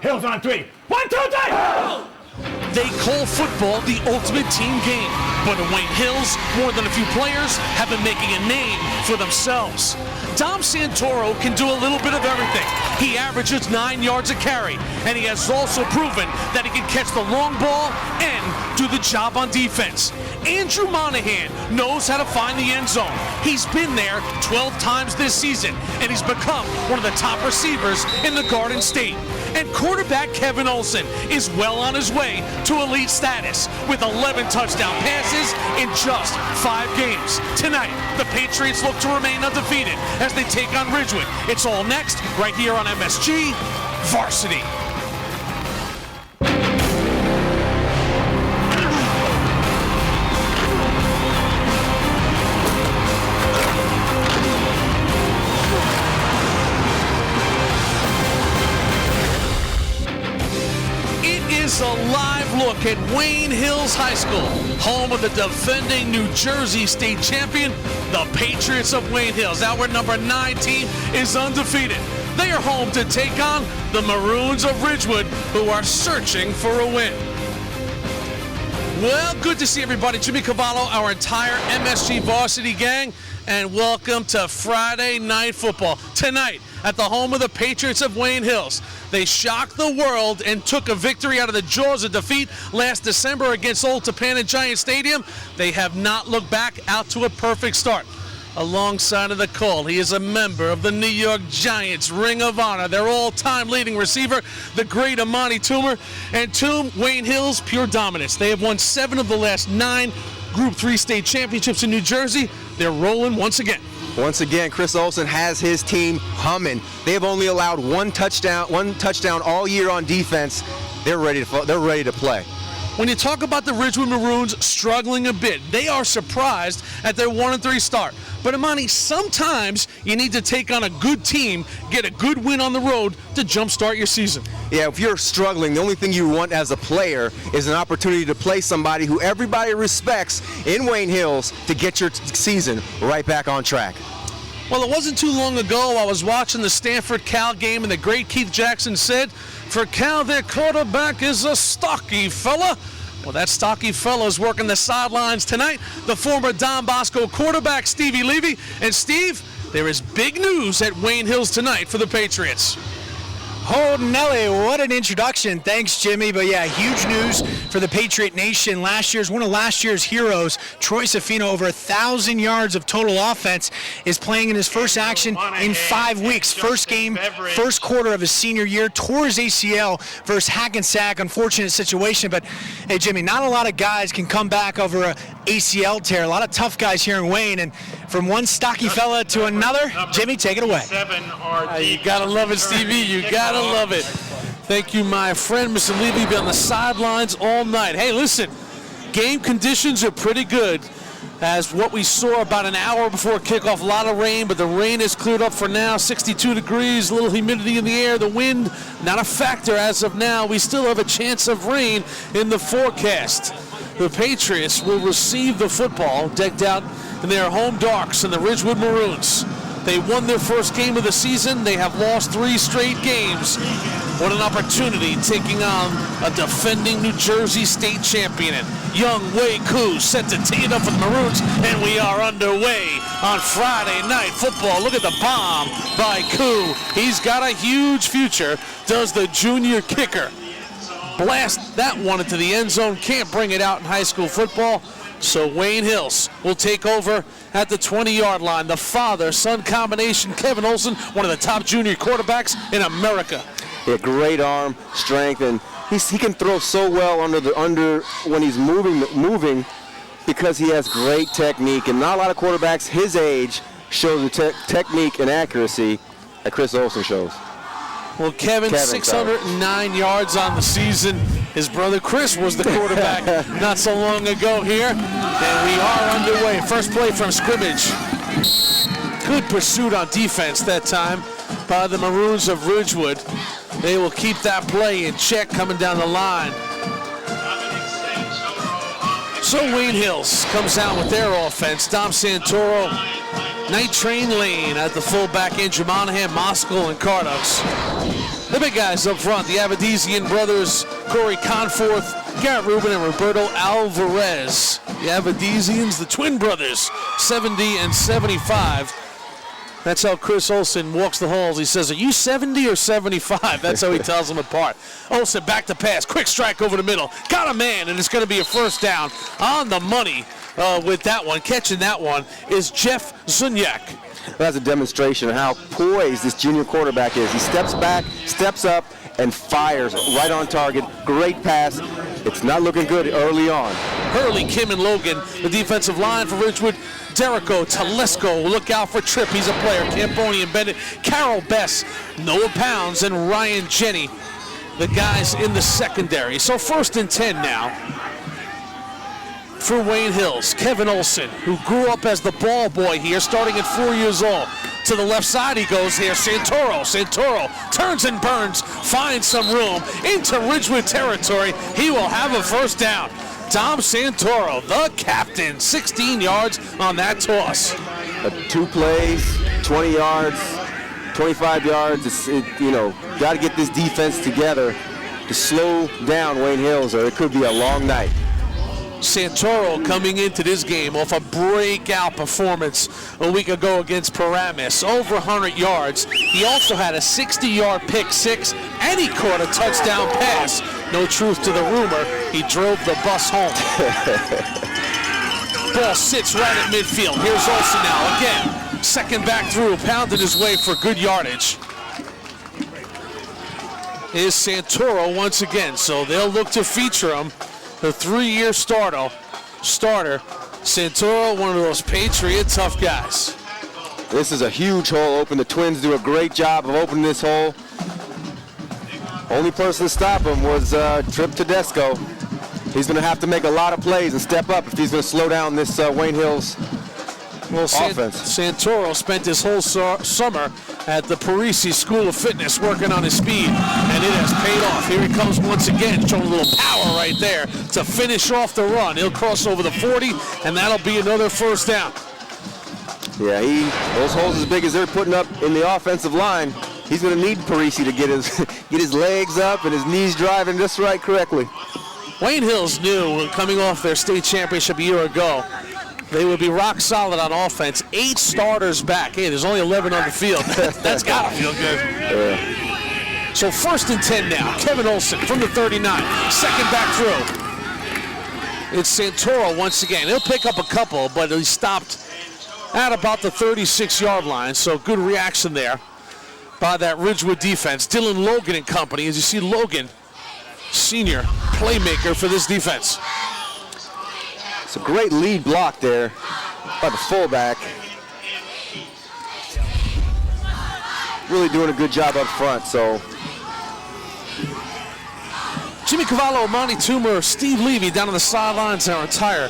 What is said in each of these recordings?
Hills on 3. 1, 2, 3! Hills! They call football the ultimate team game, but in Wayne Hills, more than a few players have been making a name for themselves. Dom Santoro can do a little bit of everything. He averages 9 yards a carry, and he has also proven that he can catch the long ball and do the job on defense. Andrew Monahan knows how to find the end zone. He's been there 12 times this season, and he's become one of the top receivers in the Garden State. And quarterback Kevin Olson is well on his way to elite status with 11 touchdown passes in just 5 games. Tonight, the Patriots look to remain undefeated as they take on Ridgewood. It's all next, right here on MSG Varsity. A live look at Wayne Hills High School, home of the defending New Jersey state champion, the Patriots of Wayne Hills. Our number 9 team is undefeated. They are home to take on the Maroons of Ridgewood, who are searching for a win. Well, good to see everybody. Jimmy Cavallo, our entire MSG Varsity gang, and welcome to Friday Night Football. Tonight, at the home of the Patriots of Wayne Hills. They shocked the world and took a victory out of the jaws of defeat last December against Old Tappan Giant Stadium. They have not looked back, out to a perfect start. Alongside of the call, he is a member of the New York Giants Ring of Honor, their all-time leading receiver, the great Amani Toomer. And Wayne Hills, pure dominance. They have won 7 of the last 9 Group 3 state championships in New Jersey. They're rolling once again. Once again, Chris Olson has his team humming. They have only allowed one touchdown all year on defense. They're ready to play. When you talk about the Ridgewood Maroons struggling a bit, they are surprised at their 1-3 start. But Amani, sometimes you need to take on a good team, get a good win on the road to jumpstart your season. Yeah, if you're struggling, the only thing you want as a player is an opportunity to play somebody who everybody respects in Wayne Hills to get your season right back on track. Well, it wasn't too long ago I was watching the Stanford-Cal game, and the great Keith Jackson said, for Cal, their quarterback is a stocky fella. Well, that stocky fella is working the sidelines tonight. The former Don Bosco quarterback, Stevie Levy. And Steve, there is big news at Wayne Hills tonight for the Patriots. Oh, Nelly, what an introduction. Thanks, Jimmy. But yeah, huge news for the Patriot Nation. One of last year's heroes, Troy Safino, over 1,000 yards of total offense, is playing in his first action in 5 weeks. First game, first quarter of his senior year, tore his ACL versus Hackensack. Unfortunate situation. But hey, Jimmy, not a lot of guys can come back over a ACL tear. A lot of tough guys here in Wayne. And from one stocky fella to another, Jimmy, take it away. You gotta love it, Stevie. You gotta love it. Thank you, my friend, Mr. Levy. Be on the sidelines all night. Hey, listen, game conditions are pretty good. As what we saw about an hour before kickoff, a lot of rain, but the rain has cleared up for now. 62 degrees, a little humidity in the air. The wind, not a factor as of now. We still have a chance of rain in the forecast. The Patriots will receive the football decked out in their home darks in the Ridgewood Maroons. They won their first game of the season. They have lost 3 straight games. What an opportunity taking on a defending New Jersey state champion. Young Wei Koo set to tee it up for the Maroons, and we are underway on Friday Night Football. Look at the bomb by Koo. He's got a huge future, does the junior kicker. Blast that one into the end zone. Can't bring it out in high school football. So Wayne Hills will take over at the 20-yard line. The father-son combination, Kevin Olson, one of the top junior quarterbacks in America. Yeah, great arm strength, and he can throw so well under when he's moving because he has great technique. And not a lot of quarterbacks his age show the technique and accuracy that Chris Olson shows. Well, Kevin 609 yards on the season. His brother Chris was the quarterback not so long ago here. And we are underway. First play from scrimmage. Good pursuit on defense that time by the Maroons of Ridgewood. They will keep that play in check coming down the line. So Wayne Hills comes out with their offense. Dom Santoro, Night Train Lane at the fullback, Andrew Monahan, Moskal, and Cardux. The big guys up front, the Avedisian brothers, Corey Conforth, Garrett Rubin, and Roberto Alvarez. The Avedisians, the twin brothers, 70 and 75. That's how Chris Olsen walks the halls. He says, are you 70 or 75? That's how he tells them apart. Olsen back to pass. Quick strike over the middle. Got a man, and it's going to be a first down on the money with that one. Catching that one is Jeff Zuniak. That's a demonstration of how poised this junior quarterback is. He steps back, steps up, and fires right on target. Great pass. It's not looking good early on. Hurley, Kim, and Logan, the defensive line for Ridgewood. Derico, Telesco, look out for Tripp. He's a player. Camponi and Bennett. Carol Bess, Noah Pounds, and Ryan Jenny, the guys in the secondary. So 1st and 10 now for Wayne Hills. Kevin Olsen, who grew up as the ball boy here, starting at 4 years old. To the left side he goes here. Santoro turns and burns, finds some room into Ridgewood territory. He will have a first down. Tom Santoro, the captain, 16 yards on that toss. 2 plays, 20 yards, 25 yards. Got to get this defense together to slow down Wayne Hills, or it could be a long night. Santoro coming into this game off a breakout performance a week ago against Paramus, over 100 yards. He also had a 60-yard pick six, and he caught a touchdown pass. No truth to the rumor, he drove the bus home. Ball sits right at midfield. Here's Olsen now again. Second back through, pounded his way for good yardage. Is Santoro once again, so they'll look to feature him. The 3-year starter, Santoro, one of those Patriot tough guys. This is a huge hole open. The Twins do a great job of opening this hole. Only person to stop him was Tripp Tedesco. He's going to have to make a lot of plays and step up if he's going to slow down this Wayne Hills offense. Santoro spent his whole summer at the Parisi School of Fitness working on his speed, and it has paid off. Here he comes once again, showing a little power right there to finish off the run. He'll cross over the 40, and that'll be another first down. Yeah, those holes as big as they're putting up in the offensive line, he's going to need Parisi to get his legs up and his knees driving just right correctly. Wayne Hills knew, coming off their state championship a year ago, they would be rock solid on offense. 8 starters back. Hey, there's only 11 on the field. That's got to feel good. Yeah. So 1st and 10 now. Kevin Olsen from the 39. Second back through. It's Santoro once again. He'll pick up a couple, but he stopped at about the 36-yard line. So good reaction there by that Ridgewood defense. Dylan Logan and company. As you see, Logan, senior playmaker for this defense. It's a great lead block there by the fullback. Really doing a good job up front, so. Jimmy Cavallo, Amani, Toomer, Steve Levy down on the sidelines, our entire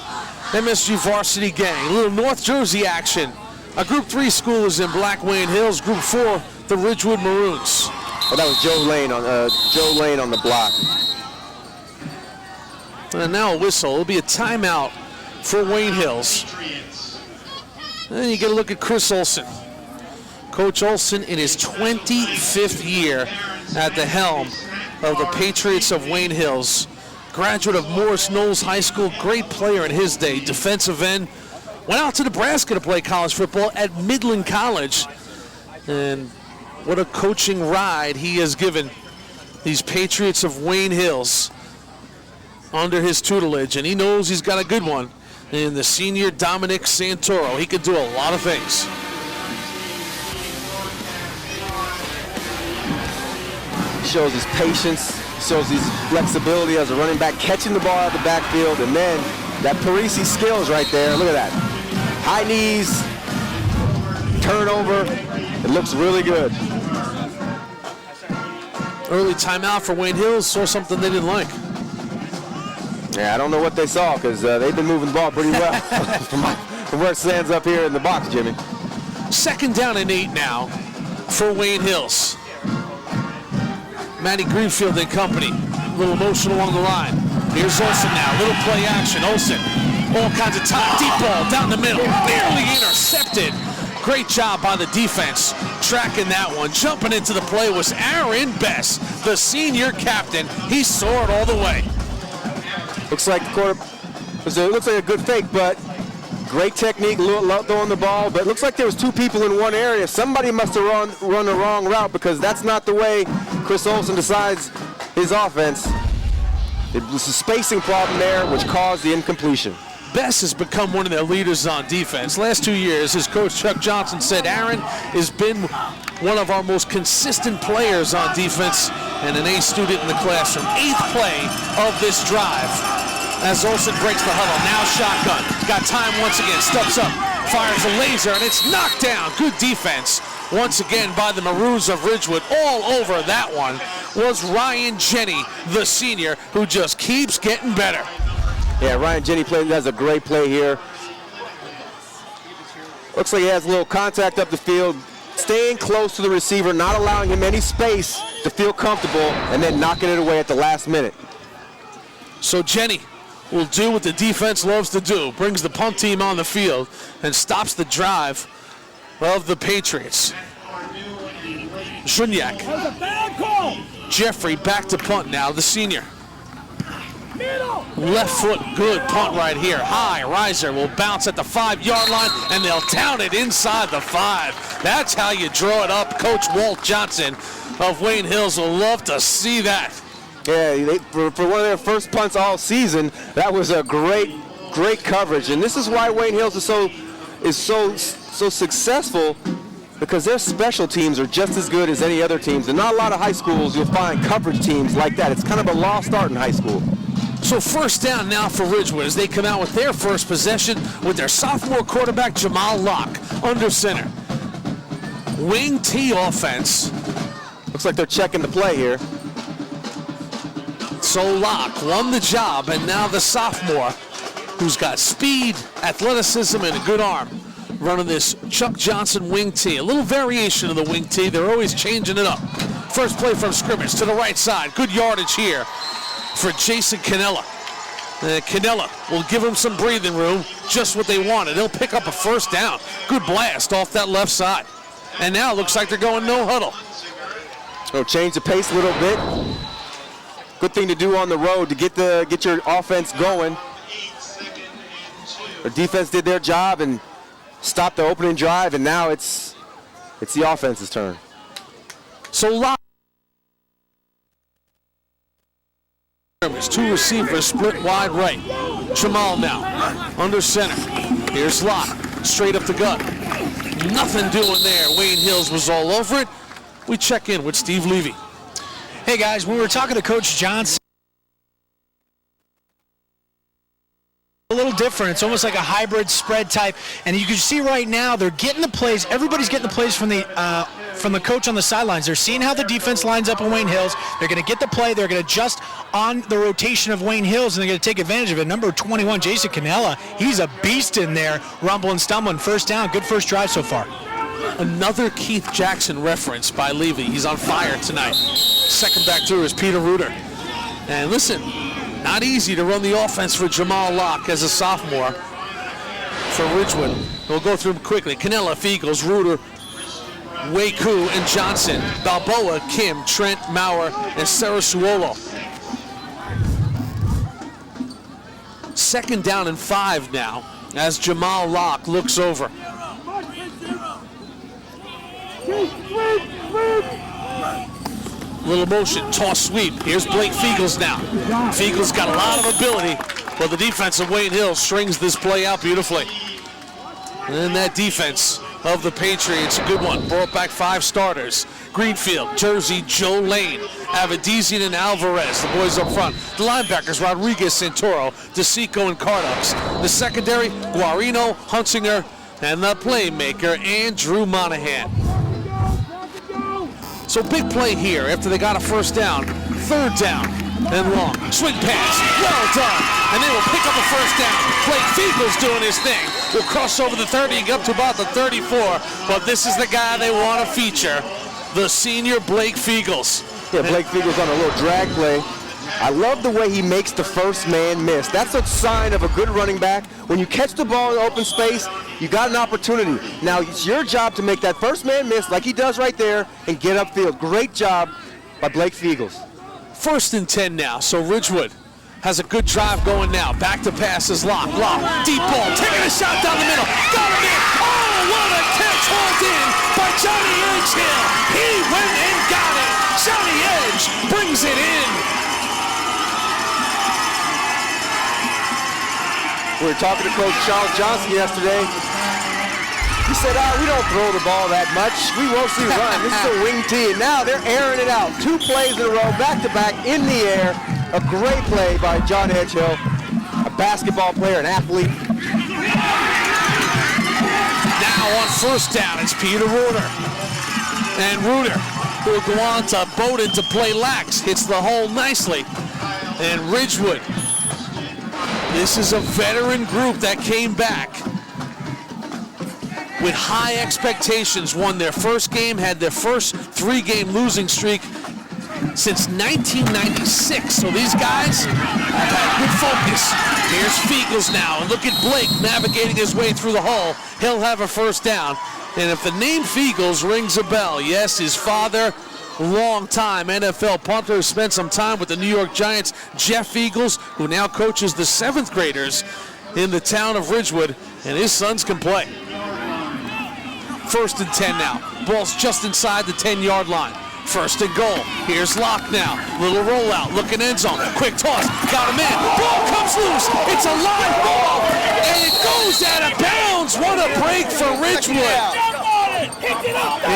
MSG Varsity gang. A little North Jersey action. A Group 3 school is in Black Wayne Hills. Group 4, the Ridgewood Maroons. Oh, that was Joe Lane on the block. And now a whistle. It'll be a timeout for Wayne Hills. And you get a look at Chris Olsen. Coach Olsen in his 25th year at the helm of the Patriots of Wayne Hills. Graduate of Morris Knowles High School, great player in his day, defensive end. Went out to Nebraska to play college football at Midland College. And what a coaching ride he has given these Patriots of Wayne Hills under his tutelage. And he knows he's got a good one in the senior Dominic Santoro. He could do a lot of things. Shows his patience, shows his flexibility as a running back, catching the ball out of the backfield, and then that Parisi skills right there. Look at that. High knees, turnover. It looks really good. Early timeout for Wayne Hills. Saw something they didn't like. Yeah, I don't know what they saw because they've been moving the ball pretty well from where it stands up here in the box, Jimmy. 2nd down and 8 now for Wayne Hills. Matty Greenfield and company. A little emotional on the line. Here's Olsen now. Little play action. Olsen. All kinds of time. Deep ball down the middle. Barely intercepted Great job by the defense tracking that one. Jumping into the play was Aaron Bess, the senior captain. He soared all the way. Looks like it looks like a good fake, but great technique, throwing the ball. But it looks like there was two people in one area. Somebody must have run the wrong route, because that's not the way Chris Olsen decides his offense. It was a spacing problem there, which caused the incompletion. Bess has become one of their leaders on defense. Last 2 years, his coach Chuck Johnson said Aaron has been one of our most consistent players on defense and an A student in the classroom. 8th play of this drive as Olsen breaks the huddle. Now shotgun. Got time once again. Steps up. Fires a laser, and it's knocked down. Good defense once again by the Maroons of Ridgewood. All over that one was Ryan Jenny, the senior, who just keeps getting better. Yeah, Ryan Jenny does a great play here. Looks like he has a little contact up the field, staying close to the receiver, not allowing him any space to feel comfortable, and then knocking it away at the last minute. So Jenny will do what the defense loves to do, brings the punt team on the field and stops the drive of the Patriots. Juniak. Jeffrey back to punt now, the senior. Left foot, good punt right here. High riser will bounce at the 5-yard line, and they'll down it inside the 5. That's how you draw it up. Coach Walt Johnson of Wayne Hills will love to see that. Yeah, for one of their first punts all season, that was a great coverage. And this is why Wayne Hills is so successful, because their special teams are just as good as any other teams. And not a lot of high schools you'll find coverage teams like that. It's kind of a lost art in high school. So first down now for Ridgewood as they come out with their first possession with their sophomore quarterback Jamal Locke under center. Wing T offense. Looks like they're checking the play here. So Locke won the job, and now the sophomore, who's got speed, athleticism, and a good arm, running this Chuck Johnson wing T. A little variation of the wing T. They're always changing it up. First play from scrimmage to the right side. Good yardage here for Jason Canella. Canella will give him some breathing room, just what they wanted. He'll pick up a first down. Good blast off that left side. And now it looks like they're going no huddle. So change the pace a little bit. Good thing to do on the road to get your offense going. The defense did their job and stopped the opening drive, and now it's the offense's turn. So Locke. Two receivers split wide right. Jamal now under center. Here's Locke, straight up the gut. Nothing doing there. Wayne Hills was all over it. We check in with Steve Levy. Hey guys, when we were talking to Coach Johnson, a little different. It's almost like a hybrid spread type, and you can see right now they're getting the plays. Everybody's getting the plays from the coach on the sidelines. They're seeing how the defense lines up in Wayne Hills. They're going to get the play. They're going to adjust on the rotation of Wayne Hills, and they're going to take advantage of it. Number 21, Jason Canella, he's a beast in there, rumbling, stumbling. First down, good first drive so far. Another Keith Jackson reference by Levy. He's on fire tonight. Second back through is Peter Reuter. And listen, not easy to run the offense for Jamal Locke as a sophomore for Ridgewood. We'll go through them quickly. Canella, Fiegels, Reuter, Waku, and Johnson. Balboa, Kim, Trent, Maurer, and Sarasuolo. Second down and 5 now as Jamal Locke looks over. Little motion, toss sweep. Here's Blake Fiegels now. Fiegels got a lot of ability, but the defense of Wayne Hills strings this play out beautifully. And that defense of the Patriots, a good one. Brought back 5 starters. Greenfield, Jersey, Joe Lane, Avedizian, and Alvarez, the boys up front. The linebackers, Rodriguez, Santoro, DeSico, and Cardux. The secondary, Guarino, Hunsinger, and the playmaker, Andrew Monahan. So big play here after they got a first down. Third down and long. Swing pass, well done. And they will pick up a first down. Blake Fiegels doing his thing. Will cross over the 30 and get up to about the 34. But this is the guy they want to feature, the senior Blake Fiegels. Yeah, Blake Fiegels on a little drag play. I love the way he makes the first man miss. That's a sign of a good running back. When you catch the ball in open space, you got an opportunity. Now it's your job to make that first man miss like he does right there and get upfield. Great job by Blake Feagles. 1st and 10 now, so Ridgewood has a good drive going now. Back to pass is Lock. Deep ball, taking a shot down the middle. Got him in. Oh, what a catch hauled in by Johnny Edgehill. He went and got it. Johnny Edge brings it in. We were talking to Coach Charles Johnson yesterday. He said, we don't throw the ball that much. We mostly run. This is a wing tee, and now they're airing it out. 2 plays in a row, back-to-back in the air. A great play by John Edgehill, a basketball player, an athlete. Now on 1st down, it's Peter Reuter. And Reuter will go on to Bowden to play lax. Hits the hole nicely. And Ridgewood. This is a veteran group that came back with high expectations, won their first game, had their first 3-game losing streak since 1996. So these guys have had good focus. Here's Feagles now, and look at Blake navigating his way through the hole. He'll have a 1st down. And if the name Feagles rings a bell, yes, his father, long-time NFL punter, spent some time with the New York Giants, Jeff Feagles, who now coaches the 7th graders in the town of Ridgewood, and his sons can play. 1st and 10 now. Ball's just inside the 10-yard line. 1st and goal. Here's Locke now. Little rollout, looking end zone. Quick toss, got him in. Ball comes loose. It's a live ball, and it goes out of bounds. What a break for Ridgewood.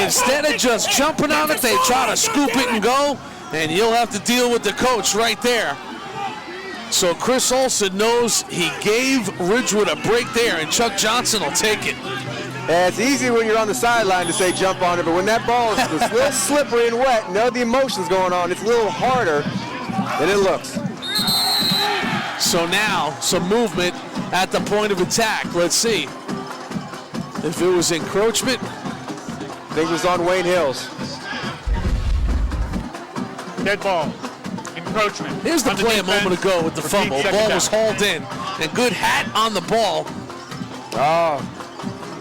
Instead of just jumping on it, they try to scoop it and go, and you'll have to deal with the coach right there. So Chris Olson knows he gave Ridgewood a break there, and Chuck Johnson will take it. Yeah, it's easy when you're on the sideline to say jump on it, but when that ball is a little slippery and wet, and the emotion's going on, it's a little harder than it looks. So now, some movement at the point of attack. Let's see. If it was encroachment, I think it was on Wayne Hills. Dead ball. Encroachment. Here's the play a moment ago with the fumble. Ball was hauled in, and good hat on the ball. Oh,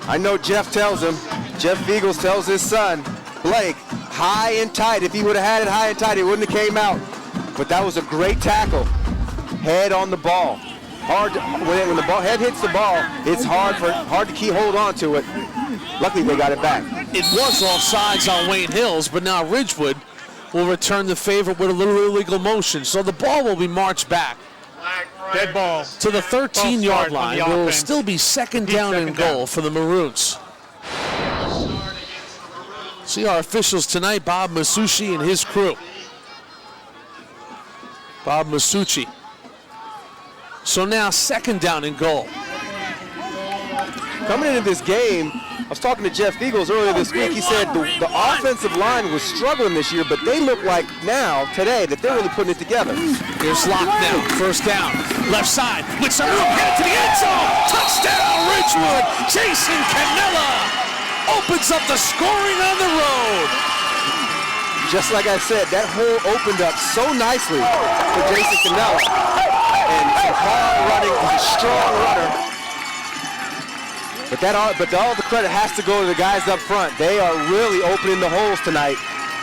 I know Jeff tells him. Jeff Feagles tells his son, Blake, high and tight. If he would have had it high and tight, it wouldn't have came out. But that was a great tackle. Head on the ball. Hard to, when the ball head hits the ball, it's hard to keep hold on to it. Luckily, they got it back. It was offsides on Wayne Hills, but now Ridgewood will return the favor with a little illegal motion. So the ball will be marched back. Dead ball. To the 13-yard line. It will still be 2nd down and goal for the Maroons. See our officials tonight, Bob Masucci and his crew. Bob Masucci. So now 2nd down and goal. Coming into this game, I was talking to Jeff Feagles earlier this week. He said the offensive line was struggling this year, but they look like now, today, that they're really putting it together. Here's Locke now, 1st down. Left side, with some room, get it to the end zone. Touchdown, Ridgewood. Jason Cannella opens up the scoring on the road. Just like I said, that hole opened up so nicely for Jason Cannella. And some hard running, he's a strong runner. But all the credit has to go to the guys up front. They are really opening the holes tonight.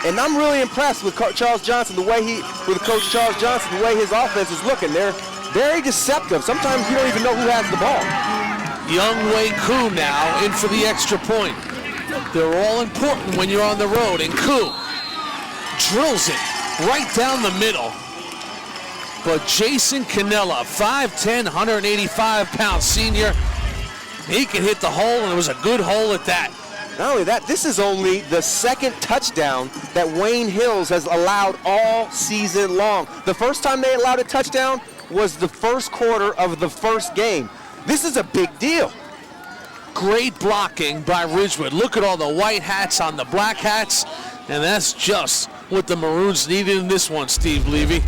And I'm really impressed with Charles Johnson, with Coach Charles Johnson, the way his offense is looking. They're very deceptive. Sometimes you don't even know who has the ball. Youngway Koo now in for the extra point. They're all important when you're on the road, and Koo drills it right down the middle. But Jason Cannella, 5'10", 185-pound senior, he can hit the hole, and it was a good hole at that. Not only that, this is only the 2nd touchdown that Wayne Hills has allowed all season long. The first time they allowed a touchdown was the 1st quarter of the 1st game. This is a big deal. Great blocking by Ridgewood. Look at all the white hats on the black hats, and that's just what the Maroons needed in this one, Steve Levy.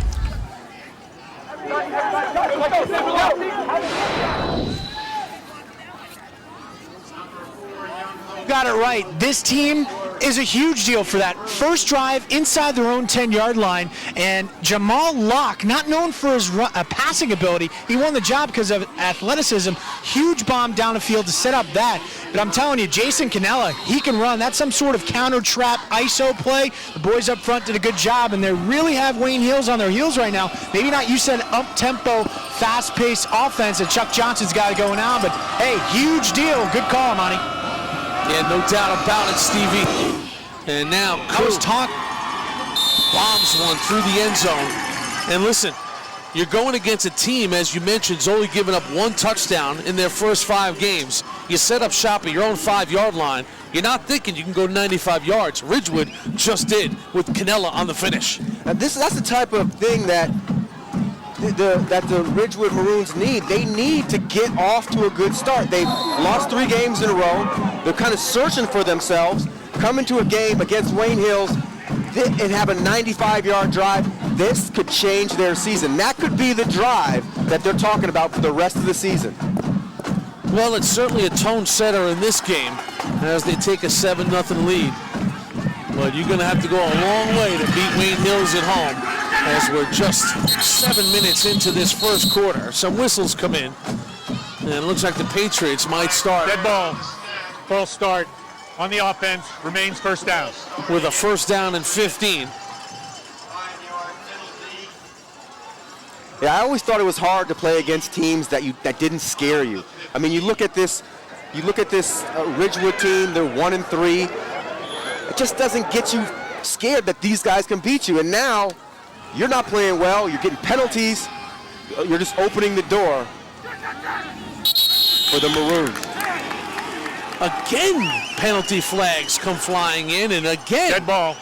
Got it right. This team is a huge deal for that. First drive inside their own 10-yard line, and Jamal Locke, not known for his passing ability, he won the job because of athleticism. Huge bomb down the field to set up that. But I'm telling you, Jason Cannella, he can run. That's some sort of counter trap ISO play. The boys up front did a good job, and they really have Wayne Hills on their heels right now. Maybe not used to that up-tempo, fast-paced offense that Chuck Johnson's got going on, but hey, huge deal. Good call, Amani. Yeah, no doubt about it, Stevie. And now Coach bombs one through the end zone. And listen, you're going against a team, as you mentioned, is only giving up one touchdown in their first 5 games. You set up shop at your own 5-yard line. You're not thinking you can go 95 yards. Ridgewood just did with Cannella on the finish. And that's the type of thing that the Ridgewood Maroons need. They need to get off to a good start. They've lost 3 games in a row. They're kind of searching for themselves. Coming to a game against Wayne Hills and have a 95-yard drive, this could change their season. That could be the drive that they're talking about for the rest of the season. Well, it's certainly a tone setter in this game as they take a 7-0 lead. But you're going to have to go a long way to beat Wayne Hills at home as we're just 7 minutes into this first quarter. Some whistles come in, and it looks like the Patriots might start. Dead ball. False start on the offense. Remains first down. With a first down and 15. Yeah, I always thought it was hard to play against teams that didn't scare you. I mean, you look at this Ridgewood team. They're 1-3. It just doesn't get you scared that these guys can beat you. And now you're not playing well. You're getting penalties. You're just opening the door for the Maroons. Again, penalty flags come flying in, and again. Dead ball.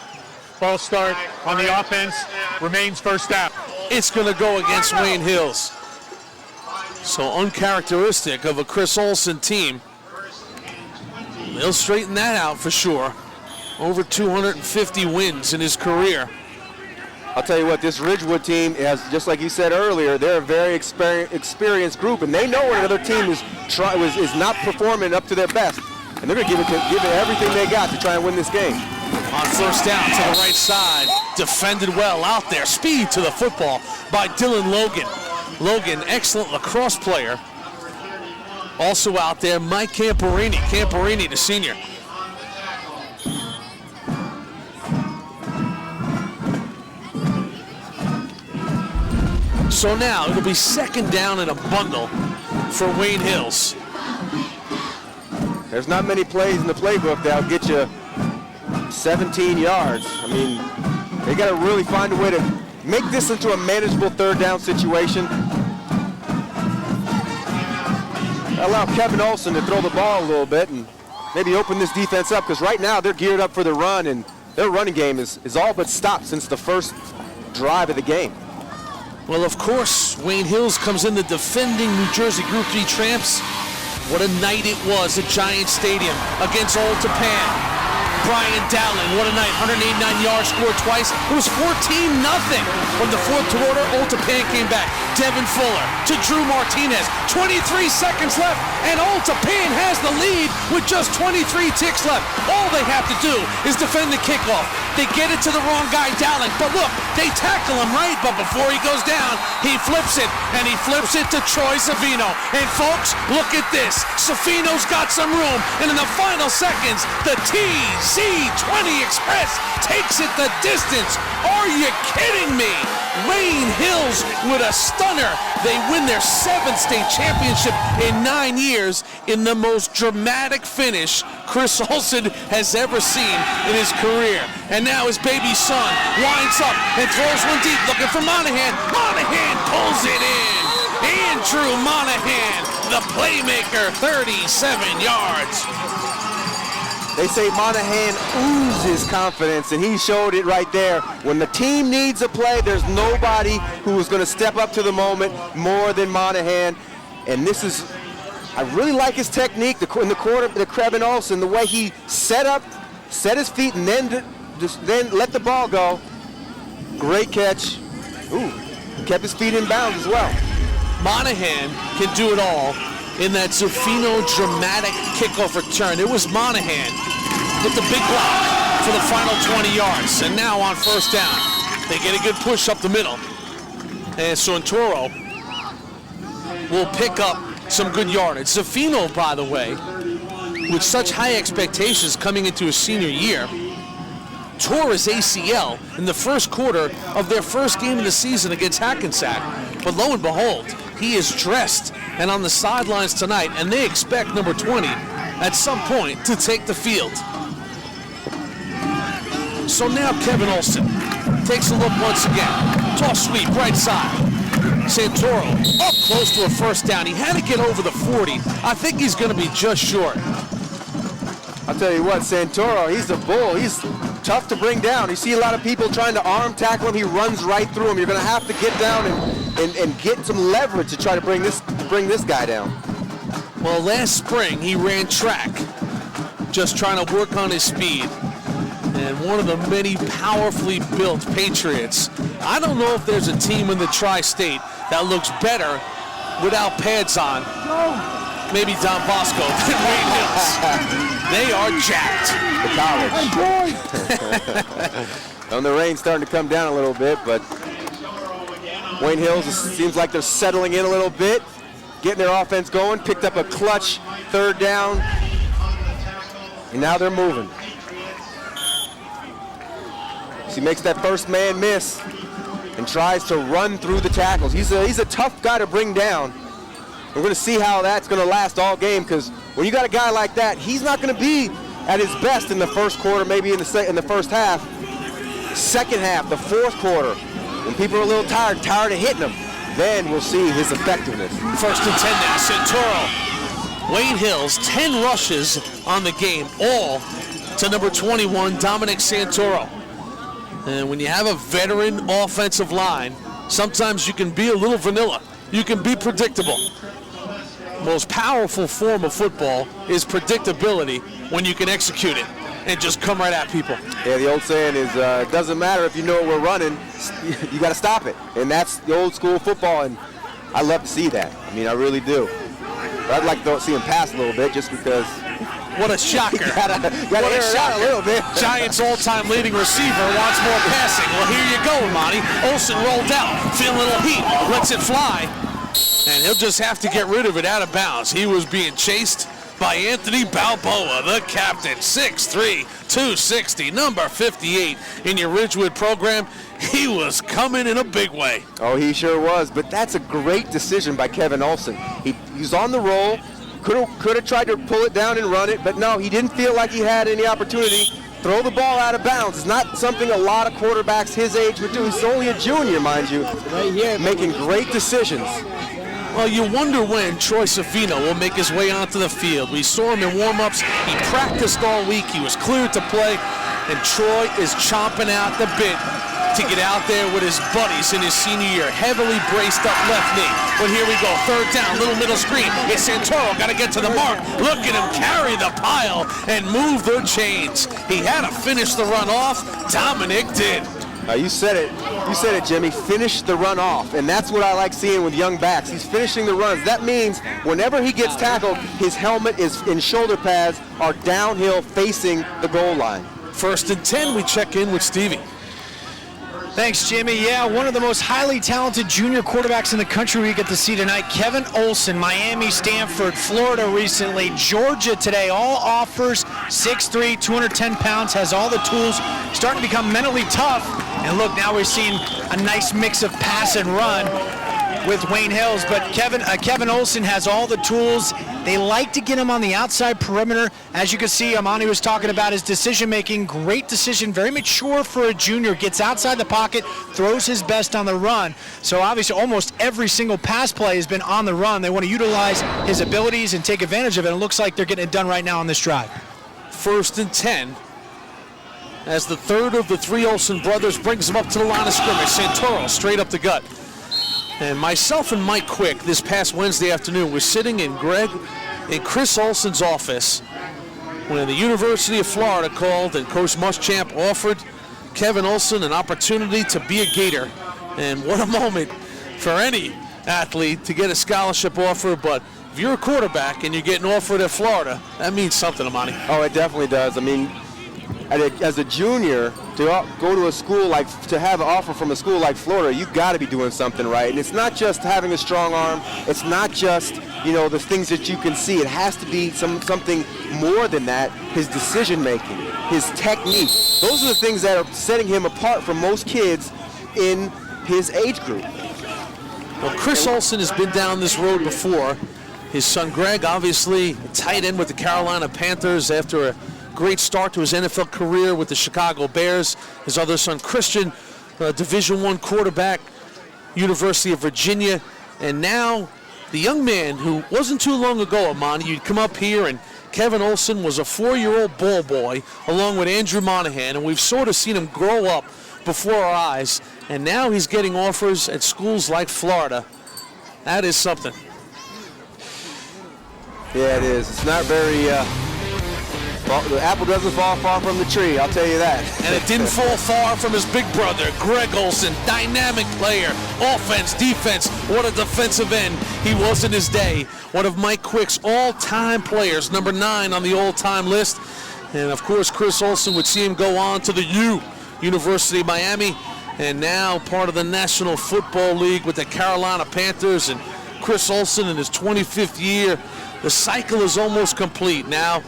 False start on the offense. Remains first down. It's going to go against Wayne Hills. So uncharacteristic of a Chris Olson team. They'll straighten that out for sure. Over 250 wins in his career. I'll tell you what, this Ridgewood team has, just like you said earlier, they're a very experienced group, and they know when another team is not performing up to their best, and they're going to give it everything they got to try and win this game. On first down to the right side, defended well out there. Speed to the football by Dylan Logan. Logan, excellent lacrosse player. Also out there, Mike Camporini, the senior. So now it'll be second down in a bundle for Wayne Hills. There's not many plays in the playbook that'll get you 17 yards. I mean, they got to really find a way to make this into a manageable third down situation. Allow Kevin Olson to throw the ball a little bit and maybe open this defense up, because right now they're geared up for the run, and their running game is all but stopped since the first drive of the game. Well, of course, Wayne Hills comes in the defending New Jersey Group 3 champs. What a night it was at Giant Stadium against Old Tappan. Brian Dowling, what a night, 189 yards, scored twice. It was 14-0 from the fourth quarter. Old Tappan came back. Devin Fuller to Drew Martinez. 23 seconds left, and Old Tappan has the lead with just 23 ticks left. All they have to do is defend the kickoff. They get it to the wrong guy, Dowling, but look, they tackle him right, but before he goes down, he flips it, and he flips it to Troy Savino. And folks, look at this. Savino's got some room, and in the final seconds, the TZ20 Express takes it the distance. Are you kidding me? Wayne Hills with a stunner. They win their 7th state championship in 9 years in the most dramatic finish Chris Olson has ever seen in his career. And now his baby son winds up and throws one deep, looking for Monahan. Monahan pulls it in. Andrew Monahan, the playmaker, 37 yards. They say Monahan oozes confidence, and he showed it right there. When the team needs a play, there's nobody who is going to step up to the moment more than Monahan. And this is, I really like his technique in the quarter, the Kevin Olson, the way he set his feet, and then let the ball go. Great catch. Ooh, kept his feet in bounds as well. Monahan can do it all in that Zafino dramatic kickoff return. It was Monahan with the big block. for the final 20 yards. And now on first down, they get a good push up the middle. And Santoro will pick up some good yardage. Zaffino, by the way, with such high expectations coming into his senior year, tore his ACL in the first quarter of their first game of the season against Hackensack. But lo and behold, he is dressed and on the sidelines tonight, and they expect number 20 at some point to take the field. So now Kevin Olson takes a look once again. Toss sweep, right side. Santoro up close to a first down. He had to get over the 40. I think he's going to be just short. I'll tell you what, Santoro, he's a bull. He's tough to bring down. You see a lot of people trying to arm tackle him. He runs right through him. You're going to have to get down and get some leverage to try to bring this guy down. Well, last spring he ran track, just trying to work on his speed. And one of the many powerfully built Patriots. I don't know if there's a team in the tri-state that looks better without pads on. Maybe Don Bosco than Wayne Hills. They are jacked. The college. And the rain's starting to come down a little bit, but Wayne Hills seems like they're settling in a little bit, getting their offense going, picked up a clutch third down, and now they're moving. He makes that first man miss and tries to run through the tackles. He's a tough guy to bring down. We're going to see how that's going to last all game, because when you got a guy like that, he's not going to be at his best in the first quarter, maybe in the first half. Second half, the fourth quarter, when people are a little tired of hitting him, then we'll see his effectiveness. First and 10 now, Santoro. Wayne Hills, 10 rushes on the game, all to number 21, Dominic Santoro. And when you have a veteran offensive line, sometimes you can be a little vanilla. You can be predictable. Most powerful form of football is predictability when you can execute it and just come right at people. Yeah, the old saying is, it doesn't matter if you know we're running, you got to stop it. And that's the old school football, and I love to see that. I mean, I really do. But I'd like to see him pass a little bit just because. What a shocker. gotta air it out a little bit. Giants all-time leading receiver wants more passing. Well, here you go, Amani. Olsen rolled out, feeling a little heat, lets it fly, and he'll just have to get rid of it out of bounds. He was being chased by Anthony Balboa, the captain, 6'3", 260, number 58 in your Ridgewood program. He was coming in a big way. Oh, he sure was, but that's a great decision by Kevin Olsen. He's on the roll. Could have tried to pull it down and run it, but no, he didn't feel like he had any opportunity. Throw the ball out of bounds. It's not something a lot of quarterbacks his age would do. He's only a junior, mind you, making great decisions. Well, you wonder when Troy Zaffino will make his way onto the field. We saw him in warm-ups. He practiced all week. He was cleared to play, and Troy is chomping out the bit to get out there with his buddies in his senior year. Heavily braced up left knee. But here we go, third down, little middle screen. It's Santoro, got to get to the mark. Look at him carry the pile and move the chains. He had to finish the run off. Dominic did. You said it, Jimmy. Finish the run off, and that's what I like seeing with young backs. He's finishing the runs. That means whenever he gets tackled, his helmet and shoulder pads are downhill facing the goal line. First and 10, we check in with Stevie. Thanks, Jimmy. Yeah, one of the most highly talented junior quarterbacks in the country we get to see tonight. Kevin Olsen, Miami, Stanford, Florida recently, Georgia today. All offers, 6'3", 210 pounds, has all the tools, starting to become mentally tough. And look, now we're seeing a nice mix of pass and run with Wayne Hills. But Kevin Olsen has all the tools. They like to get him on the outside perimeter. As you can see, Amani was talking about his decision-making. Great decision, very mature for a junior. Gets outside the pocket, throws his best on the run. So obviously almost every single pass play has been on the run. They want to utilize his abilities and take advantage of it. It looks like they're getting it done right now on this drive. First and 10. As the third of the three Olsen brothers brings him up to the line of scrimmage. Santoro straight up the gut. And myself and Mike Quick this past Wednesday afternoon were sitting in Chris Olsen's office when the University of Florida called and Coach Muschamp offered Kevin Olsen an opportunity to be a Gator. And what a moment for any athlete to get a scholarship offer. But if you're a quarterback and you're getting offered at Florida, that means something, Amani. Oh, it definitely does. I mean, as a junior to go to a school to have an offer from a school like Florida, you got to be doing something right. And it's not just having a strong arm. It's not just, the things that you can see. It has to be something more than that. His decision making, his technique. Those are the things that are setting him apart from most kids in his age group. Well, Chris Olsen has been down this road before. His son Greg, obviously a tight end with the Carolina Panthers after a great start to his NFL career with the Chicago Bears. His other son Christian, Division I quarterback, University of Virginia. And now the young man who wasn't too long ago, Amani, you'd come up here and Kevin Olsen was a 4-year-old ball boy along with Andrew Monahan, and we've sort of seen him grow up before our eyes, and now he's getting offers at schools like Florida. That is something. Yeah, it is. It's not very, the apple doesn't fall far from the tree, I'll tell you that. And it didn't fall far from his big brother, Greg Olsen, dynamic player, offense, defense, what a defensive end he was in his day. One of Mike Quick's all-time players, number 9 on the all-time list. And of course, Chris Olsen would see him go on to the University of Miami, and now part of the National Football League with the Carolina Panthers. And Chris Olsen in his 25th year. The cycle is almost complete now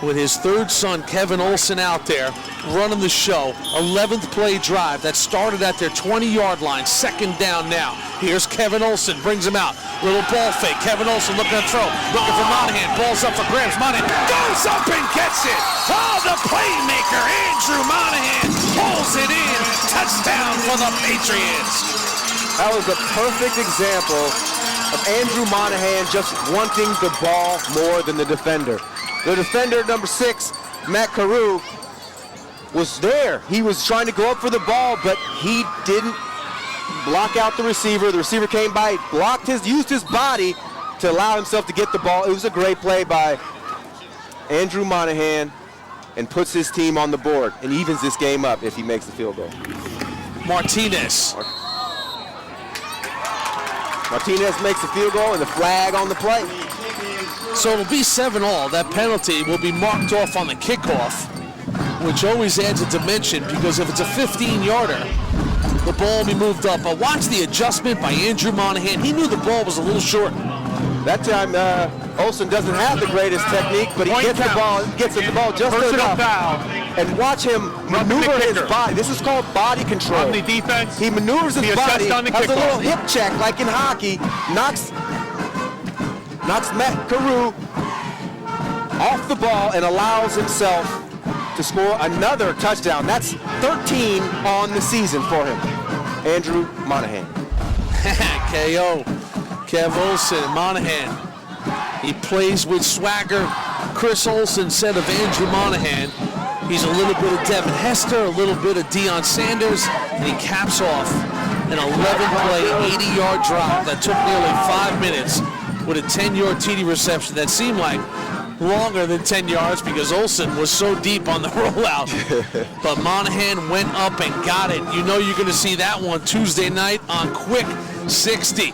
with his third son, Kevin Olsen, out there running the show. 11th play drive that started at their 20-yard line. Second down now. Here's Kevin Olsen, brings him out. Little ball fake. Kevin Olsen looking to throw. Looking for Monahan. Ball's up for grabs. Monahan goes up and gets it. Oh, the playmaker, Andrew Monahan, pulls it in. Touchdown for the Patriots. That was a perfect example of Andrew Monahan just wanting the ball more than the defender. The defender, number 6, Matt Carew, was there. He was trying to go up for the ball, but he didn't block out the receiver. The receiver came by, used his body to allow himself to get the ball. It was a great play by Andrew Monahan and puts his team on the board and evens this game up if he makes the field goal. Martinez makes the field goal and the flag on the play. So it'll be 7-all. That penalty will be marked off on the kickoff, which always adds a dimension because if it's a 15-yarder, the ball will be moved up. But watch the adjustment by Andrew Monahan. He knew the ball was a little short. That time, Olsen doesn't have the greatest technique, but he gets the ball just enough. Foul. And watch him maneuver his body. This is called body control. On the defense, he maneuvers his body, on the has a little kickoff. hip check like in hockey, knocks Matt Carew off the ball and allows himself to score another touchdown. That's 13 on the season for him. Andrew Monahan. KO. Kev Olsen, Monahan. He plays with swagger. Chris Olsen said of Andrew Monahan, he's a little bit of Devin Hester, a little bit of Deion Sanders, and he caps off an 11-play, 80-yard drive that took nearly 5 minutes with a 10-yard TD reception that seemed like longer than 10 yards because Olsen was so deep on the rollout. But Monahan went up and got it. You know you're going to see that one Tuesday night on Quick 60.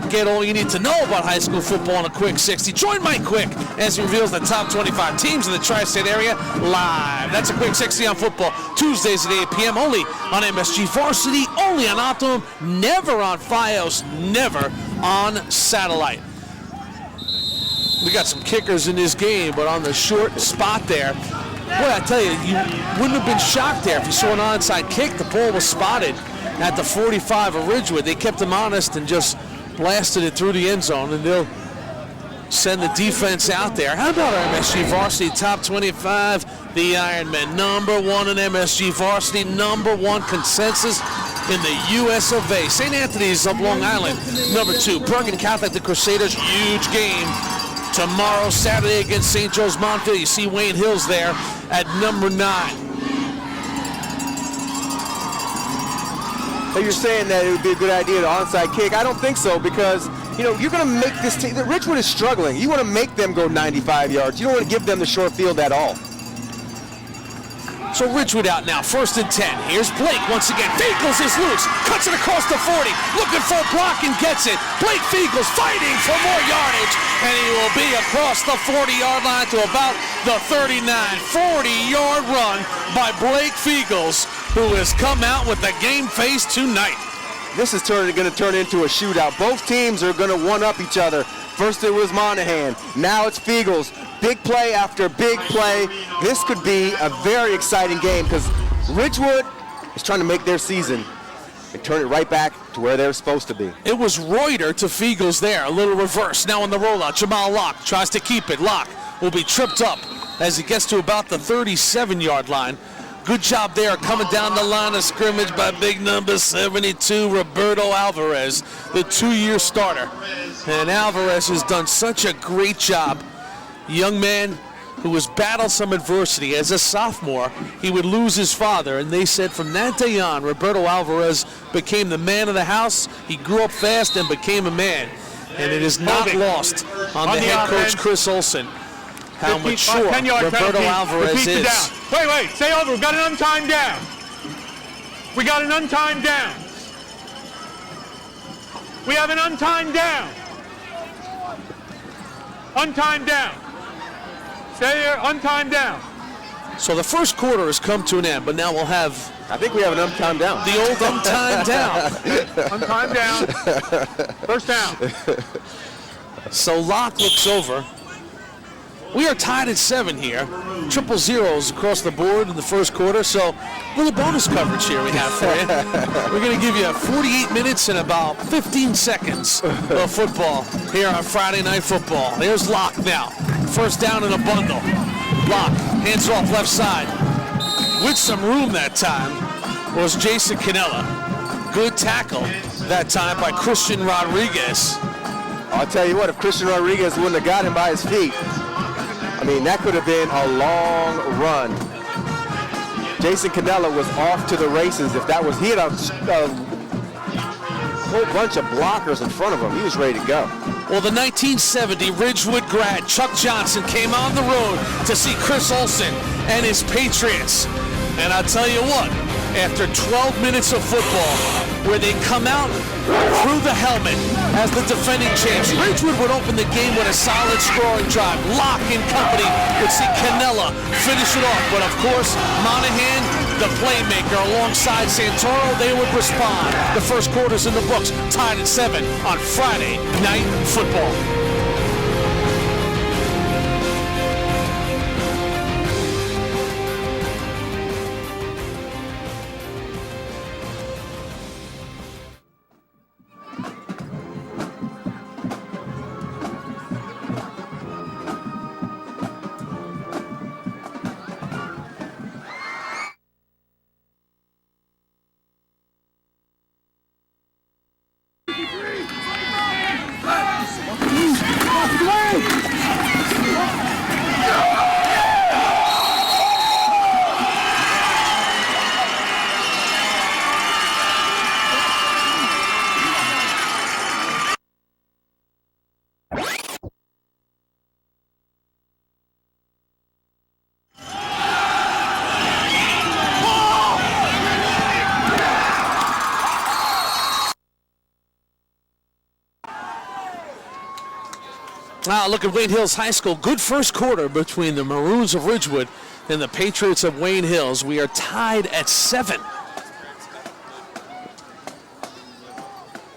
Get all you need to know about high school football on a Quick 60. Join Mike Quick as he reveals the top 25 teams in the tri-state area live. That's a Quick 60 on football, Tuesdays at 8 p.m. only on MSG Varsity, only on Optimum, never on Fios, never on satellite. We got some kickers in this game, but on the short spot there, boy, I tell you, you wouldn't have been shocked there if you saw an onside kick. The ball was spotted at the 45 of Ridgewood. They kept him honest and just blasted it through the end zone, and they'll send the defense out there. How about our MSG Varsity top 25? The Ironmen, number 1 in MSG Varsity, number 1 consensus in the US of A. St. Anthony's of Long Island, number 2. Bergen Catholic, the Crusaders, huge game tomorrow, Saturday against St. Joe's Montville. You see Wayne Hills there at number 9. So you're saying that it would be a good idea to onside kick. I don't think so because, you're going to make this team. Ridgewood is struggling. You want to make them go 95 yards. You don't want to give them the short field at all. So Ridgewood out now, 1st and 10. Here's Blake once again. Feagles is loose, cuts it across the 40, looking for a block and gets it. Blake Feagles fighting for more yardage, and he will be across the 40-yard line to about the 39. 40-yard run by Blake Feagles, who has come out with the game face tonight. This is going to turn into a shootout. Both teams are going to one-up each other. First it was Monahan, now it's Feagles. Big play after big play. This could be a very exciting game because Ridgewood is trying to make their season and turn it right back to where they're supposed to be. It was Reuter to Feagles there, a little reverse. Now on the rollout, Jamal Locke tries to keep it. Locke will be tripped up as he gets to about the 37-yard line. Good job there coming down the line of scrimmage by big number 72, Roberto Alvarez, the 2-year starter. And Alvarez has done such a great job. Young man who has battled some adversity. As a sophomore, he would lose his father, and they said from that day on, Roberto Alvarez became the man of the house. He grew up fast and became a man. And it is not lost on the head coach, Chris Olson, how mature Roberto Alvarez is. Wait, stay over. We've got an untimed down. We got an untimed down. We have an untimed down. Untimed down. Stay here, untimed down. So the first quarter has come to an end, but now we'll have... I think we have an untimed down. The old untimed down. Untimed down. First down. So Locke looks over. We are tied at 7 here. Triple zeros across the board in the first quarter, so a little bonus coverage here we have for you. We're going to give you 48 minutes and about 15 seconds of football here on Friday Night Football. There's Locke now. First down in a bundle. Locke hands off left side. With some room that time was Jason Cannella. Good tackle that time by Christian Rodriguez. I'll tell you what, if Christian Rodriguez wouldn't have got him by his feet, I mean, that could have been a long run. Jason Cannella was off to the races. If that was, he had a whole bunch of blockers in front of him. He was ready to go. Well, the 1970 Ridgewood grad Chuck Johnson came on the road to see Chris Olson and his Patriots. And I'll tell you what, after 12 minutes of football, where they come out through the helmet as the defending champs, Ridgewood would open the game with a solid scoring drive. Locke and company would see Cannella finish it off. But of course, Monahan, the playmaker, alongside Santoro, they would respond. The first quarter's in the books, tied at 7 on Friday Night Football. Now look at Wayne Hills High School. Good first quarter between the Maroons of Ridgewood and the Patriots of Wayne Hills. We are tied at 7.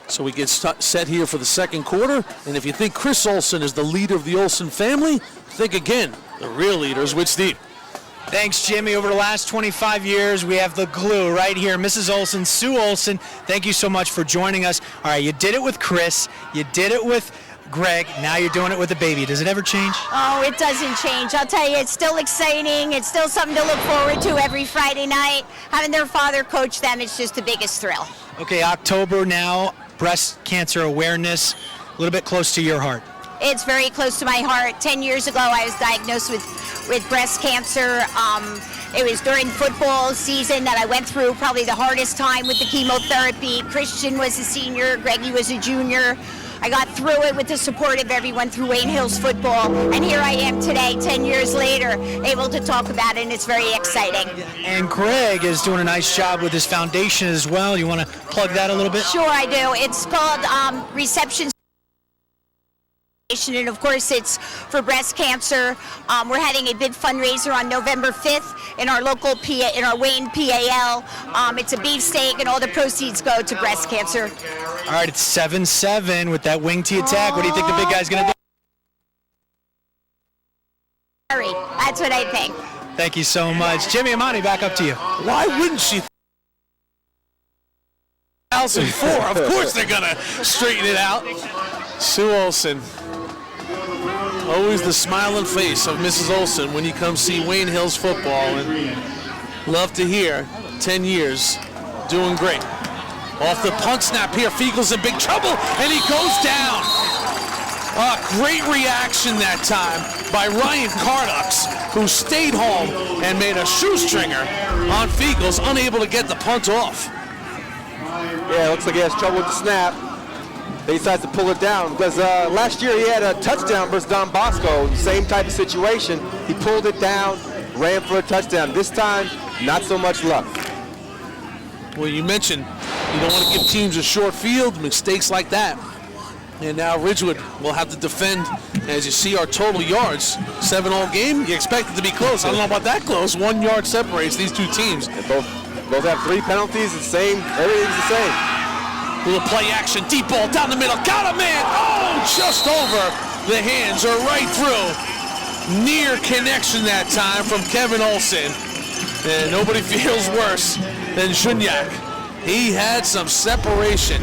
So we get set here for the second quarter. And if you think Chris Olson is the leader of the Olson family, think again. The real leader is with Steve. Thanks, Jimmy. Over the last 25 years, we have the glue right here. Mrs. Olson, Sue Olson, thank you so much for joining us. All right, you did it with Chris. You did it with Greg. Now you're doing it with the baby. Does it ever change? Oh, it doesn't change. I'll tell you, it's still exciting. It's still something to look forward to every Friday night. Having their father coach them, it's just the biggest thrill. Okay, October now, breast cancer awareness, a little bit close to your heart. It's very close to my heart. 10 years ago, I was diagnosed with breast cancer. It was during football season that I went through probably the hardest time with the chemotherapy. Christian was a senior, Greggy was a junior. I got through it with the support of everyone through Wayne Hills football, and here I am today, 10 years later, able to talk about it, and it's very exciting. And Greg is doing a nice job with his foundation as well. You want to plug that a little bit? Sure I do. It's called Reception, and of course it's for breast cancer. We're having a big fundraiser on November 5th in our local in our Wayne PAL. It's a beefsteak, and all the proceeds go to breast cancer. All right, it's 7-7 with that wing tee attack. What do you think the big guy's going to do? That's what I think. Thank you so much. Jimmy, Amani, back up to you. Why wouldn't she? 2004, of course they're going to straighten it out. Sue Olson. Always the smiling face of Mrs. Olson when you come see Wayne Hills football, and love to hear 10 years doing great. Off the punt snap here, Fiegel's in big trouble, and he goes down. Great reaction that time by Ryan Cardux, who stayed home and made a shoestringer on Fiegel's, unable to get the punt off. Yeah, it looks like he has trouble with the snap. He decides to pull it down because last year he had a touchdown versus Don Bosco, same type of situation. He pulled it down, ran for a touchdown. This time, not so much luck. Well, you mentioned you don't want to give teams a short field, mistakes like that. And now Ridgewood will have to defend. As you see our total yards, 7 all game, you expect it to be close. I don't know about that close. 1 yard separates these two teams. Both have 3 penalties, the same, everything's the same. Little play action, deep ball down the middle, got a man, oh, just over the hands or right through. Near connection that time from Kevin Olson. And nobody feels worse than Shunyak. He had some separation.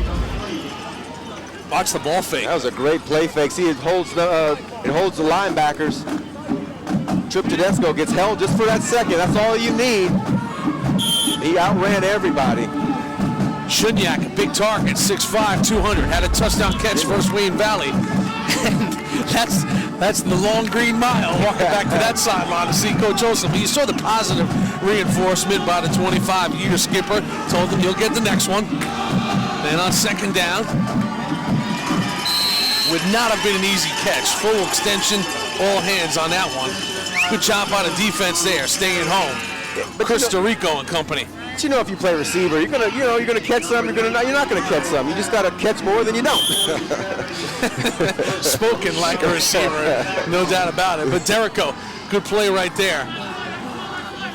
Watch the ball fake. That was a great play fake. See, it holds the linebackers. Trip Tedesco gets held just for that second. That's all you need. He outran everybody. Shunyak, big target, 6'5", 200, had a touchdown catch versus Wayne Valley. And that's the long green mile, walking back to that sideline to see Coach Olson. But you saw the positive reinforcement by the 25-year skipper. Told him you'll get the next one. And on second down, would not have been an easy catch. Full extension, all hands on that one. Good job by the defense there, staying home. Costa Rico and company. But you know, if you play receiver, you're gonna catch some. You're not gonna catch some. You just gotta catch more than you don't. Spoken like a receiver, no doubt about it. But Derrico, good play right there.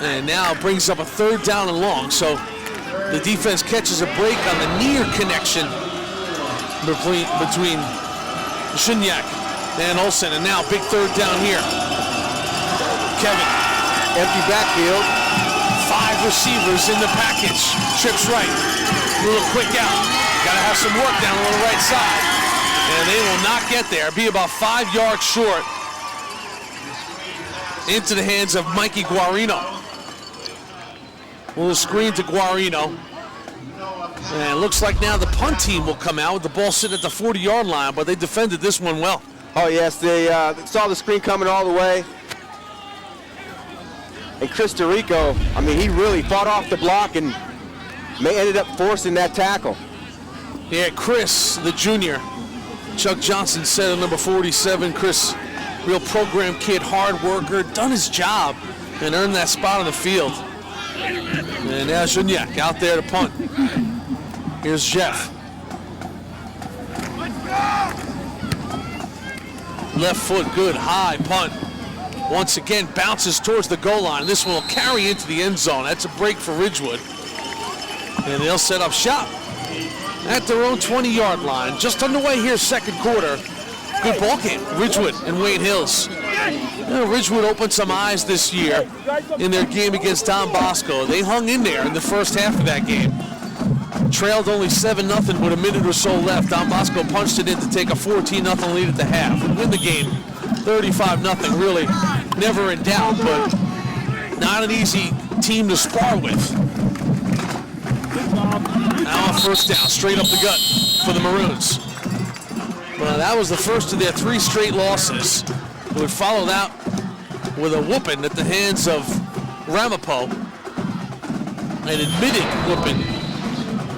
And now brings up a 3rd down and long. So the defense catches a break on the near connection between Shunyak and Olson. And now big 3rd down here. Kevin. Empty backfield. 5 receivers in the package. Trips right. A little quick out. Got to have some work down on the right side. And they will not get there. Be about 5 yards short. Into the hands of Mikey Guarino. A little screen to Guarino. And it looks like now the punt team will come out with the ball sitting at the 40-yard line, but they defended this one well. Oh, yes. They saw the screen coming all the way. And Costa Rico, I mean, he really fought off the block and ended up forcing that tackle. Yeah, Chris, the junior. Chuck Johnson said at number 47, Chris, real program kid, hard worker, done his job, and earned that spot on the field. And now Shunyak out there to punt. Here's Jeff. Left foot, good, high punt. Once again, bounces towards the goal line. This one will carry into the end zone. That's a break for Ridgewood. And they'll set up shop at their own 20-yard line. Just underway here, second quarter. Good ball game, Ridgewood and Wayne Hills. Ridgewood opened some eyes this year in their game against Don Bosco. They hung in there in the first half of that game. Trailed only 7-0 with a minute or so left. Don Bosco punched it in to take a 14-0 lead at the half and win the game 35-0. Really never in doubt, but not an easy team to spar with. Now a first down, straight up the gut for the Maroons. Well, that was the first of their 3 straight losses. They would follow that with a whooping at the hands of Ramapo, an admitted whooping.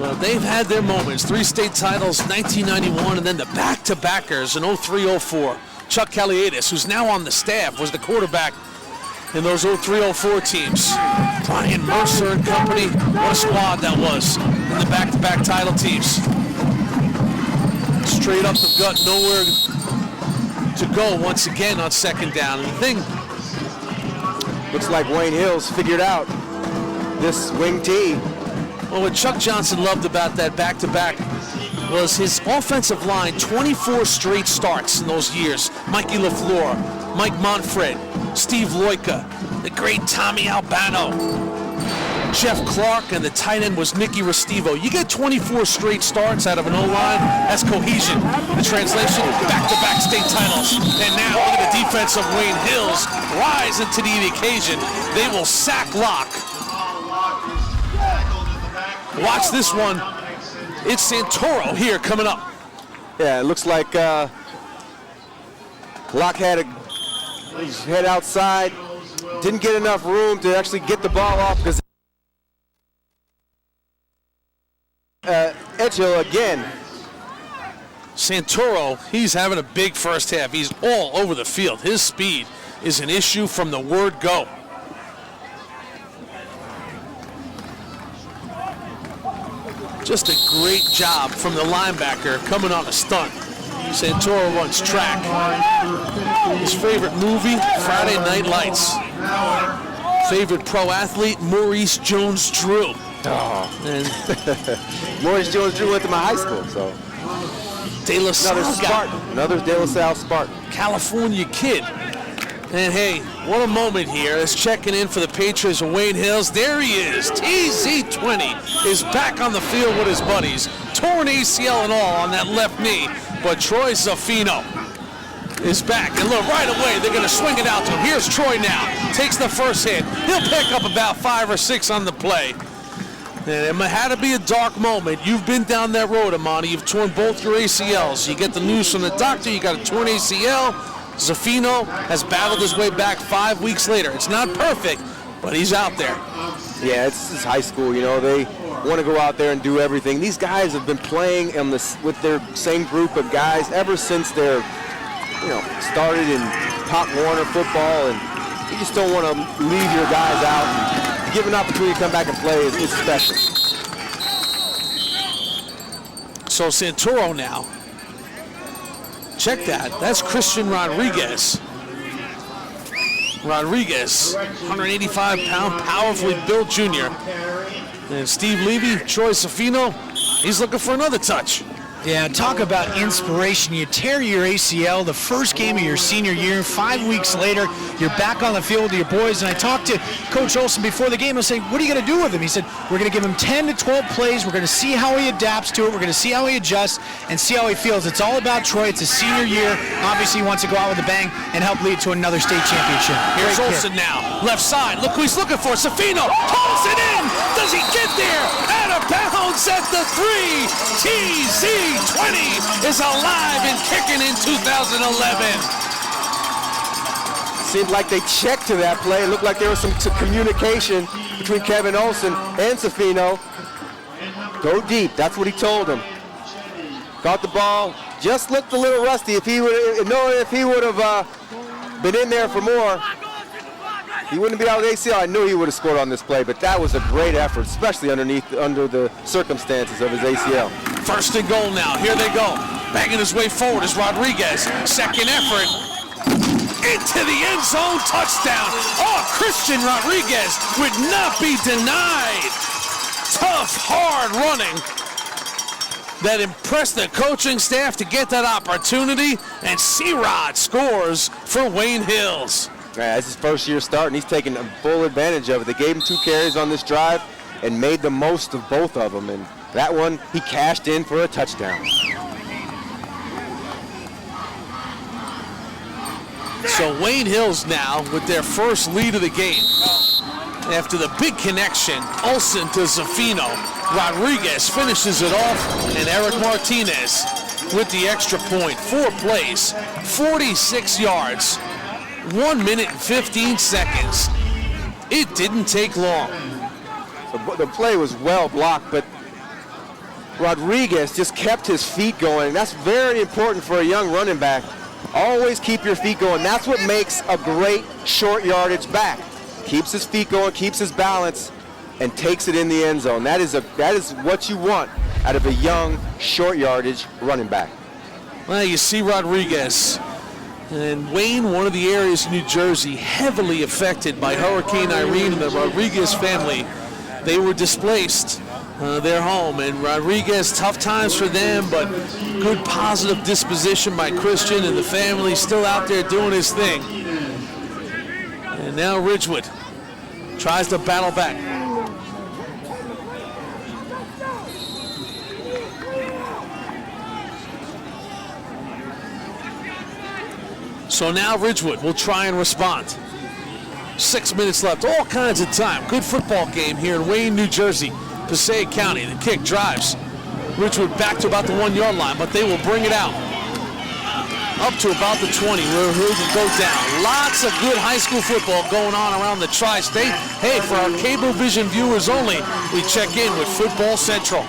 Well, they've had their moments. 3 state titles, 1991, and then the back-to-backers in 03-04. Chuck Caliadis, who's now on the staff, was the quarterback in those 03-04 teams. Brian Mercer and company, what a squad that was in the back-to-back title teams. Straight up the gut, nowhere to go once again on second down. And the thing, looks like Wayne Hills figured out this wing T. well, what Chuck Johnson loved about that back-to-back was his offensive line, 24 straight starts in those years. Mikey LaFleur, Mike Monfred, Steve Loika, the great Tommy Albano, Jeff Clark, and the tight end was Nicky Restivo. You get 24 straight starts out of an O-line, that's cohesion. The translation, back-to-back state titles. And now look at the defense of Wayne Hills rise into the occasion. They will sack Locke. Watch this one. It's Santoro here coming up. Yeah, it looks like Locke had his head outside, didn't get enough room to actually get the ball off because Edgehill again. Santoro, he's having a big first half. He's all over the field. His speed is an issue from the word go. Just a great job from the linebacker coming on a stunt. Santoro runs track. His favorite movie, Friday Night Lights. Favorite pro athlete, Maurice Jones-Drew. Oh. And Maurice Jones-Drew went to my high school, so. De La Salle Another Spartan. Another De La Salle Spartan. California kid. And hey, what a moment here. Let's checking in for the Patriots of Wayne Hills. There he is. TZ20 is back on the field with his buddies. Torn ACL and all on that left knee. But Troy Zaffino is back. And look, right away, they're going to swing it out to him. Here's Troy now. Takes the first hit. He'll pick up about 5 or 6 on the play. And it had to be a dark moment. You've been down that road, Amani. You've torn both your ACLs. You get the news from the doctor. You got a torn ACL. Zaffino has battled his way back 5 weeks later. It's not perfect, but he's out there. Yeah, it's high school, you know. They want to go out there and do everything. These guys have been playing with their same group of guys ever since they're, started in Pop Warner football, and you just don't want to leave your guys out. And give an opportunity to come back and play is special. So Santoro now. Check that. That's Christian Rodriguez. Rodriguez, 185-pound, powerfully built junior. And Steve Levy, Troy Zaffino, he's looking for another touch. Yeah, talk about inspiration. You tear your ACL the first game of your senior year. 5 weeks later, you're back on the field with your boys. And I talked to Coach Olson before the game. I was saying, what are you going to do with him? He said, we're going to give him 10 to 12 plays. We're going to see how he adapts to it. We're going to see how he adjusts and see how he feels. It's all about Troy. It's a senior year. Obviously, he wants to go out with a bang and help lead to another state championship. Here's Olson now. Left side. Look who he's looking for. Zaffino pulls it in. Does he get there? Out of bounds at the 3. TZ20 is alive and kicking in 2011. Seemed like they checked to that play. It looked like there was some communication between Kevin Olson and Zaffino. Go deep. That's what he told him. Caught the ball. Just looked a little rusty. If he would have been in there for more, he wouldn't be out with ACL. I knew he would have scored on this play, but that was a great effort, especially under the circumstances of his ACL. First and goal now. Here they go. Banging his way forward is Rodriguez. Second effort. Into the end zone. Touchdown. Oh, Christian Rodriguez would not be denied. Tough, hard running that impressed the coaching staff to get that opportunity. And C-Rod scores for Wayne Hills. Yeah, it's his first year starting. He's taking full advantage of it. They gave him 2 carries on this drive and made the most of both of them. And that one, he cashed in for a touchdown. So Wayne Hills now with their first lead of the game. After the big connection, Olsen to Zaffino. Rodriguez finishes it off, and Eric Martinez with the extra point. 4 plays, 46 yards. 1 minute and 15 seconds. It didn't take long. The play was well blocked, but Rodriguez just kept his feet going. That's very important for a young running back. Always keep your feet going. That's what makes a great short yardage back. Keeps his feet going, keeps his balance, and takes it in the end zone. That is what you want out of a young short yardage running back. Well, you see Rodriguez. And Wayne, one of the areas in New Jersey heavily affected by Hurricane Irene, and the Rodriguez family, they were displaced their home. And Rodriguez, tough times for them, but good positive disposition by Christian and the family, still out there doing his thing. And now Ridgewood tries to battle back. So now Ridgewood will try and respond. 6 minutes left, all kinds of time. Good football game here in Wayne, New Jersey, Passaic County. The kick drives Ridgewood back to about the 1 yard line, but they will bring it out up to about the 20 where he'll go down. Lots of good high school football going on around the tri-state. Hey, for our cable vision viewers only, we check in with Football Central.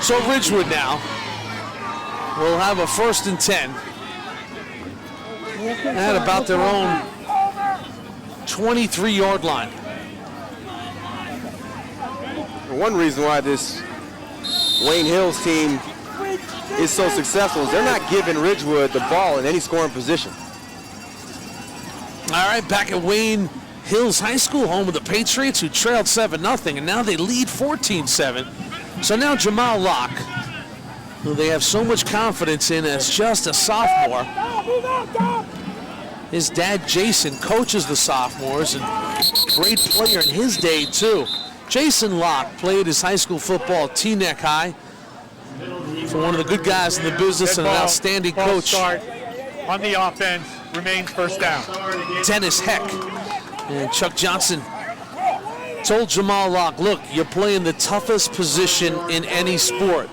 So Ridgewood now will have a 1st and 10 at about their own 23-yard line. One reason why this Wayne Hills team is so successful is they're not giving Ridgewood the ball in any scoring position. All right, back at Wayne Hills High School, home of the Patriots, who trailed 7-0, and now they lead 14-7. So now Jamal Locke, who they have so much confidence in as just a sophomore. His dad, Jason, coaches the sophomores, and great player in his day, too. Jason Locke played his high school football at Teaneck High for one of the good guys in the business and an outstanding coach. Start on the offense, remains 1st down. Dennis Heck and Chuck Johnson told Jamal Locke, look, you're playing the toughest position in any sport,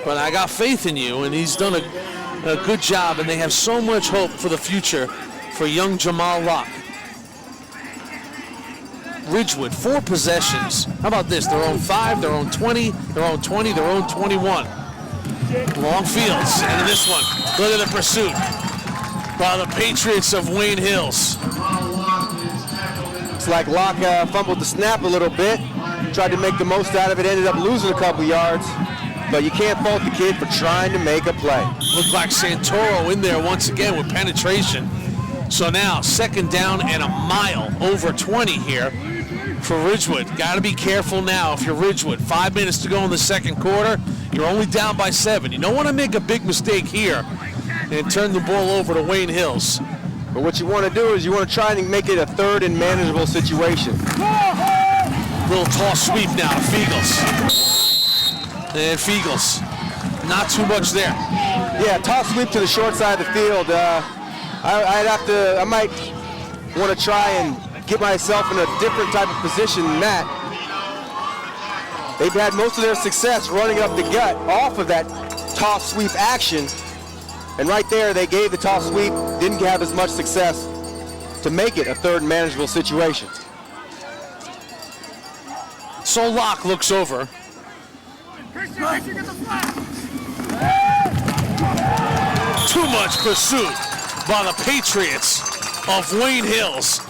but I got faith in you, and he's done a good job, and they have so much hope for the future for young Jamal Locke. Ridgewood, 4 possessions. How about this? Their own 5, their own 20, their own 20, their own 21. Long fields, and this one, look at the pursuit by the Patriots of Wayne Hills. It's like Locke fumbled the snap a little bit, tried to make the most out of it, ended up losing a couple yards, but you can't fault the kid for trying to make a play. Looked like Santoro in there once again with penetration. So now 2nd down and a mile, over 20 here for Ridgewood. Got to be careful now if you're Ridgewood. 5 minutes to go in the 2nd quarter. You're only down by 7. You don't want to make a big mistake here and turn the ball over to Wayne Hills. But what you want to do is you want to try and make it a 3rd and manageable situation. Little toss sweep now to Fiegels. And Fiegels, not too much there. Yeah, toss sweep to the short side of the field. I might want to try and get myself in a different type of position than that. They've had most of their success running up the gut off of that toss sweep action. And right there, they gave the toss sweep, didn't have as much success to make it a 3rd manageable situation. So Locke looks over. Too much pursuit by the Patriots of Wayne Hills.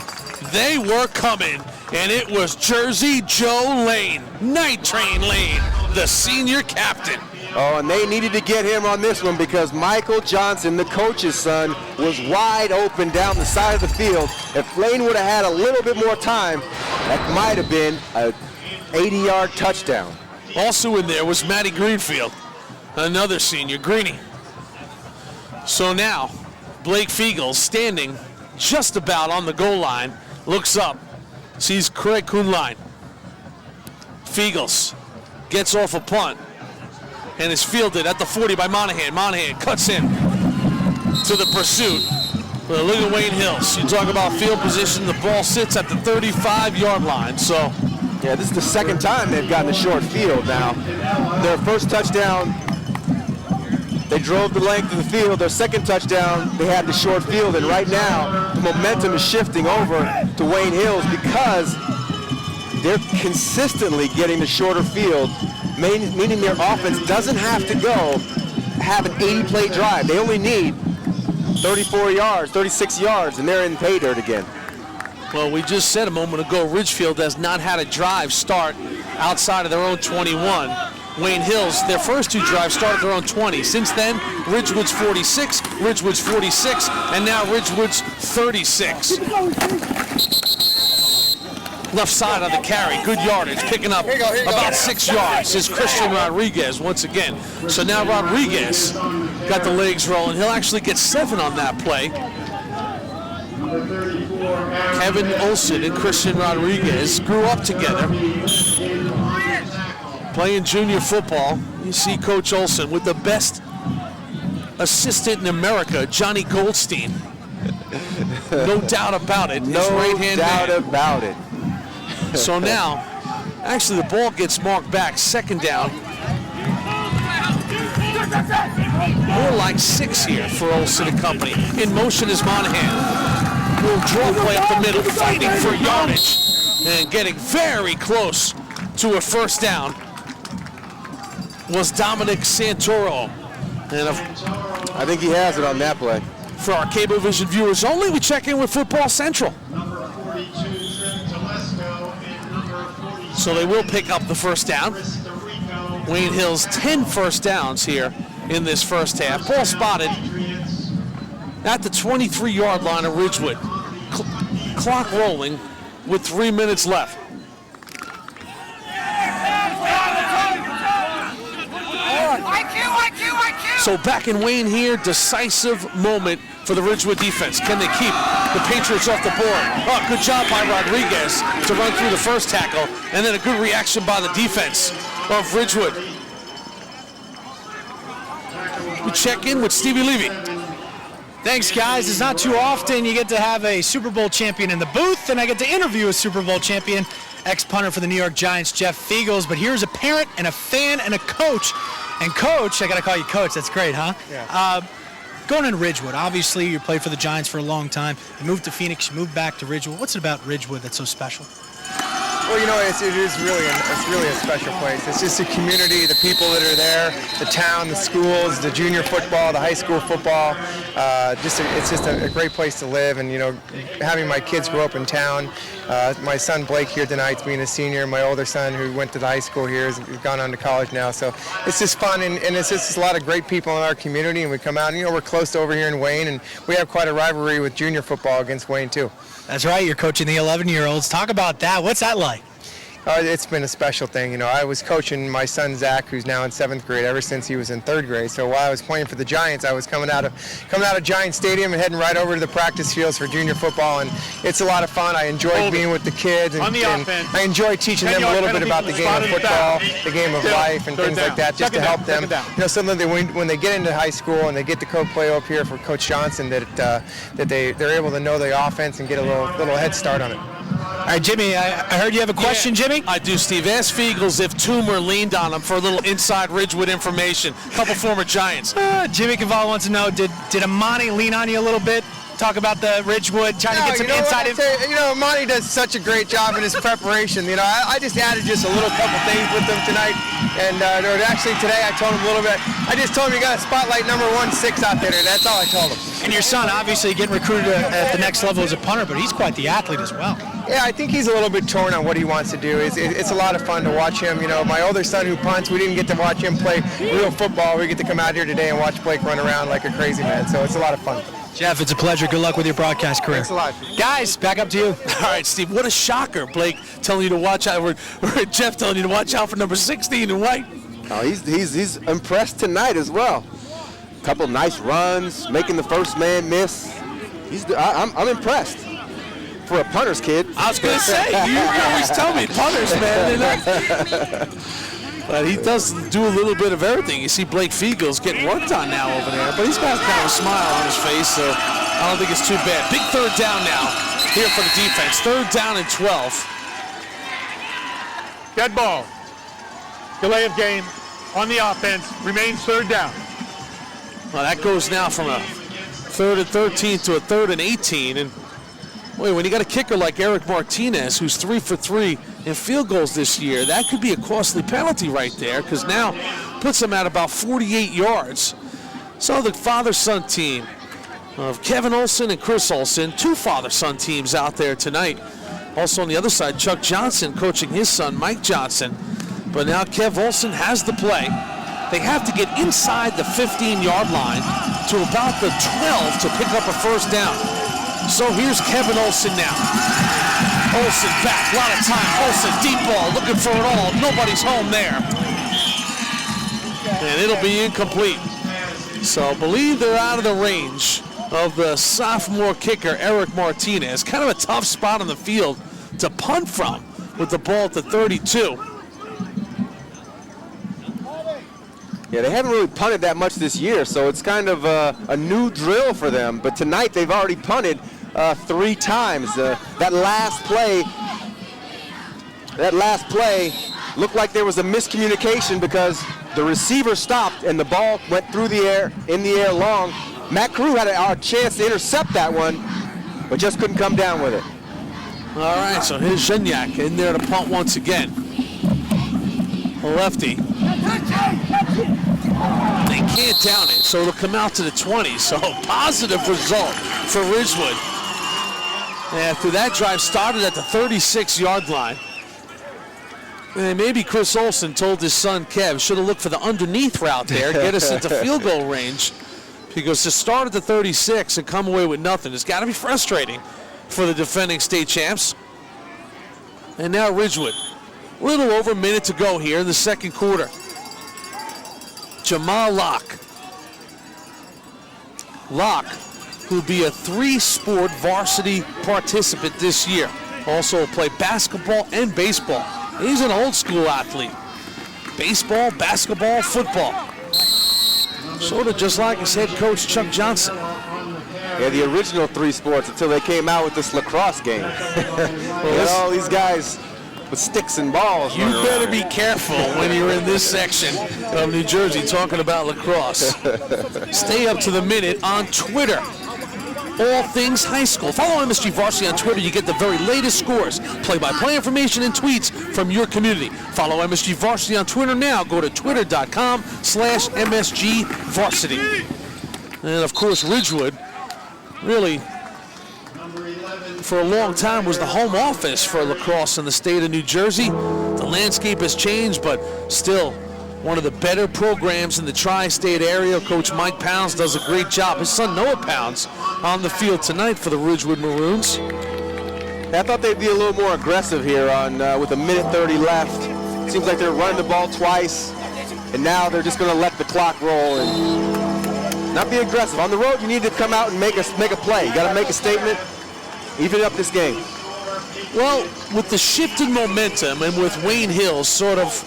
They were coming, and it was Jersey Joe Lane, Night Train Lane, the senior captain. Oh, and they needed to get him on this one because Michael Johnson, the coach's son, was wide open down the side of the field. If Lane would have had a little bit more time, that might have been an 80-yard touchdown. Also in there was Matty Greenfield, another senior, Greenie. So now, Blake Fiegels standing just about on the goal line, looks up, sees Craig Kuhnlein. Fiegels gets off a punt and is fielded at the 40 by Monahan. Monahan cuts in to the pursuit. Well, look at Wayne Hills. You talk about field position, the ball sits at the 35-yard line. So, yeah, this is the 2nd time they've gotten a short field now. Their first touchdown They drove the length of the field. Their second touchdown, they had the short field, and right now the momentum is shifting over to Wayne Hills because they're consistently getting the shorter field, meaning their offense doesn't have to have an 80-play drive. They only need 34 yards, 36 yards, and they're in pay dirt again. Well, we just said a moment ago, Ridgefield has not had a drive start outside of their own 21. Wayne Hills, their first two drives started their own 20. Since then, Ridgewood's 46, Ridgewood's 46, and now Ridgewood's 36. Left side on the carry, good yardage, picking up about 6 yards is Christian Rodriguez once again. So now Rodriguez got the legs rolling. He'll actually get 7 on that play. Kevin Olson and Christian Rodriguez grew up together, playing junior football. You see Coach Olson with the best assistant in America, Johnny Goldstein. No doubt about it. No doubt about it. So now, actually the ball gets marked back, second down. More like 6 here for Olsen and company. In motion is Monahan. Will draw play up the middle, fighting for yardage and getting very close to a first down was Dominic Santoro. And I think he has it on that play. For our Cablevision viewers only, we check in with Football Central. So they will pick up the first down. Wayne Hills 10 first downs here in this first half. Ball spotted at the 23-yard line of Ridgewood. Clock rolling with 3 minutes left. So back in Wayne here, decisive moment for the Ridgewood defense. Can they keep the Patriots off the board? Oh, good job by Rodriguez to run through the first tackle, and then a good reaction by the defense of Ridgewood. We check in with Stevie Levy. Thanks, guys. It's not too often you get to have a Super Bowl champion in the booth, and I get to interview a Super Bowl champion, ex-punter for the New York Giants, Jeff Fiegels. But here's a parent and a fan and a coach. And Coach, I got to call you Coach. That's great, huh? Yeah. Going in Ridgewood, obviously you played for the Giants for a long time. You moved to Phoenix, you moved back to Ridgewood. What's it about Ridgewood that's so special? Well, you know, it's really a special place. It's just the community, the people that are there, the town, the schools, the junior football, the high school football. It's just a great place to live, and you know, having my kids grow up in town. My son Blake here tonight's being a senior. My older son, who went to the high school here, has gone on to college now. So it's just fun, and it's just a lot of great people in our community. And we come out, and you know, we're close to over here in Wayne, and we have quite a rivalry with junior football against Wayne too. That's right. You're coaching the 11-year-olds. Talk about that. What's that like? It's been a special thing. You know, I was coaching my son Zach, who's now in 7th grade, ever since he was in 3rd grade. So while I was playing for the Giants, I was coming out of Giant Stadium and heading right over to the practice fields for junior football, and it's a lot of fun. I enjoy being with the kids, and I enjoy teaching them a little bit about the game of football, the game of life, and things like that, just to help them. You know, something that when they get into high school and they get to play up here for Coach Johnson, that they're able to know the offense and get a little head start on it. All right, Jimmy, I heard you have a question, Jimmy? I do, Steve. Ask Fiegels if Toomer leaned on him for a little inside Ridgewood information. A couple former Giants. Jimmy Cavallo wants to know, did Amani lean on you a little bit? Talk about the Ridgewood, trying to get some inside info. You know, Amani does such a great job in his preparation. You know, I just added just a little couple things with him tonight. And actually today I told him a little bit. I just told him you got to spotlight number 16 out there. That's all I told him. And your son, obviously getting recruited at the next level as a punter, but he's quite the athlete as well. Yeah, I think he's a little bit torn on what he wants to do. It's a lot of fun to watch him. You know, my older son who punts, we didn't get to watch him play real football. We get to come out here today and watch Blake run around like a crazy man. So it's a lot of fun. Jeff, it's a pleasure. Good luck with your broadcast career. Thanks a lot. Guys, back up to you. All right, Steve, what a shocker. Blake telling you to watch out, or Jeff telling you to watch out for number 16 in white. Oh, he's impressed tonight as well. Couple nice runs, making the first man miss. I'm impressed for a punter's kid. I was going to say, you always tell me punters, man. But he does do a little bit of everything. You see Blake Fiegels getting worked on now over there, but he's got kind of a smile on his face, so I don't think it's too bad. Big third down now here for the defense. 3rd down and 12. Dead ball. Delay of game on the offense. Remains 3rd down. Well, that goes now from a 3rd and 13 to a 3rd and 18. And boy, when you got a kicker like Eric Martinez, who's 3 for 3 in field goals this year, that could be a costly penalty right there, because now puts him at about 48 yards. So the father-son team of Kevin Olson and Chris Olson, 2 father-son teams out there tonight. Also on the other side, Chuck Johnson coaching his son, Mike Johnson. But now Kev Olson has the play. They have to get inside the 15-yard line to about the 12 to pick up a first down. So here's Kevin Olson now. Olson back, a lot of time. Olson, deep ball, looking for it all. Nobody's home there. And it'll be incomplete. So I believe they're out of the range of the sophomore kicker, Eric Martinez. Kind of a tough spot on the field to punt from with the ball at the 32. Yeah, they haven't really punted that much this year, so it's kind of a new drill for them. But tonight they've already punted 3 times. That last play looked like there was a miscommunication because the receiver stopped and the ball went through the air, in the air long. Matt Carew had a chance to intercept that one, but just couldn't come down with it. All right, so here's Zhenyak in there to punt once again. Lefty. They can't down it, so it'll come out to the 20. So positive result for Ridgewood. After that drive started at the 36-yard line. And maybe Chris Olson told his son Kev, should have looked for the underneath route there, get us into field goal range. Because to start at the 36 and come away with nothing, it's got to be frustrating for the defending state champs. And now Ridgewood. A little over a minute to go here in the second quarter. Jamal Locke. Locke, who'll be a 3-sport varsity participant this year. Also will play basketball and baseball. He's an old school athlete. Baseball, basketball, football. Sort of just like his head coach, Chuck Johnson. Yeah, the original 3 sports until they came out with this lacrosse game. All these guys with sticks and balls. You better be careful when you're in this section of New Jersey talking about lacrosse. Stay up to the minute on Twitter. All things high school. Follow MSG Varsity on Twitter. You get the very latest scores, play-by-play information, and tweets from your community. Follow MSG Varsity on Twitter now. Go to twitter.com/MSG Varsity. And, of course, Ridgewood really, for a long time, was the home office for lacrosse in the state of New Jersey. The landscape has changed, but still one of the better programs in the tri-state area. Coach Mike Pounds does a great job. His son Noah Pounds on the field tonight for the Ridgewood Maroons. I thought they'd be a little more aggressive here on with a minute 30 left. Seems like they're running the ball twice, and now they're just going to let the clock roll and not be aggressive. On the road, you need to come out and make a play. You got to make a statement, even up this game. Well, with the shift in momentum and with Wayne Hills sort of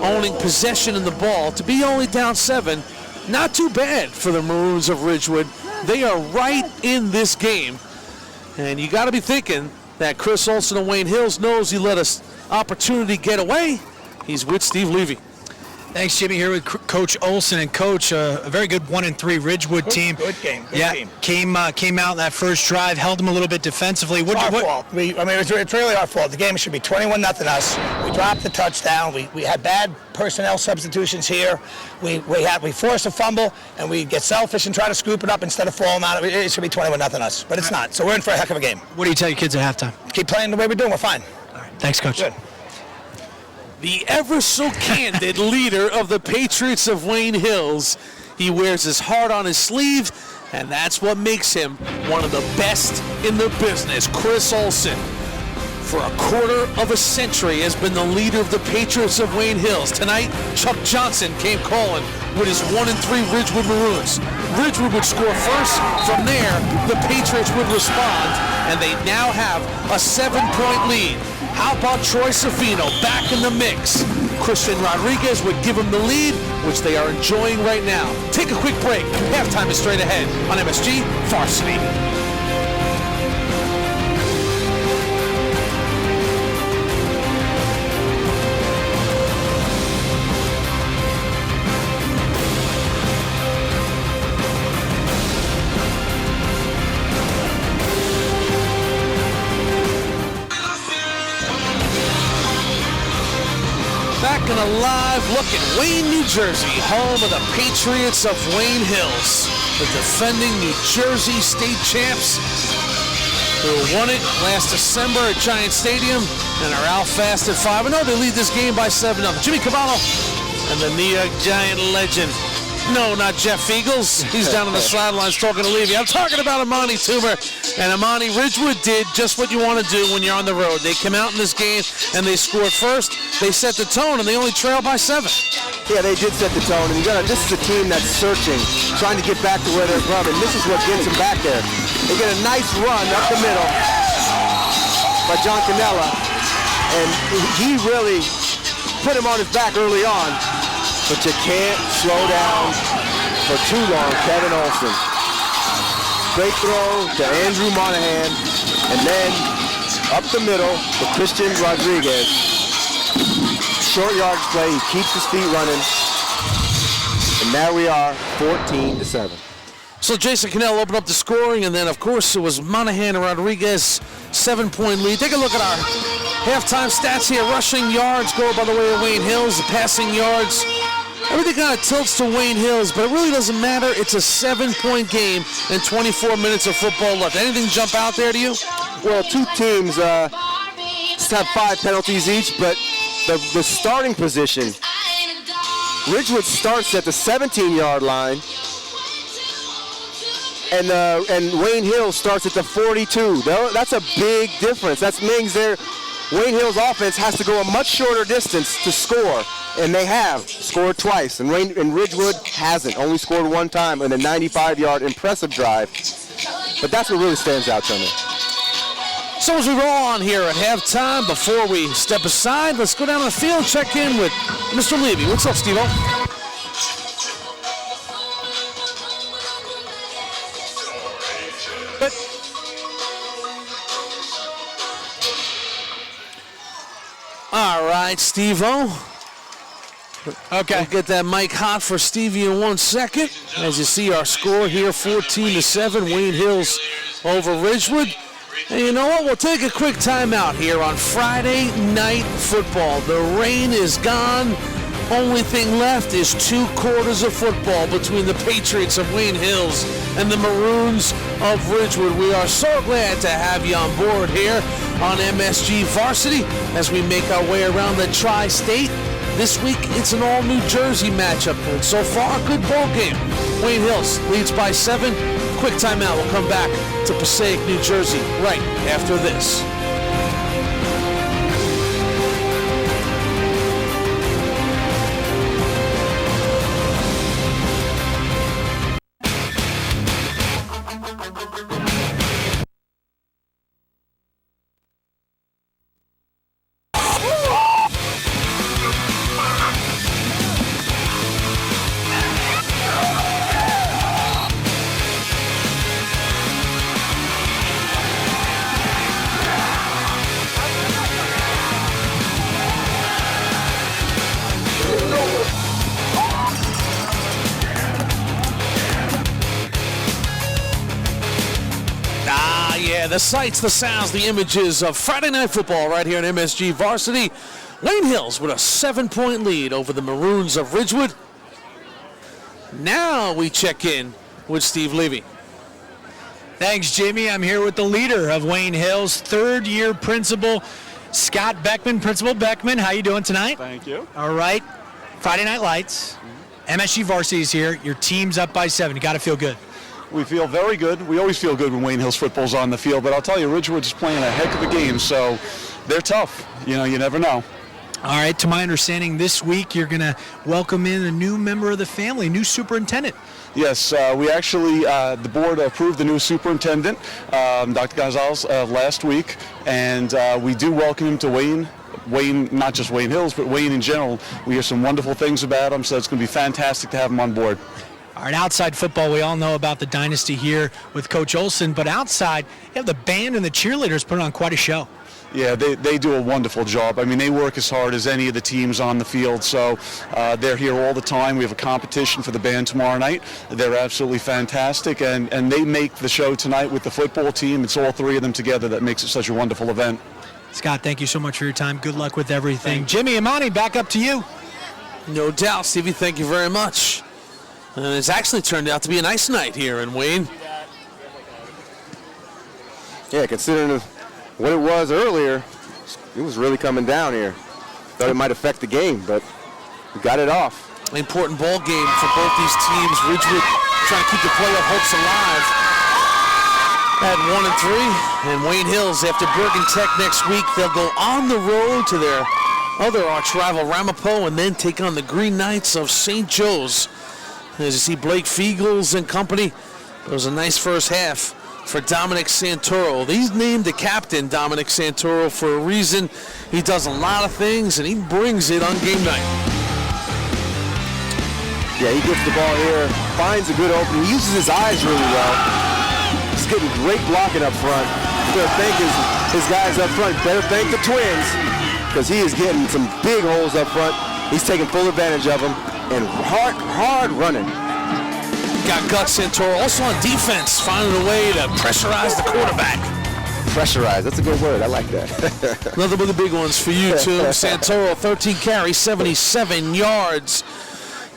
owning possession in the ball, to be only down 7, not too bad for the Maroons of Ridgewood. They are right in this game. And you got to be thinking that Chris Olson of Wayne Hills knows he let us opportunity get away. He's with Steve Levy. Thanks, Jimmy. Here with Coach Olson. And Coach, a very good 1-3 Ridgewood team. Good game. Team. Came out in that first drive, held them a little bit defensively. It's our fault. It's really our fault. The game should be 21-0 us. We dropped the touchdown. We had bad personnel substitutions here. We forced a fumble, and we get selfish and try to scoop it up instead of falling out. It should be 21-0 us, but it's not. So we're in for a heck of a game. What do you tell your kids at halftime? Keep playing the way we're doing. We're fine. All right. Thanks, Coach. Good. The ever so candid leader of the Patriots of Wayne Hills. He wears his heart on his sleeve, and that's what makes him one of the best in the business. Chris Olson, for a quarter of a century, has been the leader of the Patriots of Wayne Hills. Tonight, Chuck Johnson came calling with his 1-3 Ridgewood Maroons. Ridgewood would score first. From there, the Patriots would respond, and they now have a 7-point lead. How about Troy Safino back in the mix? Christian Rodriguez would give him the lead, which they are enjoying right now. Take a quick break. Halftime is straight ahead on MSG Varsity. taking a live look at Wayne, New Jersey, home of the Patriots of Wayne Hills, the defending New Jersey state champs who won it last December at Giant Stadium and are out fast at 5-0. They lead this game by 7-0. Jimmy Cavallo and the New York Giant legend. No, not Jeff Eagles. He's down on the sidelines talking to Levy. I'm talking about Amani Toomer. And Amani, Ridgewood did just what you want to do when you're on the road. They come out in this game and they scored first. They set the tone and they only trail by 7. Yeah, they did set the tone. And this is a team that's searching, trying to get back to where they're from. And this is what gets them back there. They get a nice run up the middle by John Canella. And he really put him on his back early on. But you can't slow down for too long, Kevin Olsen. Great throw to Andrew Monahan, and then up the middle to Christian Rodriguez. Short yardage play, he keeps his feet running, and there we are, 14-7. So Jason Cannell opened up the scoring, and then of course it was Monahan and Rodriguez, 7-point lead. Take a look at our halftime stats here. Rushing yards go by the way of Wayne Hills, the passing yards. Everything kind of tilts to Wayne Hills, but it really doesn't matter. It's a 7-point game and 24 minutes of football left. Anything jump out there to you? Well, two teams have 5 penalties each, but the starting position, Ridgewood starts at the 17-yard line, and Wayne Hills starts at the 42. That's a big difference. That means Wayne Hills' offense has to go a much shorter distance to score. And they have scored twice, and Ridgewood hasn't, only scored one time in a 95-yard impressive drive. But that's what really stands out to me. So as we roll on here at halftime, before we step aside, let's go down to the field, check in with Mr. Levy. What's up, Steve-O? All right, Steve-O. Okay. We'll get that mic hot for Stevie in 1 second. As you see our score here, 14-7, Wayne Hills over Ridgewood. And you know what? We'll take a quick timeout here on Friday Night Football. The rain is gone. Only thing left is 2 quarters of football between the Patriots of Wayne Hills and the Maroons of Ridgewood. We are so glad to have you on board here on MSG Varsity as we make our way around the tri-state. This week, it's an all-New Jersey matchup, and so far, a good ball game. Wayne Hills leads by 7. Quick timeout. We'll come back to Passaic, New Jersey, right after this. The sights, the sounds, the images of Friday Night Football right here on MSG Varsity. Wayne Hills with a 7-point lead over the Maroons of Ridgewood. Now we check in with Steve Levy. Thanks, Jimmy. I'm here with the leader of Wayne Hills, third-year principal, Scott Beckman. Principal Beckman, how you doing tonight? Thank you. All right. Friday Night Lights. MSG Varsity is here. Your team's up by 7. You got to feel good. We feel very good. We always feel good when Wayne Hills football's on the field, but I'll tell you, Ridgewood's playing a heck of a game, so they're tough. You never know. All right, to my understanding, this week you're going to welcome in a new member of the family, new superintendent. Yes, we actually, the board approved the new superintendent, Dr. Gonzalez, last week, and we do welcome him to Wayne, not just Wayne Hills, but Wayne in general. We hear some wonderful things about him, so it's going to be fantastic to have him on board. All right, outside football, we all know about the dynasty here with Coach Olsen, but outside, you have the band and the cheerleaders putting on quite a show. Yeah, they do a wonderful job. I mean, they work as hard as any of the teams on the field, so they're here all the time. We have a competition for the band tomorrow night. They're absolutely fantastic, and they make the show tonight with the football team. It's all 3 of them together that makes it such a wonderful event. Scott, thank you so much for your time. Good luck with everything. Jimmy, Amani, back up to you. No doubt, Stevie. Thank you very much. And it's actually turned out to be a nice night here in Wayne. Yeah, considering what it was earlier, it was really coming down here. Thought it might affect the game, but we got it off. Important ball game for both these teams. Ridgewood trying to keep the playoff hopes alive at 1-3. And Wayne Hills, after Bergen Tech next week, they'll go on the road to their other arch rival Ramapo and then take on the Green Knights of St. Joe's. As you see Blake Fiegels and company, it was a nice first half for Dominic Santoro. He's named the captain, Dominic Santoro, for a reason. He does a lot of things, and he brings it on game night. Yeah, he gets the ball here, finds a good opening. He uses his eyes really well. He's getting great blocking up front. Better thank his guys up front. Better thank the Twins, because he is getting some big holes up front. He's taking full advantage of them, and hard running. Got guts, Santoro. Also on defense, finding a way to pressurize the quarterback. Pressurize, that's a good word. I like that. Another one of the big ones for you, too. Santoro, 13 carries, 77 yards.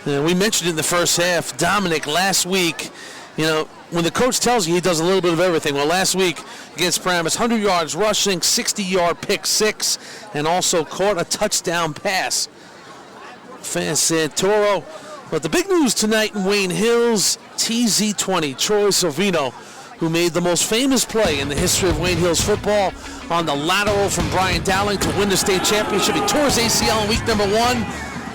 We mentioned it in the first half. Dominic, last week, you know, when the coach tells you he does a little bit of everything. Well, last week against Paramus, 100 yards rushing, 60-yard pick six, and also caught a touchdown pass. Santoro. But the big news tonight in Wayne Hills, TZ20, Troy Silvino, who made the most famous play in the history of Wayne Hills football on the lateral from Brian Dowling to win the state championship. He tore his ACL in week number 1.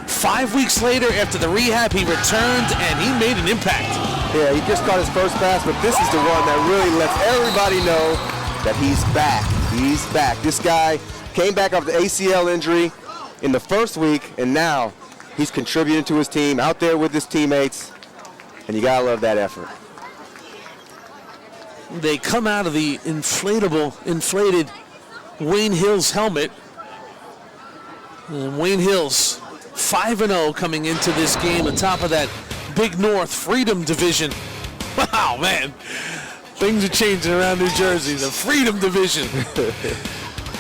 5 weeks later, after the rehab, he returned, and he made an impact. Yeah, he just caught his first pass, but this is the one that really lets everybody know that he's back. He's back. This guy came back off the ACL injury in the first week, and now he's contributing to his team, out there with his teammates, and you gotta love that effort. They come out of the inflated Wayne Hills helmet, and Wayne Hills 5-0 coming into this game on top of that Big North Freedom Division. Wow, man. Things are changing around New Jersey. The Freedom Division.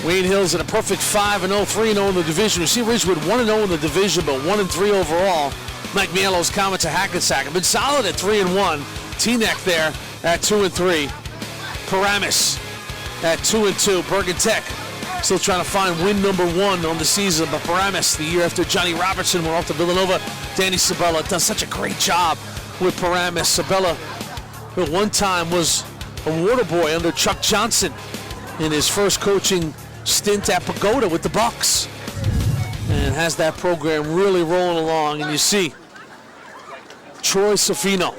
Wayne Hills in a perfect 5-0, 3-0 in the division. We see Ridgewood 1-0 in the division, but 1-3 overall. Mike Mielo's comments at Hackensack have been solid at 3-1. Teaneck there at 2-3. Paramus at 2-2. Bergen Tech still trying to find win number 1 on the season, but Paramus, the year after Johnny Robertson went off to Villanova, Danny Sabella does such a great job with Paramus. Sabella, who at one time was a water boy under Chuck Johnson in his first coaching stint at Pagoda with the Bucks, and has that program really rolling along. And you see Troy Sofino,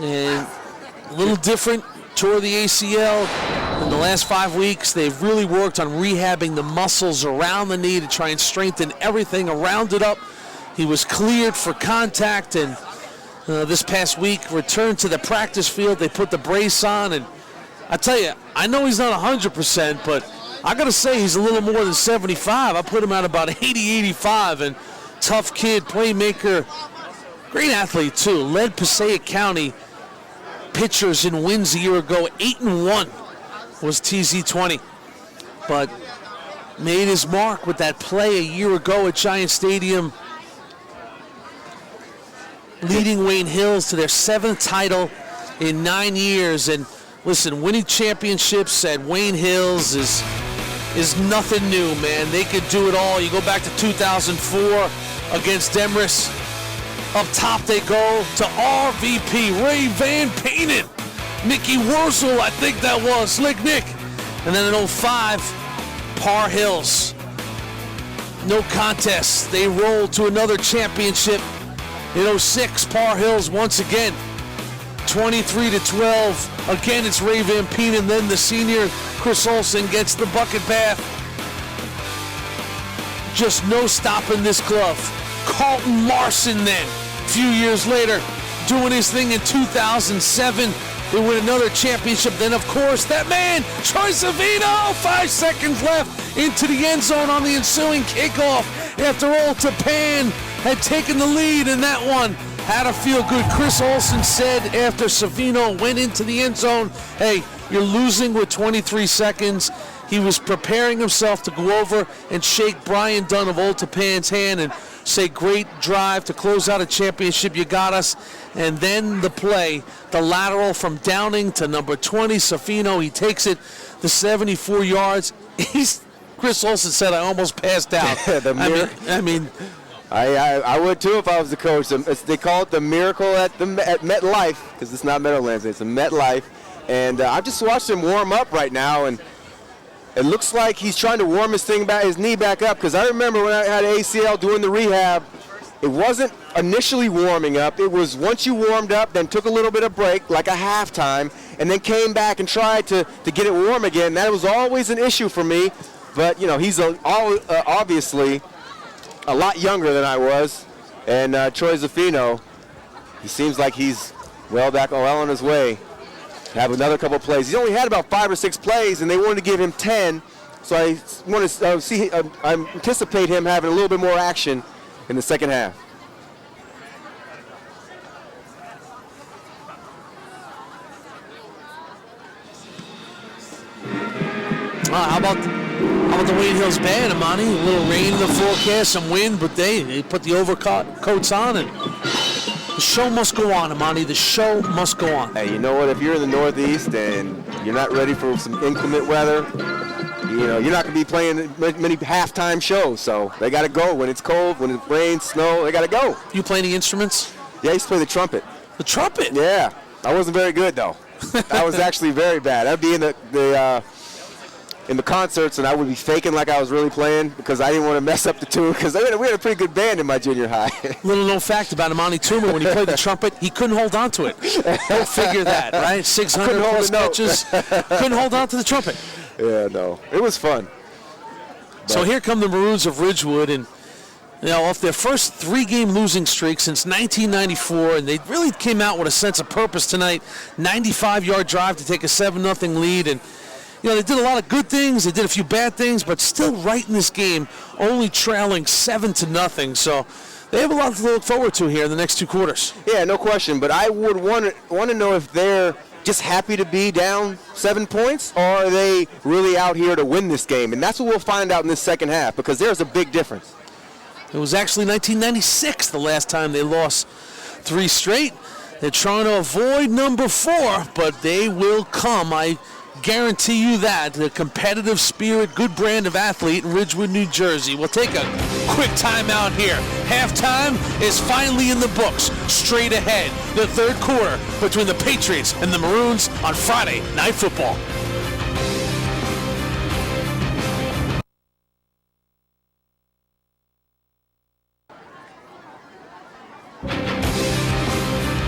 and a little different, tore the ACL. In the last 5 weeks, they've really worked on rehabbing the muscles around the knee to try and strengthen everything around it up. He was cleared for contact, and this past week returned to the practice field. They put the brace on, and I tell you, I know he's not 100%, but I got to say he's a little more than 75. I put him at about 80, 85, and tough kid, playmaker, great athlete too. Led Passaic County pitchers in wins a year ago. 8-1 was TZ20, but made his mark with that play a year ago at Giant Stadium, leading Wayne Hills to their 7th title in 9 years. And listen, winning championships at Wayne Hills is nothing new, man. They could do it all. You go back to 2004 against Demris. Up top they go to RVP, Ray Van Painen, Mickey Wurzel, I think that was, Slick Nick. And then in 05, Par Hills. No contest. They roll to another championship. In 06, Par Hills once again, 23-12. Again, it's Ray Van Painen. Then the senior, Chris Olson, gets the bucket bath. Just no stopping this glove. Carlton Larson then, a few years later, doing his thing in 2007. They win another championship. Then, of course, that man, Troy Savino, 5 seconds left into the end zone on the ensuing kickoff. After Old Tapan had taken the lead in that one. Had to feel good. Chris Olson said after Savino went into the end zone, hey, you're losing with 23 seconds. he was preparing himself to go over and shake Brian Dunn of Old Tapan's hand and say, great drive to close out a championship, you got us. And then the play, the lateral from Downing to number 20, Safino, he takes it to 74 yards. Chris Olsen said, I almost passed out. I would too if I was the coach. They call it the miracle at MetLife, because it's not Meadowlands, it's a MetLife. And I just watched him warm up right now, and it looks like he's trying to warm his knee back up, because I remember when I had ACL doing the rehab, it wasn't initially warming up. It was once you warmed up, then took a little bit of break, like a halftime, and then came back and tried to get it warm again. That was always an issue for me. But, you know, he's obviously a lot younger than I was. And Troy Zaffino, he seems like he's well on his way. Have another couple plays. He's only had about 5 or 6 plays, and they wanted to give him 10. So I want to I anticipate him having a little bit more action in the second half. How about the Wayne Hills Band, Amani? A little rain in the forecast, some wind, but they put the overcoats on, and the show must go on, Amani. The show must go on. Hey, you know what? If you're in the Northeast and you're not ready for some inclement weather, you know, you're not going to be playing many halftime shows. So they got to go when it's cold, when it rains, snow. They got to go. You play any instruments? Yeah, I used to play the trumpet. The trumpet? Yeah, I wasn't very good though. I was actually very bad. I'd be in the concerts, and I would be faking like I was really playing because I didn't want to mess up the tune, because we had a pretty good band in my junior high. Little known fact about Amani Toomer, when he played the trumpet, he couldn't hold on to it. Go figure that, right? 600 plus pitches. Couldn't hold on to the trumpet. Yeah, no. It was fun. So here come the Maroons of Ridgewood, and you know, off their first 3-game losing streak since 1994, and they really came out with a sense of purpose tonight. 95-yard drive to take a 7-0 lead, and you know, they did a lot of good things, they did a few bad things, but still right in this game, only trailing 7-0. So they have a lot to look forward to here in the next 2 quarters. Yeah, no question. But I would want to know if they're just happy to be down 7 points, or are they really out here to win this game? And that's what we'll find out in this second half, because there's a big difference. It was actually 1996 the last time they lost 3 straight. They're trying to avoid number 4, but they will come. I guarantee you that. The competitive spirit, good brand of athlete in Ridgewood, New Jersey. We'll take a quick timeout here. Halftime is finally in the books. Straight ahead, the 3rd quarter between the Patriots and the Maroons on Friday Night Football.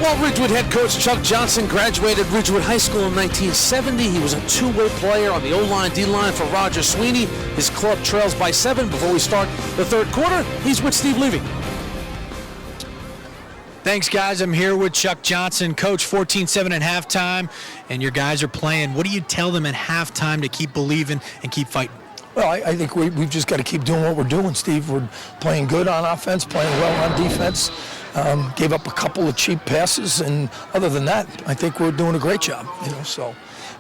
Well, Ridgewood head coach Chuck Johnson graduated Ridgewood High School in 1970. He was a 2-way player on the O-line, D-line for Roger Sweeney. His club trails by 7. Before we start the 3rd quarter, he's with Steve Levy. Thanks, guys. I'm here with Chuck Johnson. Coach, 14-7 at halftime, and your guys are playing. What do you tell them at halftime to keep believing and keep fighting? Well, I think we've just got to keep doing what we're doing, Steve. We're playing good on offense, playing well on defense. Gave up a couple of cheap passes, and other than that, I think we're doing a great job. You know, so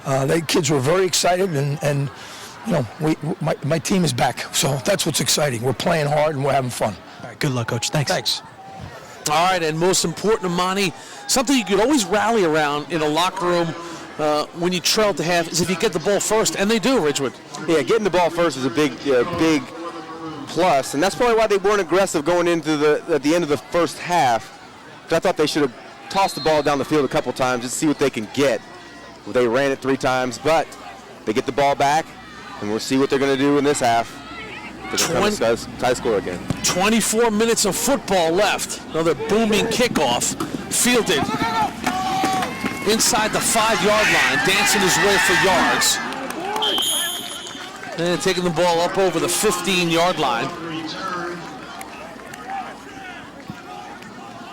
the kids were very excited, and you know, my team is back. So that's what's exciting. We're playing hard and we're having fun. All right, good luck, Coach. Thanks. Thanks. All right, and most important, Amani, something you could always rally around in a locker room when you trail to half is if you get the ball first, and they do, Ridgewood. Yeah, getting the ball first is a big plus, and that's probably why they weren't aggressive going into at the end of the first half. I thought they should have tossed the ball down the field a couple times just to see what they can get. Well, they ran it 3 times, but they get the ball back, and we'll see what they're going to do in this half. Tie score again. 24 minutes of football left. Another booming kickoff. Fielded inside the 5-yard line, dancing his way for yards. And taking the ball up over the 15-yard line,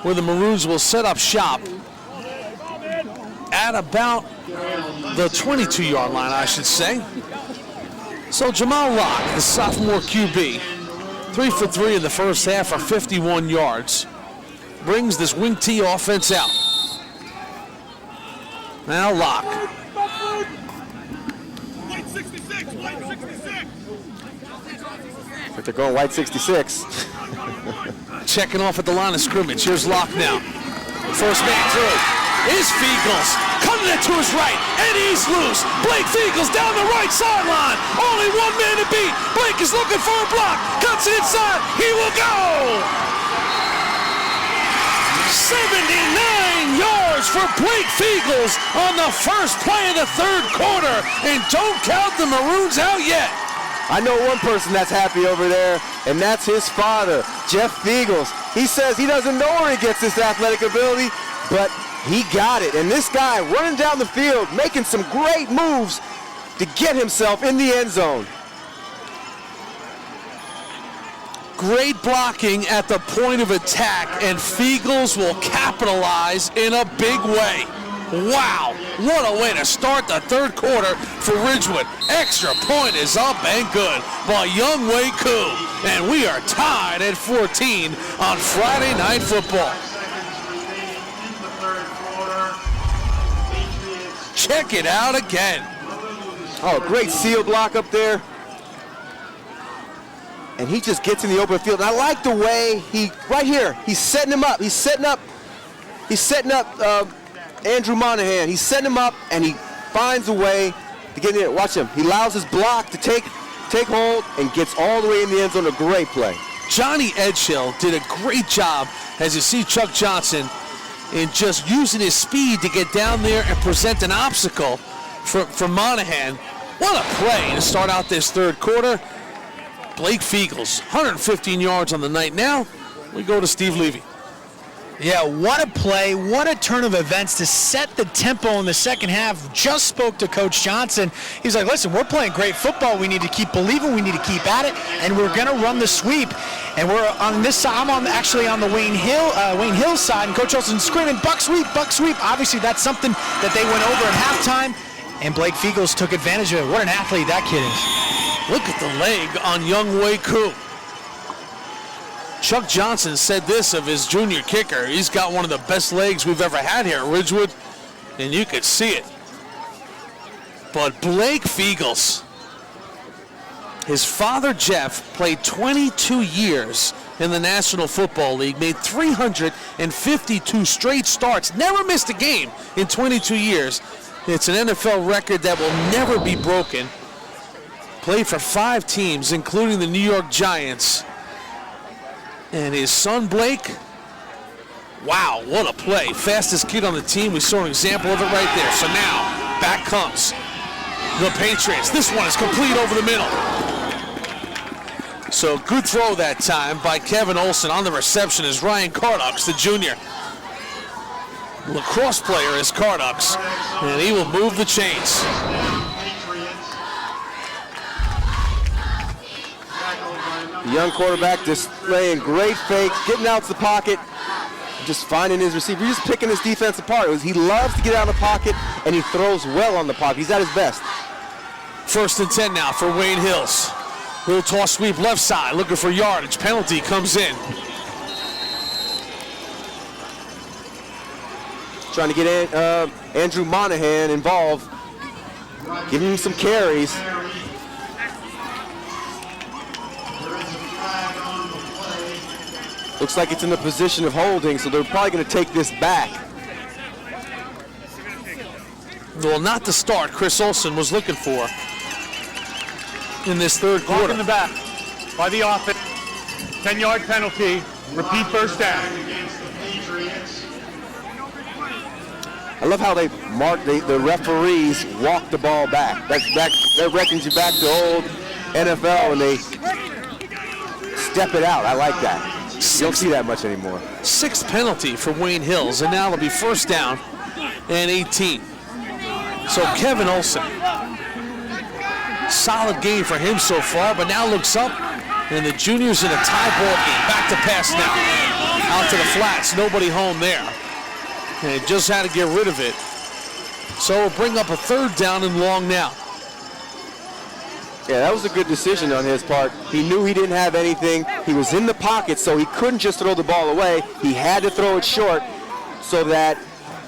where the Maroons will set up shop at about the 22-yard line, I should say. So Jamal Locke, the sophomore QB, 3 for 3 in the first half for 51 yards, brings this wing T offense out. Now Locke. But they're going white 66. Checking off at the line of scrimmage. Here's Locke now. First man through is Feagles. Cutting it to his right, and he's loose. Blake Feagles down the right sideline. Only one man to beat. Blake is looking for a block. Cuts it inside. He will go. 79 yards for Blake Feagles on the first play of the third quarter. And don't count the Maroons out yet. I know one person that's happy over there, and that's his father, Jeff Feagles. He says he doesn't know where he gets this athletic ability, but he got it. And this guy running down the field, making some great moves to get himself in the end zone. Great blocking at the point of attack, and Feagles will capitalize in a big way. Wow, what a way to start the third quarter for Ridgewood. Extra point is up and good by Young Wei Koo. And we are tied at 14 on Friday Night Football. Check it out again. Oh, great seal block up there. And he just gets in the open field. And I like the way right here, he's setting him up. He's setting up Andrew Monahan. He's setting him up, and he finds a way to get in there. Watch him. He allows his block to take hold and gets all the way in the end zone. A great play. Johnny Edgehill did a great job, as you see Chuck Johnson, in just using his speed to get down there and present an obstacle for Monahan. What a play to start out this third quarter. Blake Feagles, 115 yards on the night. Now we go to Steve Levy. Yeah, what a play, what a turn of events to set the tempo in the second half. Just spoke to Coach Johnson. He's like, listen, we're playing great football. We need to keep believing. We need to keep at it, and we're going to run the sweep. And we're on this side. I'm actually on the Wayne Hill side, and Coach Olsen's screaming, buck sweep, buck sweep. Obviously, that's something that they went over at halftime, and Blake Feagles took advantage of it. What an athlete that kid is. Look at the leg on Young Wei Koo. Chuck Johnson said this of his junior kicker. He's got one of the best legs we've ever had here at Ridgewood, and you could see it. But Blake Feagles, his father Jeff played 22 years in the National Football League, made 352 straight starts, never missed a game in 22 years. It's an NFL record that will never be broken. Played for 5 teams, including the New York Giants. And his son, Blake, wow, what a play. Fastest kid on the team. We saw an example of it right there. So now, back comes the Patriots. This one is complete over the middle. So good throw that time by Kevin Olsen. On the reception is Ryan Cardux, the junior. Lacrosse player is Cardux, and he will move the chains. The young quarterback displaying great fake, getting out to the pocket, just finding his receiver. He's just picking his defense apart. He loves to get out of the pocket, and he throws well on the pocket. He's at his best. 1st and 10 now for Wayne Hills. Little toss sweep left side, looking for yardage. Penalty comes in. Trying to get Andrew Monahan involved, giving him some carries. Looks like it's in the position of holding, so they're probably going to take this back. Well, not the start Chris Olsen was looking for in this third Clock quarter. in the back by the offense. 10-yard penalty. Repeat first down. I love how they the referees walk the ball back. That reckons you back to old NFL, and they step it out. I like that. You don't see that much anymore. 6th penalty for Wayne Hills, and now it'll be first down and 18. So Kevin Olsen, solid game for him so far, but now looks up, and the junior's in a tie ball game. Back to pass now. Out to the flats, nobody home there. And he just had to get rid of it. So we'll bring up a 3rd down and long now. Yeah, that was a good decision on his part. He knew he didn't have anything. He was in the pocket, so he couldn't just throw the ball away. He had to throw it short so that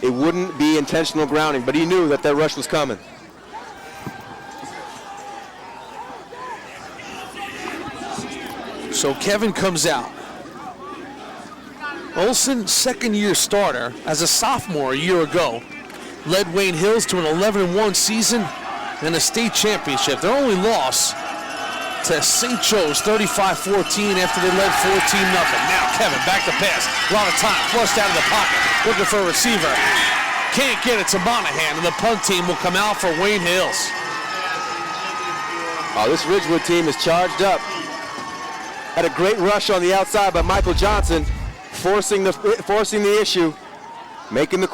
it wouldn't be intentional grounding, but he knew that rush was coming. So Kevin comes out. Olsen, second-year starter, as a sophomore a year ago, led Wayne Hills to an 11-1 season and a state championship. Their only loss to St. Joe's, 35-14 after they led 14-0. Now Kevin back to pass. A lot of time, flushed out of the pocket, looking for a receiver. Can't get it to Monahan, and the punt team will come out for Wayne Hills. Oh, this Ridgewood team is charged up. Had a great rush on the outside by Michael Johnson, forcing the issue, making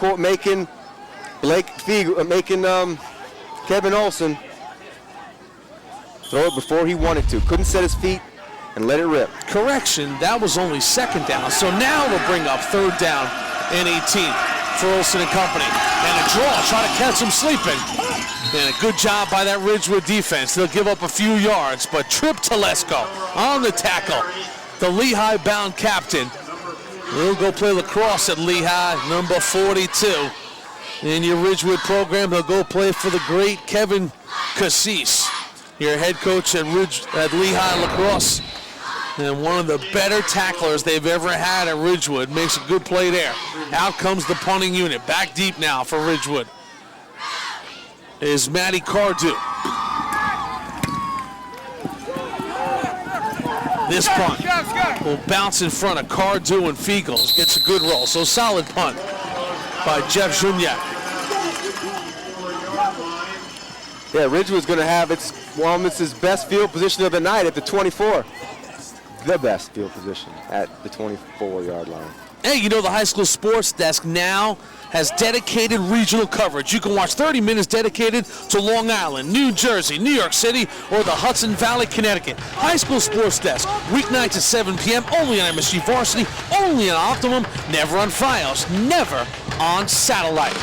Kevin Olsen throw it before he wanted to. Couldn't set his feet and let it rip. Correction, that was only second down. So now they'll bring up third down and 18 for Olsen and company. And a draw, try to catch him sleeping. And a good job by that Ridgewood defense. They'll give up a few yards, but Trip Telesco on the tackle. The Lehigh-bound captain. He'll go play lacrosse at Lehigh, number 42. In your Ridgewood program, he'll go play for the great Kevin Cassis, your head coach at Lehigh Lacrosse. And one of the better tacklers they've ever had at Ridgewood. Makes a good play there. Out comes the punting unit. Back deep now for Ridgewood is Matty Cardew. This punt will bounce in front of Cardew and Fiegels. Gets a good roll. So solid punt by Jeff Juniak. Yeah, Ridgewood's going to have its best field position of the night at the 24. The best field position at the 24-yard line. Hey, you know the high school sports desk now has dedicated regional coverage. You can watch 30 minutes dedicated to Long Island, New Jersey, New York City, or the Hudson Valley, Connecticut. High school sports desk, weeknights at 7 p.m., only on MSG Varsity, only on Optimum, never on Fios, never on satellite.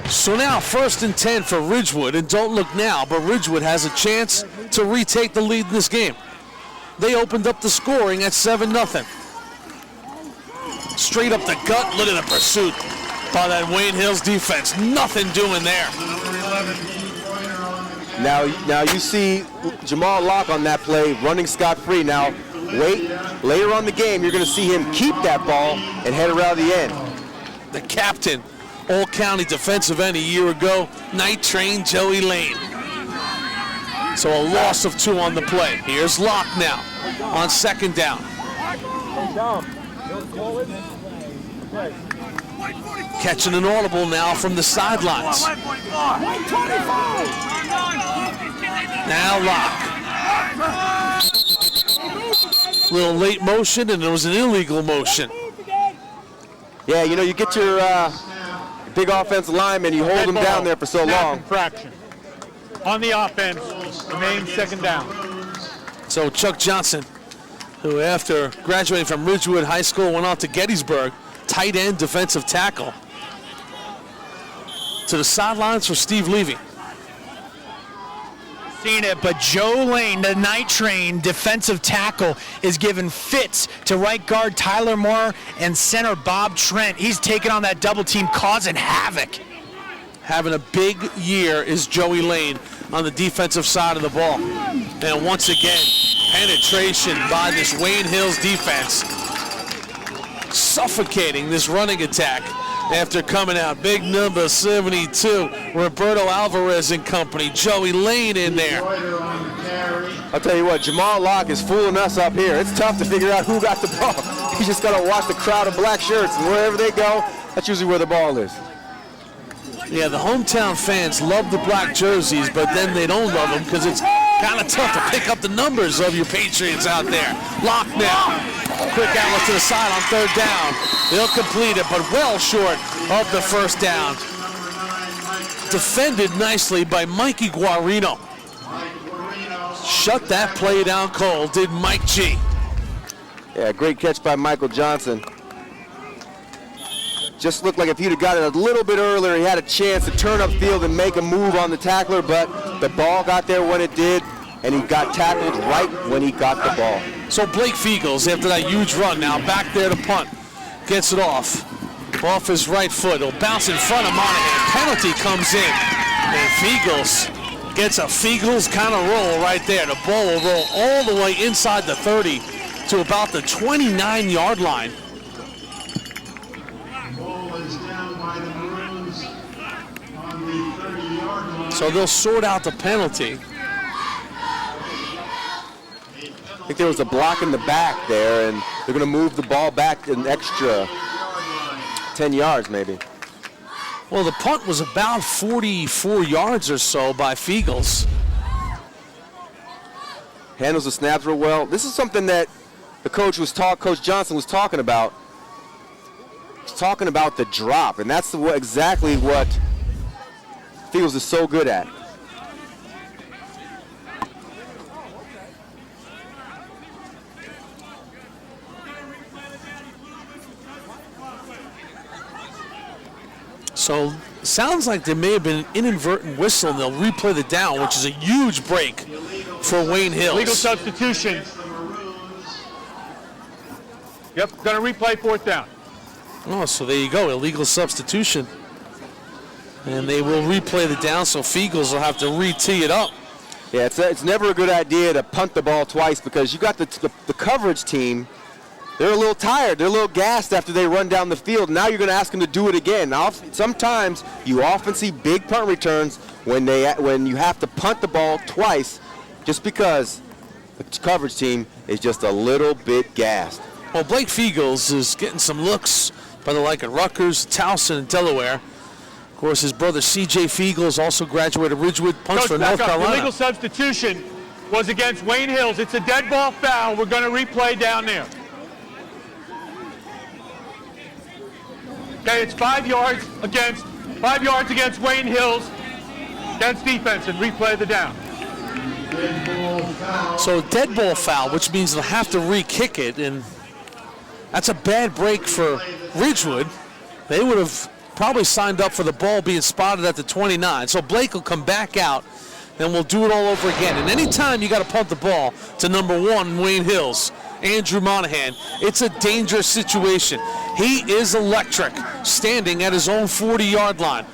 So now 1st and 10 for Ridgewood, and don't look now, but Ridgewood has a chance to retake the lead in this game. They opened up the scoring at 7-0. Straight up the gut, look at the pursuit by that Wayne Hills defense. Nothing doing there. Now you see Jamal Locke on that play running scot-free. Now later on the game, you're going to see him keep that ball and head around the end. The captain, All-County defensive end a year ago, night train Joey Lane. So a loss of 2 on the play. Here's Locke now on 2nd down. Catching an audible now from the sidelines. Now Locke. Little late motion, and it was an illegal motion. Yeah, you know, you get your big offensive lineman, you hold them down there for so long. Infraction. On the offense, remains 2nd down. So Chuck Johnson, who after graduating from Ridgewood High School went on to Gettysburg, tight end, defensive tackle. To the sidelines for Steve Levy. Seen it, but Joe Lane, the night train defensive tackle, is giving fits to right guard Tyler Moore and center Bob Trent. He's taking on that double team, causing havoc. Having a big year is Joey Lane on the defensive side of the ball. And once again, penetration by this Wayne Hills defense, suffocating this running attack after coming out. Big number 72, Roberto Alvarez and company. Joey Lane in there. I'll tell you what, Jamal Locke is fooling us up here. It's tough to figure out who got the ball. You just got to watch the crowd of black shirts, and wherever they go, that's usually where the ball is. Yeah, the hometown fans love the black jerseys, but then they don't love them because it's kind of tough to pick up the numbers of your Patriots out there. Locke now. Quick outlet to the side on 3rd down. They'll complete it, but well short of the 1st down. Defended nicely by Mikey Guarino. Shut that play down cold, did Mike G. Yeah, great catch by Michael Johnson. Just looked like if he'd have got it a little bit earlier, he had a chance to turn upfield and make a move on the tackler, but the ball got there when it did, and he got tackled right when he got the ball. So Blake Fiegels, after that huge run, now back there to punt. Gets it off his right foot. It'll bounce in front of Monahan. Penalty comes in, and Fiegels Gets a Fiegels kind of roll right there. The ball will roll all the way inside the 30 to about the 29-yard line. So they'll sort out the penalty. I think there was a block in the back there, and they're going to move the ball back an extra 10 yards maybe. Well, the punt was about 44 yards or so by Fiegels. Handles the snaps real well. This is something that the Coach Johnson was talking about. He's talking about the drop, and that's exactly what Fiegels is so good at. So sounds like there may have been an inadvertent whistle, and they'll replay the down, which is a huge break for Wayne Hills. Legal substitution. Yep, going to replay 4th down. Oh, so there you go, illegal substitution. And they will replay the down, so Fiegels will have to re-tee it up. Yeah, it's never a good idea to punt the ball twice because you got the coverage team. They're a little tired. They're a little gassed after they run down the field. Now you're going to ask them to do it again. Now, sometimes you often see big punt returns when you have to punt the ball twice just because the coverage team is just a little bit gassed. Well, Blake Fiegels is getting some looks by the like of Rutgers, Towson, and Delaware. Of course, his brother C.J. Fiegels also graduated Ridgewood, punts for North Carolina. The legal substitution was against Wayne Hills. It's a dead ball foul. We're going to replay down there. Okay, it's 5 yards against Wayne Hills against defense, and replay the down. So dead ball foul, which means they'll have to re-kick it, and that's a bad break for Ridgewood. They would have probably signed up for the ball being spotted at the 29. So Blake will come back out, and we'll do it all over again. And anytime you got to punt the ball to number 1, Wayne Hills, Andrew Monahan, it's a dangerous situation. He is electric, standing at his own 40-yard line.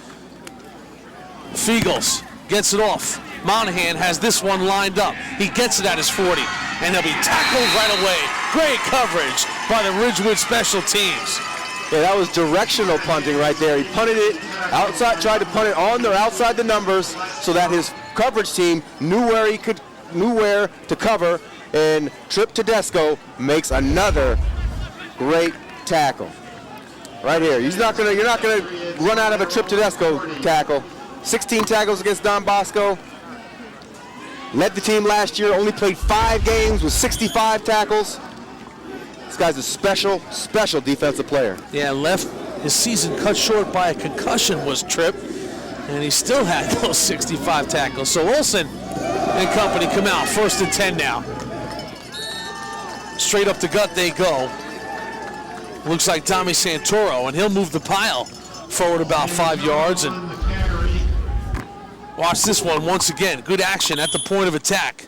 Fiegels gets it off. Monahan has this one lined up. He gets it at his 40, and he'll be tackled right away. Great coverage by the Ridgewood special teams. Yeah, that was directional punting right there. He punted it outside, tried to punt it on or outside the numbers so that his coverage team knew where to cover, and Trip Tedesco makes another great tackle. Right here. You're not gonna run out of a Trip Tedesco tackle. 16 tackles against Don Bosco. Led the team last year, only played 5 games with 65 tackles. This guy's a special defensive player. Yeah, left his season cut short by a concussion was Tripp, and he still had those 65 tackles. So Olsen and company come out, 1st and 10 now. Straight up the gut they go. Looks like Tommy Santoro, and he'll move the pile forward about 5 yards. And watch this one once again. Good action at the point of attack.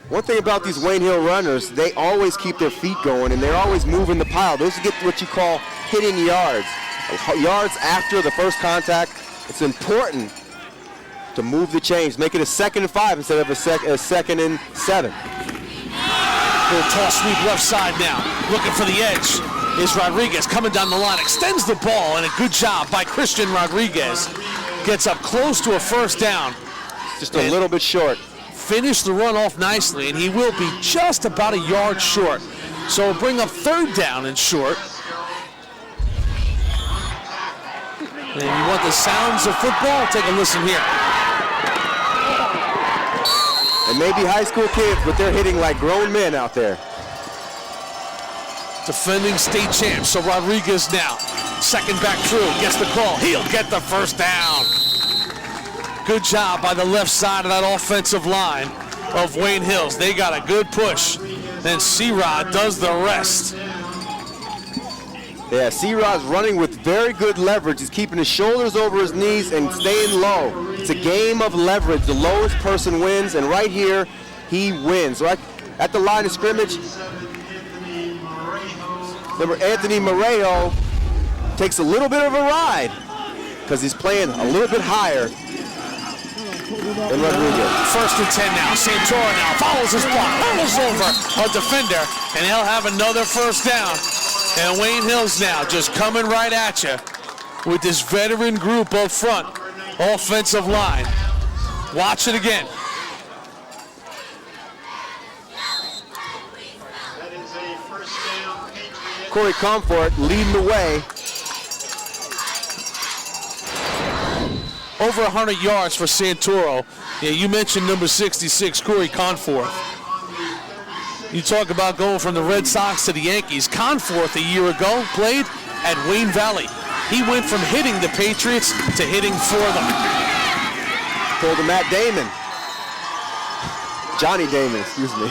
One thing about these Wayne Hill runners, they always keep their feet going, and they're always moving the pile. Those get what you call hitting yards. Yards after the first contact. It's important to move the chains. Make it a 2nd and 5 instead of a 2nd and 7. Little toss sweep left side now. Looking for the edge is Rodriguez coming down the line. Extends the ball, and a good job by Christian Rodriguez. Gets up close to a 1st down. Just a little bit short. Finished the run off nicely, and he will be just about a yard short. So we'll bring up 3rd down and short. And you want the sounds of football? Take a listen here. And maybe high school kids, but they're hitting like grown men out there. Defending state champs, so Rodriguez now. 2nd back through, gets the call. He'll get the 1st down. Good job by the left side of that offensive line of Wayne Hills. They got a good push. Then C-Rod does the rest. Yeah, C-Rod's running with very good leverage. He's keeping his shoulders over his knees and staying low. It's a game of leverage. The lowest person wins, and right here, he wins. Right at the line of scrimmage, number Anthony Morejo takes a little bit of a ride because he's playing a little bit higher. and Rodriguez. 1st and 10 now. Santoro now follows his block, hurdles over a defender, and he'll have another 1st down. And Wayne Hills now just coming right at you with this veteran group up front, offensive line. Watch it again. Corey Comfort leading the way. Over 100 yards for Santoro. Yeah, you mentioned number 66, Corey Conforth. You talk about going from the Red Sox to the Yankees. Conforth a year ago played at Wayne Valley. He went from hitting the Patriots to hitting for them. Pulled to Matt Damon. Johnny Damon, excuse me.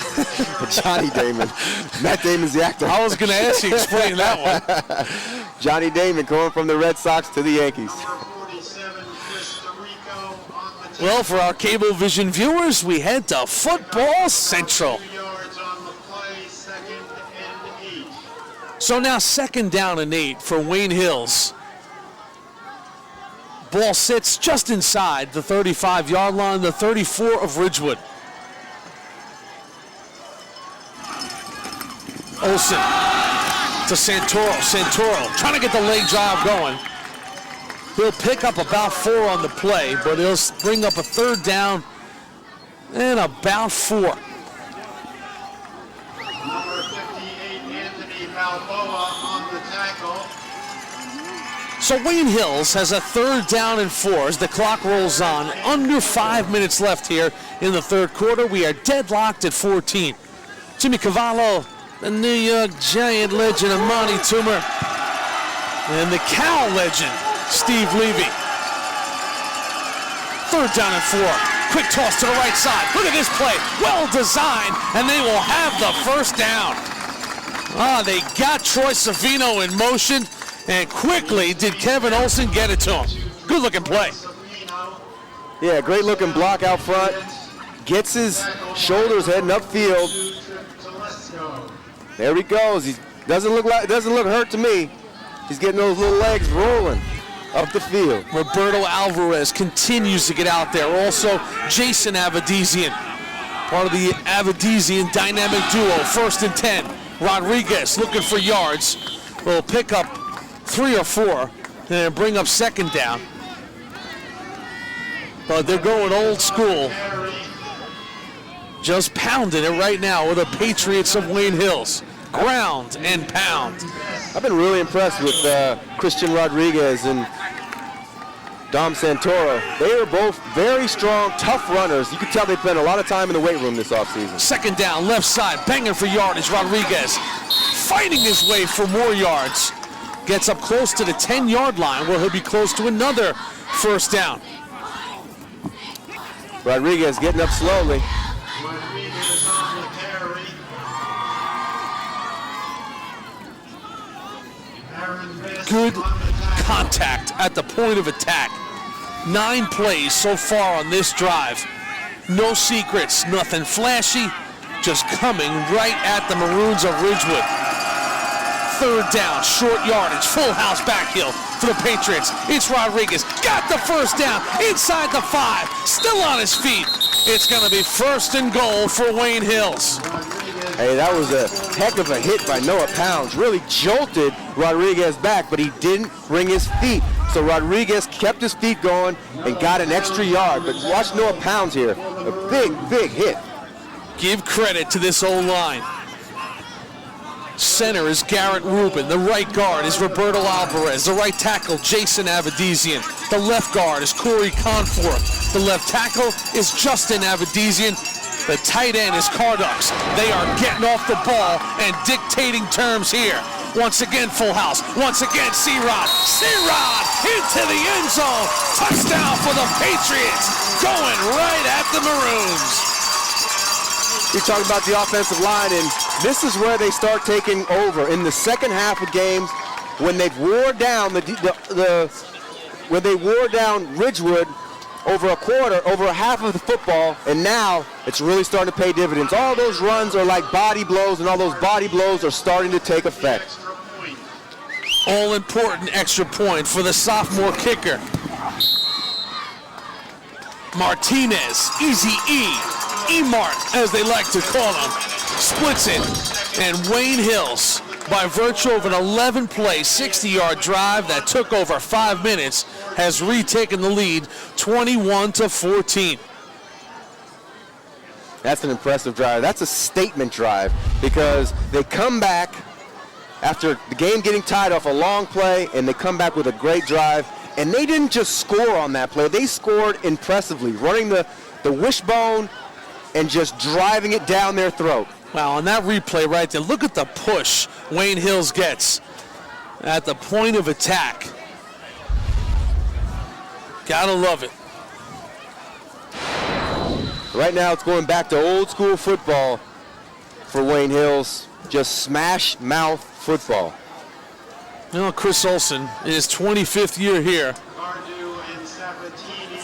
Johnny Damon. Matt Damon's the actor. I was going to ask you to explain that one. Johnny Damon going from the Red Sox to the Yankees. Well, for our cable vision viewers, we head to Football Central. So now 2nd down and 8 for Wayne Hills. Ball sits just inside the 35-yard line, the 34 of Ridgewood. Olsen to Santoro. Santoro trying to get the leg drive going. He'll pick up about 4 on the play, but he'll bring up a 3rd down and about 4. Number 58, Anthony Balboa on the tackle. So Wayne Hills has a 3rd down and 4 as the clock rolls on. Under 5 minutes left here in the 3rd quarter. We are deadlocked at 14. Jimmy Cavallo, the New York Giant legend Amani Toomer, and the Cal legend Steve Levy. 3rd down and 4. Quick toss to the right side. Look at this play. Well designed, and they will have the 1st down. They got Troy Savino in motion, and quickly did Kevin Olsen get it to him. Good looking play. Yeah, great looking block out front. Gets his shoulders heading upfield. There he goes. He doesn't look hurt to me. He's getting those little legs rolling up the field. Roberto Alvarez continues to get out there. Also, Jason Avedizian, part of the Avedizian dynamic duo. 1st and 10. Rodriguez looking for yards. Will pick up 3 or 4 and bring up 2nd down. But they're going old school. Just pounding it right now with the Patriots of Wayne Hills. Ground and pound. I've been really impressed with Christian Rodriguez and Dom Santoro. They are both very strong, tough runners. You can tell they spent a lot of time in the weight room this offseason. 2nd down, left side, banging for yardage. Rodriguez fighting his way for more yards. Gets up close to the 10-yard line where he'll be close to another 1st down. Rodriguez getting up slowly. Good contact at the point of attack. 9 plays so far on this drive. No secrets, nothing flashy, just coming right at the Maroons of Ridgewood. 3rd down, short yardage, full house backhill for the Patriots. It's Rodriguez, got the 1st down, inside the 5, still on his feet. It's gonna be 1st and goal for Wayne Hills. Hey, that was a heck of a hit by Noah Pounds. Really jolted Rodriguez back, but he didn't bring his feet. So Rodriguez kept his feet going and got an extra yard. But watch Noah Pounds here. A big, big hit. Give credit to this O-line. Center is Garrett Rubin. The right guard is Roberto Alvarez. The right tackle, Jason Avedizian. The left guard is Corey Conforth. The left tackle is Justin Avedizian. The tight end is Cardux. They are getting off the ball and dictating terms here. Once again, full house. Once again, C-Rod. C-Rod into the end zone. Touchdown for the Patriots. Going right at the Maroons. We talked about the offensive line, and this is where they start taking over. In the second half of games, when they wore down when they wore down Ridgewood over a quarter, over a half of the football, and now it's really starting to pay dividends. All those runs are like body blows, and all those body blows are starting to take effect. All important extra point for the sophomore kicker. Martinez, Easy E, E-Mart, as they like to call him, splits it, and Wayne Hills, by virtue of an 11-play, 60-yard drive that took over 5 minutes, has retaken the lead 21-14. That's an impressive drive. That's a statement drive because they come back after the game getting tied off a long play, and they come back with a great drive. And they didn't just score on that play. They scored impressively, running the wishbone and just driving it down their throat. Wow, on that replay right there, look at the push Wayne Hills gets at the point of attack. Gotta love it. Right now it's going back to old school football for Wayne Hills. Just smash mouth football. You know, Chris Olson, in his 25th year here,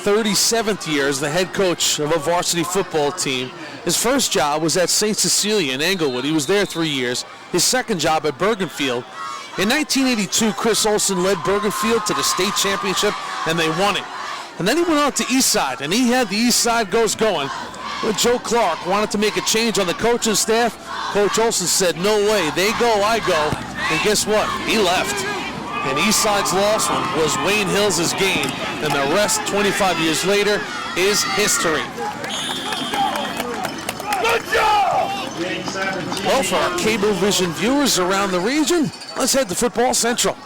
37th year as the head coach of a varsity football team. His first job was at St. Cecilia in Englewood. He was there 3 years. His second job at Bergenfield. In 1982, Chris Olson led Bergenfield to the state championship, and they won it. And then he went on to Eastside, and he had the Eastside Ghost going. When Joe Clark wanted to make a change on the coaching staff, Coach Olson said, no way, they go, I go. And guess what? He left. And Eastside's loss was Wayne Hills' game, and the rest, 25 years later, is history. Good job! Well, for our cable vision viewers around the region, let's head to Football Central.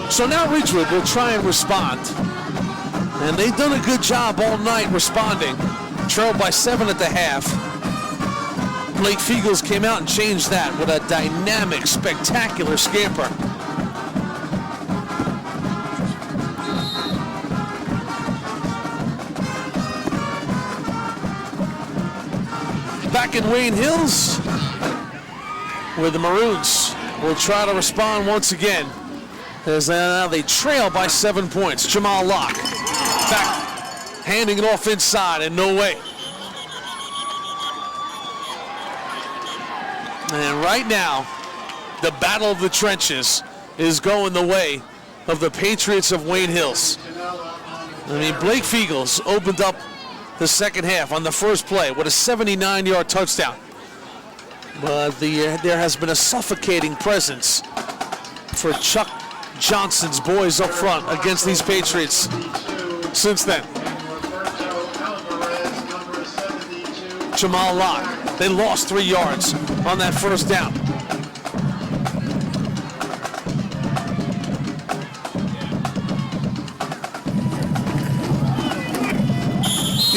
So now Ridgewood will try and respond. And they've done a good job all night responding. Trailed by 7 at the half. Blake Fiegels came out and changed that with a dynamic, spectacular scamper. Back in Wayne Hills, where the Maroons will try to respond once again. As now they trail by 7 points. Jamal Locke back, handing it off inside, and no way. And right now, the battle of the trenches is going the way of the Patriots of Wayne Hills. I mean, Blake Fiegels opened up the second half on the first play with a 79-yard touchdown. But there has been a suffocating presence for Chuck Johnson's boys up front against these Patriots since then. Jamal Locke, they lost 3 yards on that first down.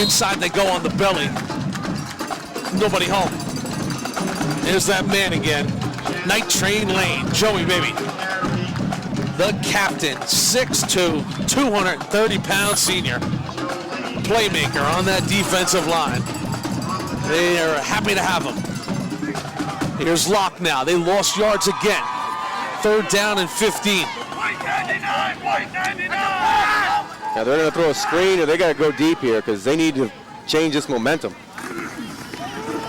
Inside they go on the belly. Nobody home. There's that man again. Night Train Lane, Joey baby. The captain, 6'2", 230-pound senior playmaker on that defensive line. They are happy to have him. Here's Locke now. They lost yards again. 3rd down and 15. Now they're going to throw a screen, or they got to go deep here because they need to change this momentum.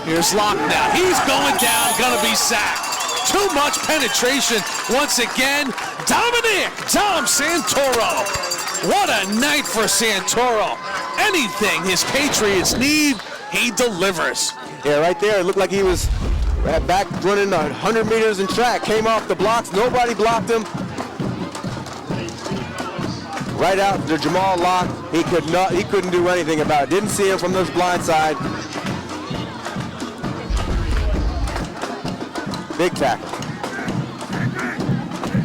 Here's Locke now. He's going down, going to be sacked. Too much penetration once again. Dominic Tom Santoro. What a night for Santoro. Anything his Patriots need, he delivers. Yeah, right there, it looked like he was back running 100 meters in track. Came off the blocks, nobody blocked him. Right out to Jamal Locke. He couldn't do anything about it. Didn't see him from this blind side. Big tackle.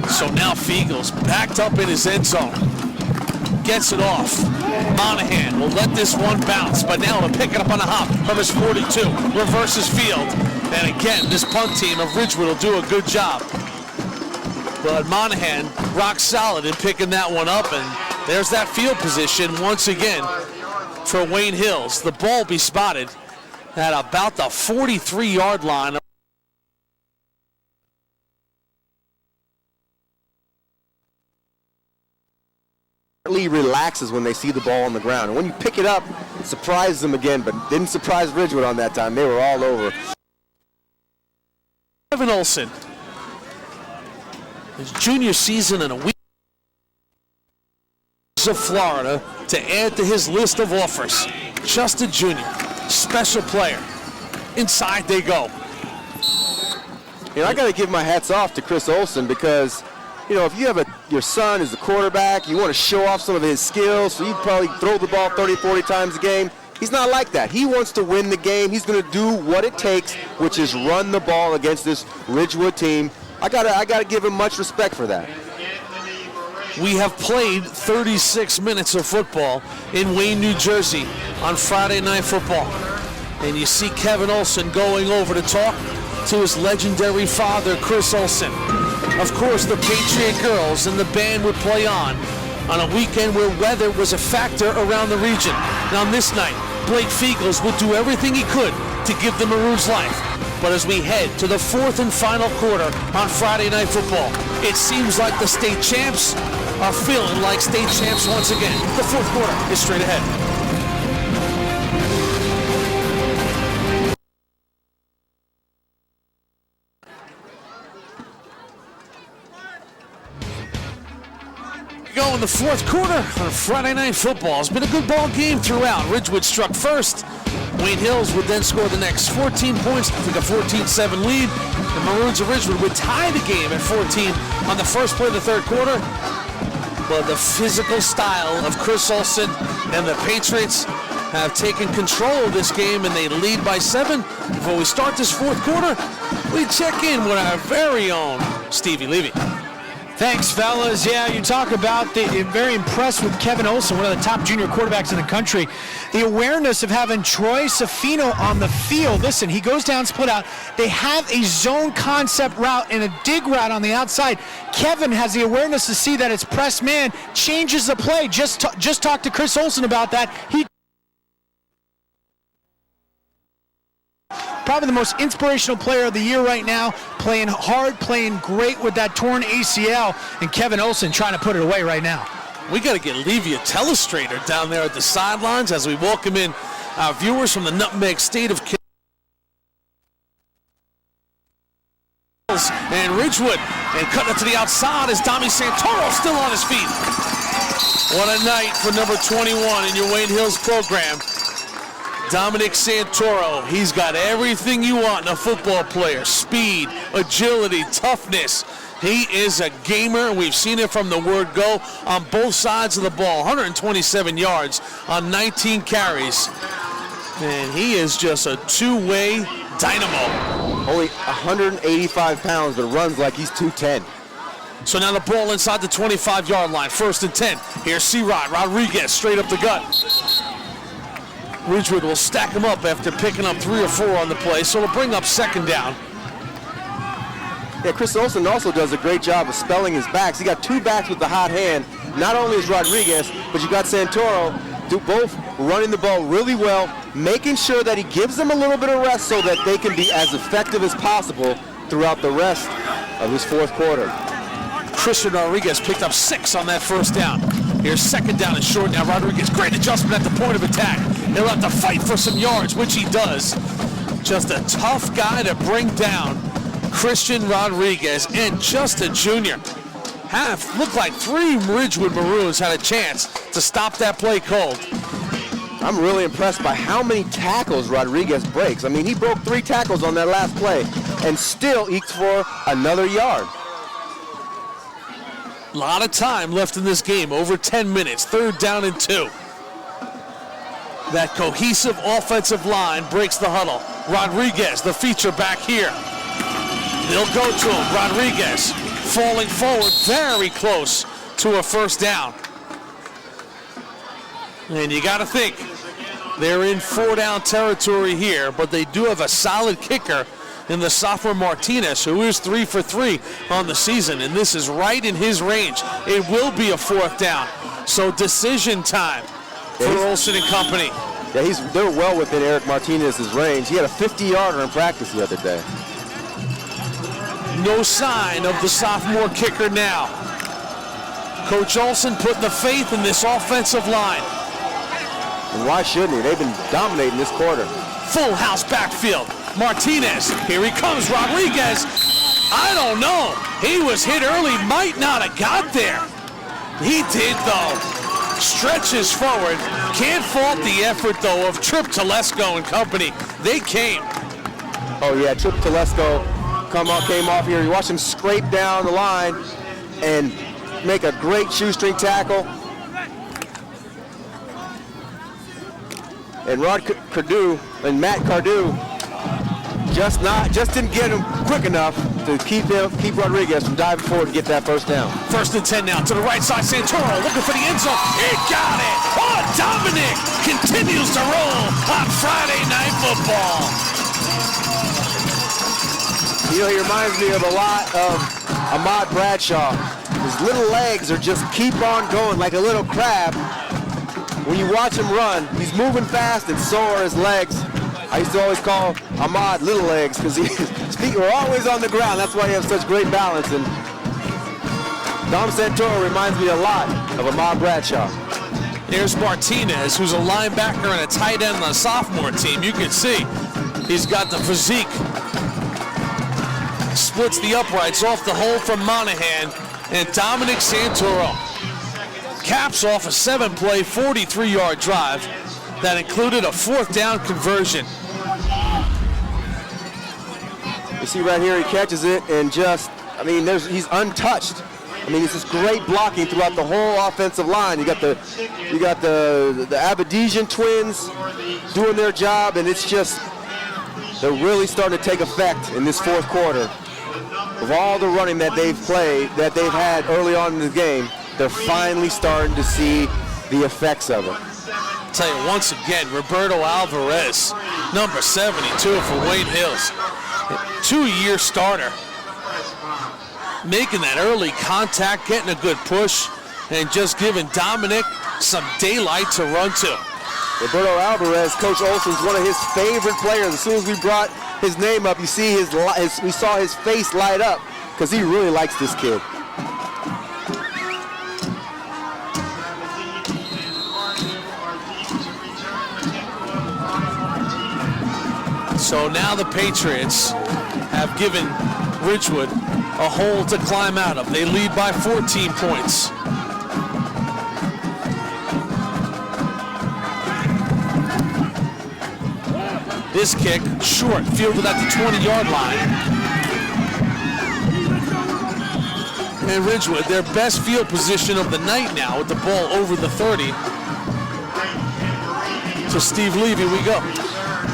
So now Fiegels backed up in his end zone. Gets it off. Monahan will let this one bounce, but now to pick it up on a hop from his 42. Reverses field. And again, this punt team of Ridgewood will do a good job. But Monahan rock solid in picking that one up, and there's that field position once again for Wayne Hills. The ball will be spotted at about the 43-yard line. Relaxes when they see the ball on the ground, and when you pick it up, it surprises them again, but didn't surprise Ridgewood on that time. They were all over. Evan Olson, his junior season in a week. Bulldogs of Florida to add to his list of offers. Just a junior, special player. Inside they go. You know, I got to give my hats off to Chris Olsen because, you know, if you have your son is the quarterback, you want to show off some of his skills, so you probably throw the ball 30, 40 times a game. He's not like that. He wants to win the game. He's going to do what it takes, which is run the ball against this Ridgewood team. I gotta give him much respect for that. We have played 36 minutes of football in Wayne, New Jersey on Friday Night Football. And you see Kevin Olsen going over to talk to his legendary father, Chris Olsen. Of course, the Patriot girls and the band would play on a weekend where weather was a factor around the region. And on this night, Blake Fiegels would do everything he could to give the Maroons life. But as we head to the fourth and final quarter on Friday Night Football, it seems like the state champs are feeling like state champs once again. The fourth quarter is straight ahead. Go in the fourth quarter on Friday Night Football. It's been a good ball game throughout. Ridgewood struck first. Wayne Hills would then score the next 14 points to take a 14-7 lead. The Maroons of Ridgewood would tie the game at 14 on the first play of the third quarter. But the physical style of Chris Olsen and the Patriots have taken control of this game, and they lead by 7. Before we start this fourth quarter, we check in with our very own Stevie Levy. Thanks, fellas. Yeah, you talk about very impressed with Kevin Olsen, one of the top junior quarterbacks in the country. The awareness of having Troy Safino on the field. Listen, he goes down, split out. They have a zone concept route and a dig route on the outside. Kevin has the awareness to see that it's press man, changes the play. Just talk to Chris Olsen about that. He probably the most inspirational player of the year right now, playing hard, playing great with that torn ACL, and Kevin Olsen trying to put it away right now. We got to get Levy a telestrator down there at the sidelines as we welcome in our viewers from the Nutmeg State of and Ridgewood. And cutting it to the outside is Dami Santoro still on his feet. What a night for number 21 in your Wayne Hills program. Dominic Santoro, he's got everything you want in a football player. Speed, agility, toughness. He is a gamer, and we've seen it from the word go on both sides of the ball. 127 yards on 19 carries. And he is just a two-way dynamo. Only 185 pounds, but runs like he's 210. So now the ball inside the 25-yard line. 1st and 10. Here's C-Rod Rodriguez straight up the gut. Ridgewood will stack him up after picking up 3 or 4 on the play, so it'll bring up 2nd down. Yeah, Chris Olsen also does a great job of spelling his backs. He got 2 backs with the hot hand. Not only is Rodriguez, but you got Santoro, do both running the ball really well, making sure that he gives them a little bit of rest so that they can be as effective as possible throughout the rest of this fourth quarter. Christian Rodriguez picked up 6 on that 1st down. Here's 2nd down and short. Now Rodriguez, great adjustment at the point of attack. He'll have to fight for some yards, which he does. Just a tough guy to bring down. Christian Rodriguez, and just a junior. Looked like 3 Ridgewood Maroons had a chance to stop that play cold. I'm really impressed by how many tackles Rodriguez breaks. I mean, he broke 3 tackles on that last play and still eked for another yard. A lot of time left in this game, over 10 minutes, 3rd down and 2. That cohesive offensive line breaks the huddle. Rodriguez, the feature back here. They'll go to him. Rodriguez falling forward, very close to a 1st down. And you got to think, they're in 4-down territory here, but they do have a solid kicker in the sophomore Martinez, who is 3 for 3 on the season, and this is right in his range. It will be a 4th down, so decision time for Olsen and company. Yeah, they're well within Eric Martinez's range. He had a 50-yarder in practice the other day. No sign of the sophomore kicker now. Coach Olsen putting the faith in this offensive line. And why shouldn't he? They've been dominating this quarter. Full house backfield. Martinez, here he comes, Rodriguez. I don't know. He was hit early, might not have got there. He did though. stretches forward. Can't fault the effort, though, of Trip Telesco and company. They came. Oh, yeah, Trip Telesco came off here. You watch him scrape down the line and make a great shoestring tackle. And Matt Cardew just didn't get him quick enough to keep Rodriguez from diving forward and get that first down. 1st and 10 now to the right side. Santoro looking for the end zone. He got it. Oh, Dominic continues to roll on Friday Night Football. You know, he reminds me of a lot of Ahmad Bradshaw. His little legs are just keep on going like a little crab. When you watch him run, he's moving fast and so are his legs. I used to always call Ahmad Little Legs because his feet were always on the ground. That's why he has such great balance. And Dom Santoro reminds me a lot of Ahmad Bradshaw. Here's Martinez, who's a linebacker and a tight end on the sophomore team. You can see he's got the physique. Splits the uprights off the hole from Monahan, and Dominic Santoro caps off a 7-play, 43-yard drive that included a 4th down conversion. You see right here, he catches it and he's untouched. I mean, it's just great blocking throughout the whole offensive line. You got the Abedisian twins doing their job, and it's just they're really starting to take effect in this 4th quarter. Of all the running that they've had early on in the game, they're finally starting to see the effects of it. I'll tell you once again, Roberto Alvarez, number 72 for Wayne Hills, 2-year starter, making that early contact, getting a good push, and just giving Dominic some daylight to run to. Roberto Alvarez, Coach Olson's one of his favorite players. As soon as we brought his name up, you see we saw his face light up because he really likes this kid. So now the Patriots have given Ridgewood a hole to climb out of. They lead by 14 points. This kick, short, fielded at the 20-yard line. And Ridgewood, their best field position of the night now with the ball over the 30. So Steve Levy, we go.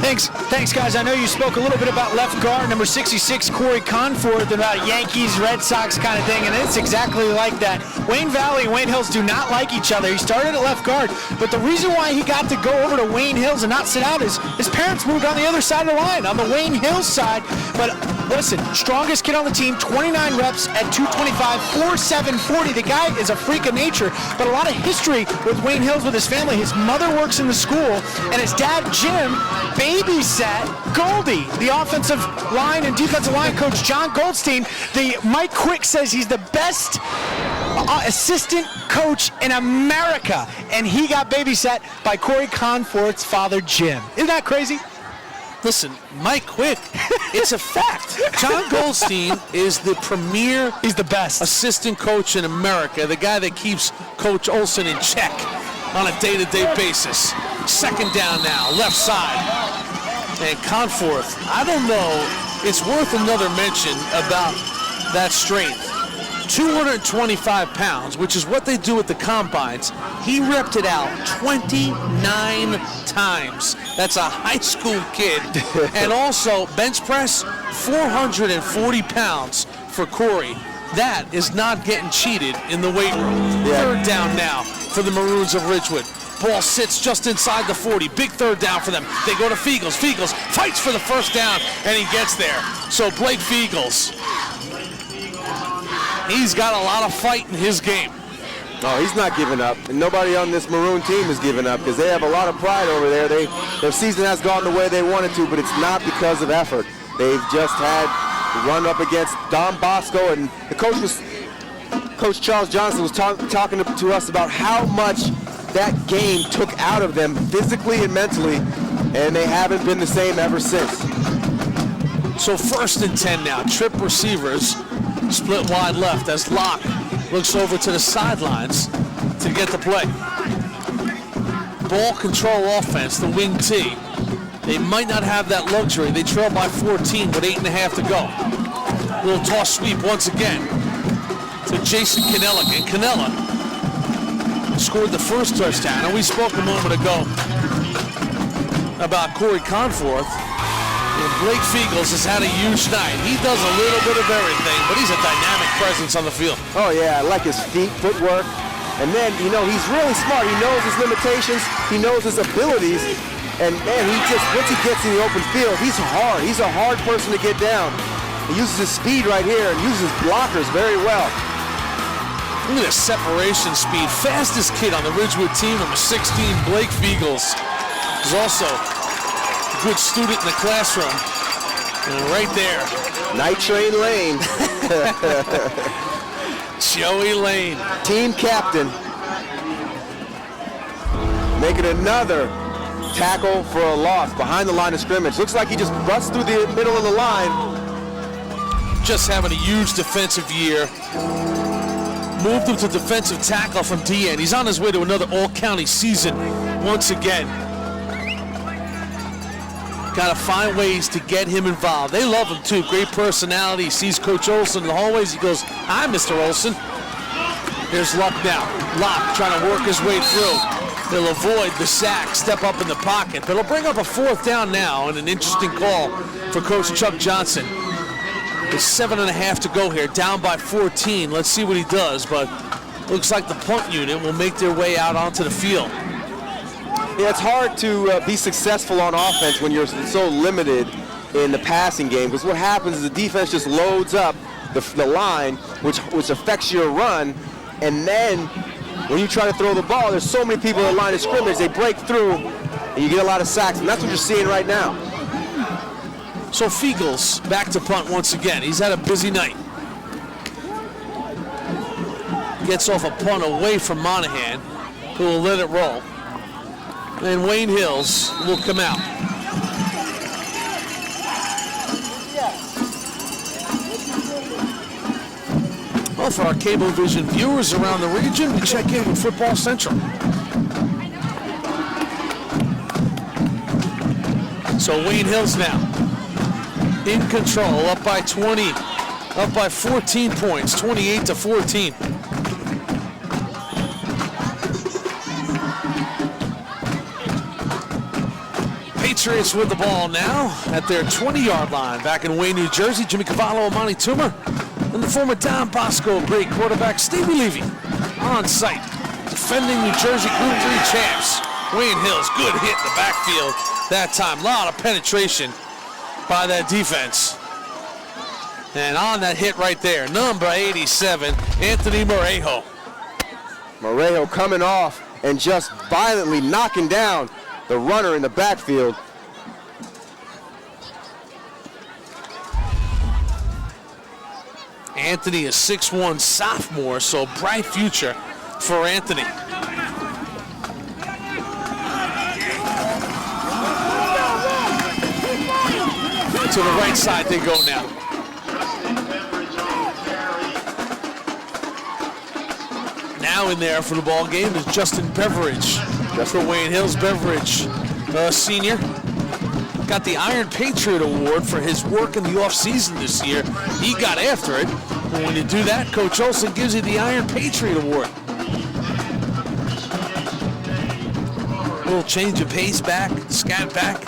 Thanks, guys. I know you spoke a little bit about left guard, number 66, Corey Conforth, about Yankees, Red Sox kind of thing, and it's exactly like that. Wayne Valley and Wayne Hills do not like each other. He started at left guard, but the reason why he got to go over to Wayne Hills and not sit out is his parents moved on the other side of the line, on the Wayne Hills side. But listen, strongest kid on the team, 29 reps at 225, 4.740. The guy is a freak of nature, but a lot of history with Wayne Hills with his family. His mother works in the school, and his dad, Jim, babysat Goldie, the offensive line and defensive line coach, John Goldstein. Mike Quick says he's the best assistant coach in America, and he got babysat by Corey Conforth's father, Jim. Isn't that crazy? Listen, Mike Quick, it's a fact. John Goldstein is the premier, he's the best assistant coach in America, the guy that keeps Coach Olson in check on a day-to-day basis. 2nd down now, left side. And Conforth, I don't know, it's worth another mention about that strength. 225 pounds, which is what they do at the combines. He repped it out 29 times. That's a high school kid. And also, bench press, 440 pounds for Corey. That is not getting cheated in the weight room. Yeah. 3rd down now for the Maroons of Ridgewood. Ball sits just inside the 40. Big 3rd down for them. They go to Fiegels. Fiegels fights for the 1st down, and he gets there. So Blake Fiegels, he's got a lot of fight in his game. No, he's not giving up. And nobody on this Maroon team is giving up because they have a lot of pride over there. Their season has gone the way they wanted to, but it's not because of effort. They've just had to run up against Don Bosco, and Coach Charles Johnson was talking to us about how much that game took out of them physically and mentally, and they haven't been the same ever since. So 1st and 10 now. Trip receivers Split wide left as Locke looks over to the sidelines to get the play. Ball control offense, the wing T. They might not have that luxury. They trail by 14 with 8.5 to go. Little toss sweep once again to Jason Canella. And Canella scored the first touchdown. And we spoke a moment ago about Corey Conforth. And Blake Fiegels has had a huge night. He does a little bit of everything, but he's a dynamic presence on the field. Oh yeah, I like his footwork. And then, you know, he's really smart. He knows his limitations. He knows his abilities. And man, once he gets in the open field, he's hard. He's a hard person to get down. He uses his speed right here and uses his blockers very well. Look at the separation speed. Fastest kid on the Ridgewood team, number 16, Blake Fiegels. He's also a good student in the classroom. And right there. Night Train Lane. Joey Lane. Team captain. Making another tackle for a loss behind the line of scrimmage. Looks like he just busts through the middle of the line. Just having a huge defensive year. Moved him to defensive tackle from DN. He's on his way to another all-county season once again. Got to find ways to get him involved. They love him too. Great personality. He sees Coach Olson in the hallways. He goes, "Hi, Mr. Olson." Here's Luck now. Locke trying to work his way through. He'll avoid the sack, step up in the pocket, but he'll bring up a 4th down now, and an interesting call for Coach Chuck Johnson. There's 7.5 to go here, down by 14. Let's see what he does, but looks like the punt unit will make their way out onto the field. Yeah, it's hard to be successful on offense when you're so limited in the passing game, because what happens is the defense just loads up the line, which affects your run, and then when you try to throw the ball, there's so many people in the line of scrimmage, they break through, and you get a lot of sacks, and that's what you're seeing right now. So Fiegels back to punt once again. He's had a busy night. Gets off a punt away from Monahan, who will let it roll. And Wayne Hills will come out. Well, for our Cablevision viewers around the region, we check in with Football Central. So Wayne Hills now in control, up by 20, up by 14 points, 28 to 14. Patriots with the ball now at their 20-yard line. Back in Wayne, New Jersey, Jimmy Cavallo, Amani Toomer, and the former Don Bosco great quarterback Stevie Levy on site, defending New Jersey Group 3 champs. Wayne Hills, good hit in the backfield that time. A lot of penetration by that defense. And on that hit right there, number 87, Anthony Morejo. Morejo coming off and just violently knocking down the runner in the backfield. Anthony is 6'1" sophomore, so bright future for Anthony. To the right side they go now. Now in there for the ball game is Justin Beveridge. That's for Wayne Hills. Beveridge, senior. Got the Iron Patriot Award for his work in the offseason this year. He got after it. And when you do that, Coach Olson gives you the Iron Patriot Award. A little change of pace back, scat back.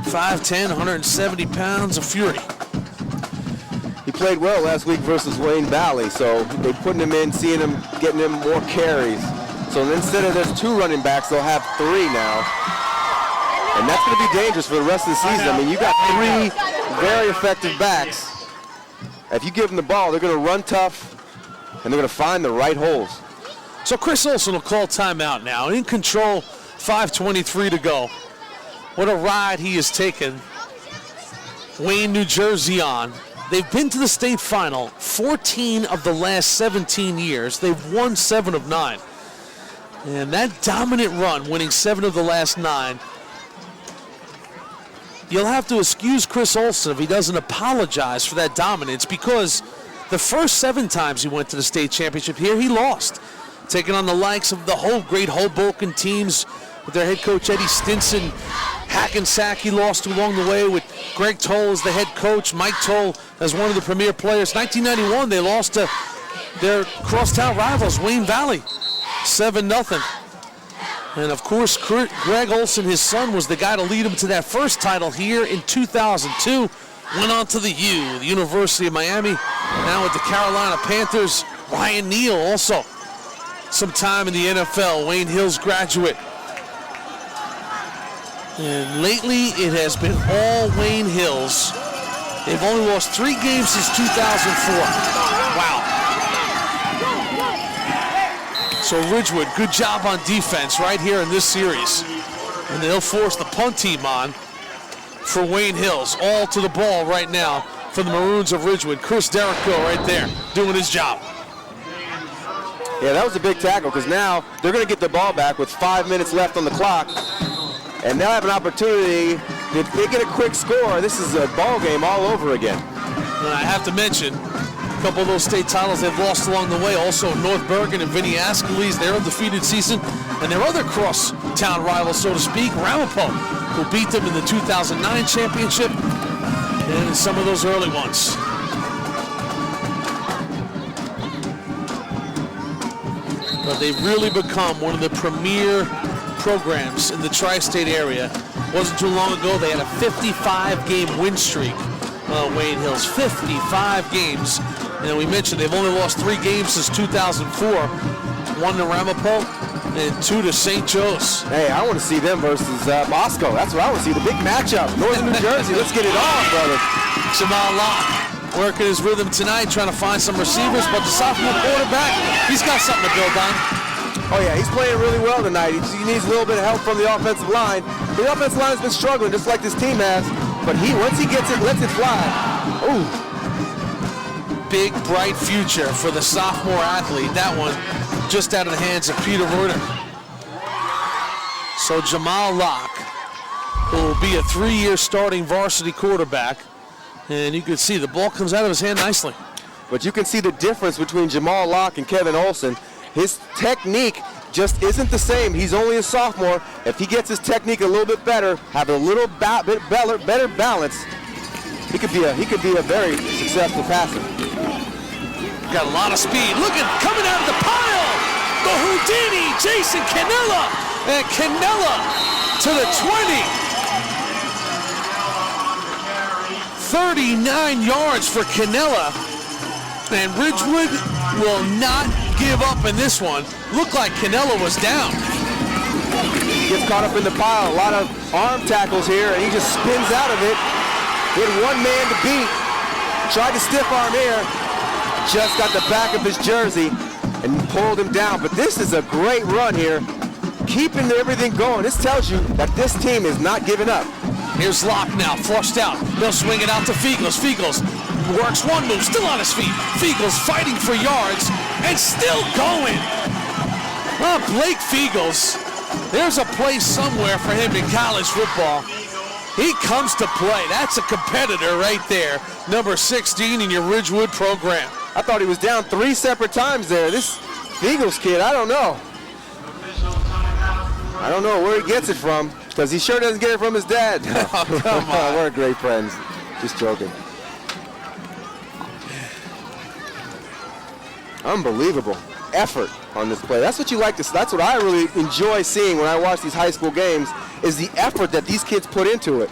5'10", 170 pounds of fury. He played well last week versus Wayne Valley, so they're putting him in, seeing him, getting him more carries. So instead of there's 2 running backs, they'll have 3 now. And that's going to be dangerous for the rest of the season. I mean, you got 3 very effective backs. If you give them the ball, they're going to run tough, and they're going to find the right holes. So Chris Olson will call timeout now. In control, 5:23 to go. What a ride he has taken Wayne, New Jersey on. They've been to the state final 14 of the last 17 years. They've won 7 of 9. And that dominant run, winning 7 of the last 9, you'll have to excuse Chris Olsen if he doesn't apologize for that dominance, because the first 7 times he went to the state championship here, he lost. Taking on the likes of the whole great Hoboken teams with their head coach Eddie Stinson. Hackensack he lost to along the way with Greg Toll as the head coach, Mike Toll as one of the premier players. 1991, they lost to their crosstown rivals, Wayne Valley, 7-0. And of course, Greg Olsen, his son, was the guy to lead him to that first title here in 2002. Went on to the University of Miami, now with the Carolina Panthers. Ryan Neal also some time in the NFL, Wayne Hills graduate. And lately, it has been all Wayne Hills. They've only lost 3 games since 2004. Wow. So Ridgewood, good job on defense right here in this series. And they'll force the punt team on for Wayne Hills. All to the ball right now for the Maroons of Ridgewood. Chris Derrico right there doing his job. Yeah, that was a big tackle, because now they're going to get the ball back with 5 minutes left on the clock. And they'll have an opportunity. If they get a quick score, this is a ball game all over again. And I have to mention, a couple of those state titles they've lost along the way. Also, North Bergen and Vinnie Ascalese, their undefeated season. And their other cross-town rivals, so to speak, Ramapo, who beat them in the 2009 championship and in some of those early ones. But they've really become one of the premier programs in the tri-state area. Wasn't too long ago they had a 55-game win streak. Wayne Hills, 55 games. And we mentioned they've only lost 3 games since 2004. 1 to Ramapo and 2 to St. Joe's. Hey, I want to see them versus Moscow. That's what I want to see, the big matchup. Northern New Jersey, let's get it on, brother. Jamal Locke working his rhythm tonight, trying to find some receivers, but the sophomore quarterback, he's got something to build on. Oh yeah, he's playing really well tonight. He needs a little bit of help from the offensive line. The offensive line has been struggling, just like this team has, but once he gets it, lets it fly. Ooh. Big, bright future for the sophomore athlete. That one just out of the hands of Peter Werner. So Jamal Locke, who will be a 3-year starting varsity quarterback, and you can see the ball comes out of his hand nicely. But you can see the difference between Jamal Locke and Kevin Olsen. His technique just isn't the same. He's only a sophomore. If he gets his technique a little bit better, have a little bit better balance, he could be a very successful passer. Got a lot of speed. Look at coming out of the pile. The Houdini, Jason Canella, and Canella to the 20. 39 yards for Canella, and Ridgewood will not give up in this one. Looked like Canella was down. Gets caught up in the pile. A lot of arm tackles here, and he just spins out of it. With 1 man to beat. Tried to stiff arm here. Just got the back of his jersey and pulled him down. But this is a great run here. Keeping everything going. This tells you that this team is not giving up. Here's Locke now, flushed out. They'll swing it out to Fiegels. Fiegels works one move, still on his feet. Fiegels fighting for yards and still going. Well, Blake Fiegels, there's a place somewhere for him in college football. He comes to play. That's a competitor right there. Number 16 in your Ridgewood program. I thought he was down 3 separate times there. This Fiegels kid, I don't know. I don't know where he gets it from, because he sure doesn't get it from his dad. Oh, come on. We're great friends. Just joking. Unbelievable effort on this play. That's what you like to see. That's what I really enjoy seeing when I watch these high school games, is the effort that these kids put into it.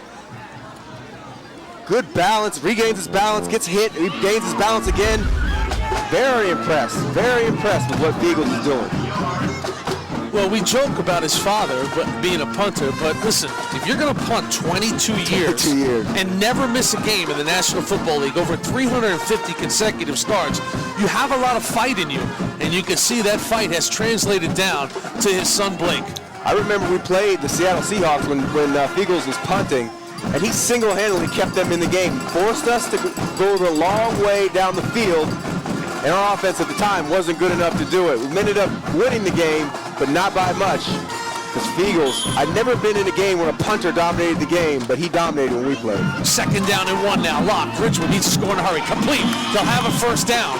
Good balance, regains his balance, gets hit, regains his balance again. Very impressed with what Fiegels is doing. Well, we joke about his father being a punter, but listen, if you're going to punt 22 years and never miss a game in the National Football League, over 350 consecutive starts, you have a lot of fight in you, and you can see that fight has translated down to his son Blake. I remember we played the Seattle Seahawks when Fiegels was punting, and he single-handedly kept them in the game, forced us to go the long way down the field, and our offense at the time wasn't good enough to do it. We ended up winning the game, but not by much, Because Fiegels, I've never been in a game when a punter dominated the game, but he dominated when we played. 2nd down and 1 now. Lock. Ridgewood needs to score in a hurry. Complete. They'll have a 1st down.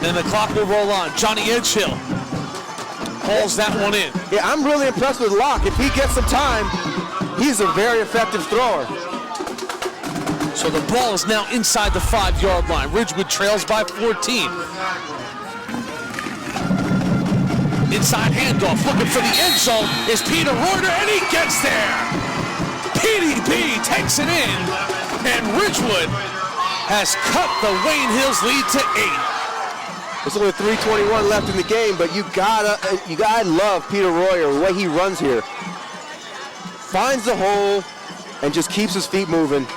Then the clock will roll on. Johnny Edgehill hauls that one in. Yeah, I'm really impressed with Locke. If he gets some time, he's a very effective thrower. So the ball is now inside the 5-yard line. Ridgewood trails by 14. Inside handoff, looking for the end zone is Peter Reuter, and he gets there. PDB takes it in, and Ridgewood has cut the Wayne Hills lead to 8. There's only 3:21 left in the game, but you gotta love Peter Royer, the way he runs here. Finds the hole and just keeps his feet moving.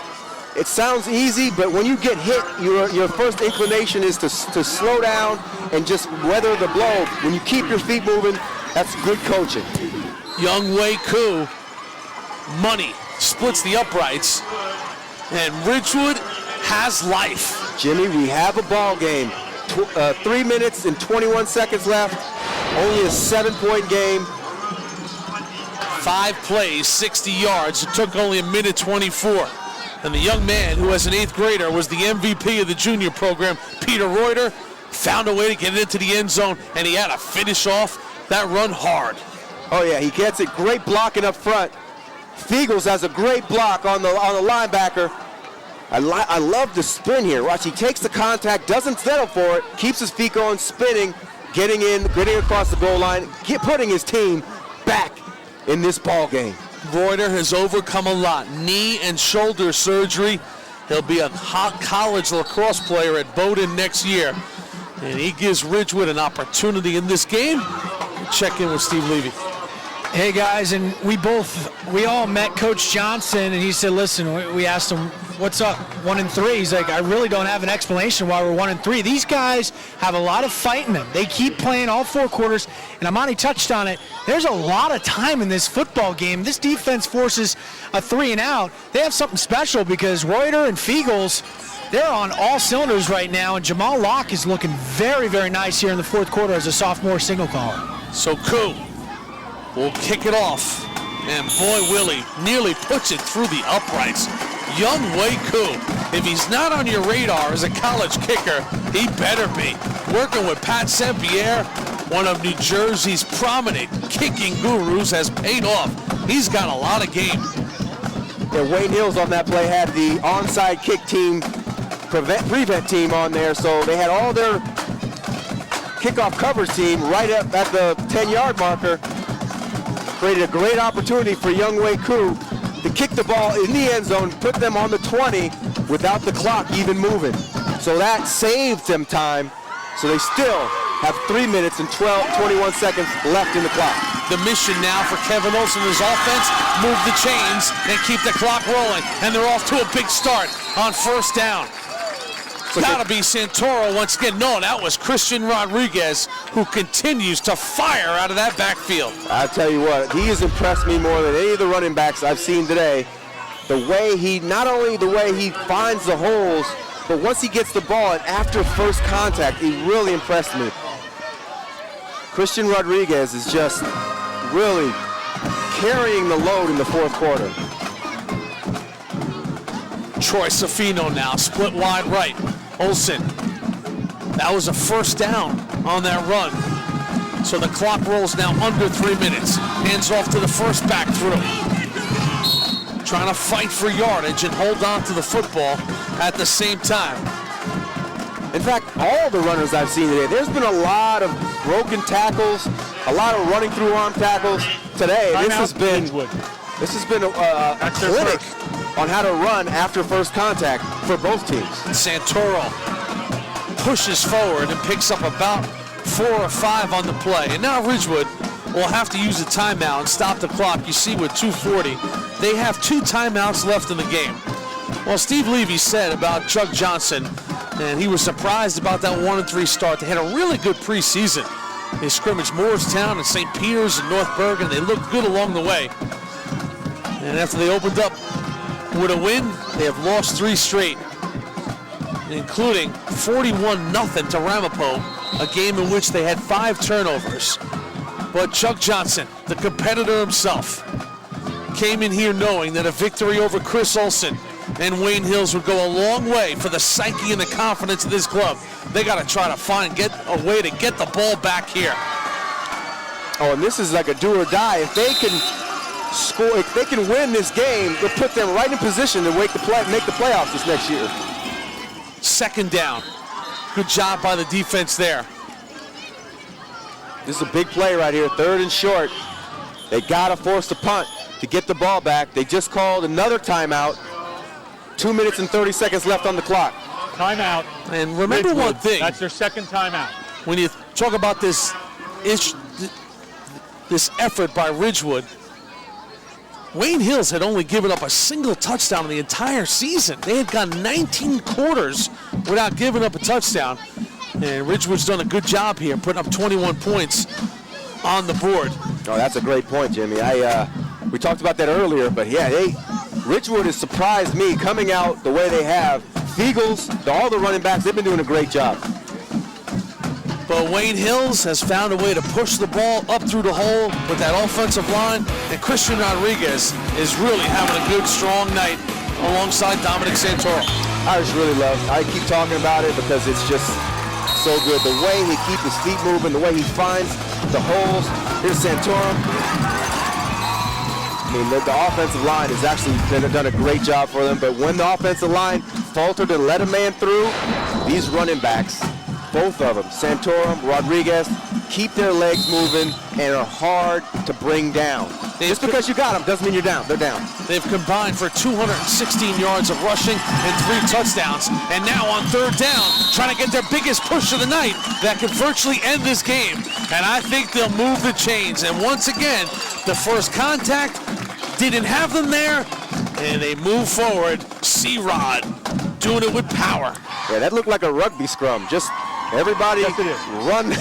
It sounds easy, but when you get hit, your first inclination is to slow down and just weather the blow. When you keep your feet moving, that's good coaching. Young Wei Koo, money, splits the uprights, and Ridgewood has life. Jimmy, we have a ball game. 3 minutes and 21 seconds left. Only a 7-point game. 5 plays, 60 yards. It took only a minute 24. And the young man who, as an 8th grader, was the MVP of the junior program, Peter Reuter, found a way to get it into the end zone, and he had to finish off that run hard. Oh yeah, he gets it. Great blocking up front. Fiegels has a great block on the linebacker. I love the spin here. Watch, he takes the contact, doesn't settle for it, keeps his feet going, spinning, getting across the goal line, putting his team back in this ball game. Reuter has overcome a lot. Knee and shoulder surgery. He'll be a college lacrosse player at Bowdoin next year. And he gives Ridgewood an opportunity in this game. Check in with Steve Levy. Hey guys, and we all met Coach Johnson, and he said, listen, we asked him, what's up, 1-3? He's like, I really don't have an explanation why we're 1-3. These guys have a lot of fight in them. They keep playing all 4 quarters, and Amani touched on it. There's a lot of time in this football game. This defense forces a 3 and out. They have something special because Reuter and Fiegels, they're on all cylinders right now, and Jamal Locke is looking very, very nice here in the 4th quarter as a sophomore signal caller. So Koo will kick it off, and boy, Willie nearly puts it through the uprights. Young Wei Koo, if he's not on your radar as a college kicker, he better be. Working with Pat St-Pierre, one of New Jersey's prominent kicking gurus, has paid off. He's got a lot of game. Yeah, Wayne Hills on that play had the onside kick team, prevent team on there, so they had all their kickoff coverage team right up at the 10-yard marker. Created a great opportunity for young Wei Koo to kick the ball in the end zone, put them on the 20 without the clock even moving. So that saved them time. So they still have 3 minutes and 21 seconds left in the clock. The mission now for Kevin Olson and his offense, move the chains and keep the clock rolling. And they're off to a big start on 1st down. Gotta be Santoro once again. No, that was Christian Rodriguez, who continues to fire out of that backfield. I'll tell you what, he has impressed me more than any of the running backs I've seen today. The way not only the way he finds the holes, but once he gets the ball and after first contact, he really impressed me. Christian Rodriguez is just really carrying the load in the 4th quarter. Troy Safino now, split wide right. Olson, that was a 1st down on that run. So the clock rolls now under 3 minutes. Hands off to the first back through. Trying to fight for yardage and hold on to the football at the same time. In fact, all the runners I've seen today, there's been a lot of broken tackles, a lot of running through arm tackles today. This has been a clinic on how to run after first contact for both teams. Santoro pushes forward and picks up about 4 or 5 on the play. And now Ridgewood will have to use a timeout and stop the clock. You see with 2:40, they have 2 timeouts left in the game. Well, Steve Levy said about Chuck Johnson, and he was surprised about that 1-3 start. They had a really good preseason. They scrimmaged Moorestown and St. Peter's and North Bergen. They looked good along the way. And after they opened up with a win, they have lost 3 straight, including 41-0 to Ramapo, a game in which they had 5 turnovers. But Chuck Johnson, the competitor himself, came in here knowing that a victory over Chris Olsen and Wayne Hills would go a long way for the psyche and the confidence of this club. They got to try to get a way to get the ball back here. Oh, and this is like a do or die. If they can score, if they can win this game, it'll put them right in position to make the playoffs this next year. Second down. Good job by the defense there. This is a big play right here, 3rd and short. They got to force the punt to get the ball back. They just called another timeout. 2 minutes and 30 seconds left on the clock. Timeout. And remember Ridgewood. one thing. That's their second timeout. When you talk about this effort by Ridgewood, Wayne Hills had only given up a single touchdown in the entire season. They had gone 19 quarters without giving up a touchdown. And Ridgewood's done a good job here, putting up 21 points on the board. Oh, that's a great point, Jimmy. We talked about that earlier, but yeah, Ridgewood has surprised me coming out the way they have. Feagles, all the running backs, they've been doing a great job. But Wayne Hills has found a way to push the ball up through the hole with that offensive line, and Christian Rodriguez is really having a good, strong night alongside Dominic Santoro. I keep talking about it because it's just so good. The way he keeps his feet moving, the way he finds the holes. Here's Santorum. I mean, the offensive line has actually done a great job for them, but when the offensive line faltered and let a man through, these running backs, both of them, Santorum, Rodriguez, keep their legs moving and are hard to bring down. Just because you got them doesn't mean you're down. They're down. They've combined for 216 yards of rushing and 3 touchdowns. And now on 3rd down, trying to get their biggest push of the night that could virtually end this game. And I think they'll move the chains. And once again, the first contact didn't have them there, and they move forward. C-Rod doing it with power. Yeah, that looked like a rugby scrum. Just everybody run.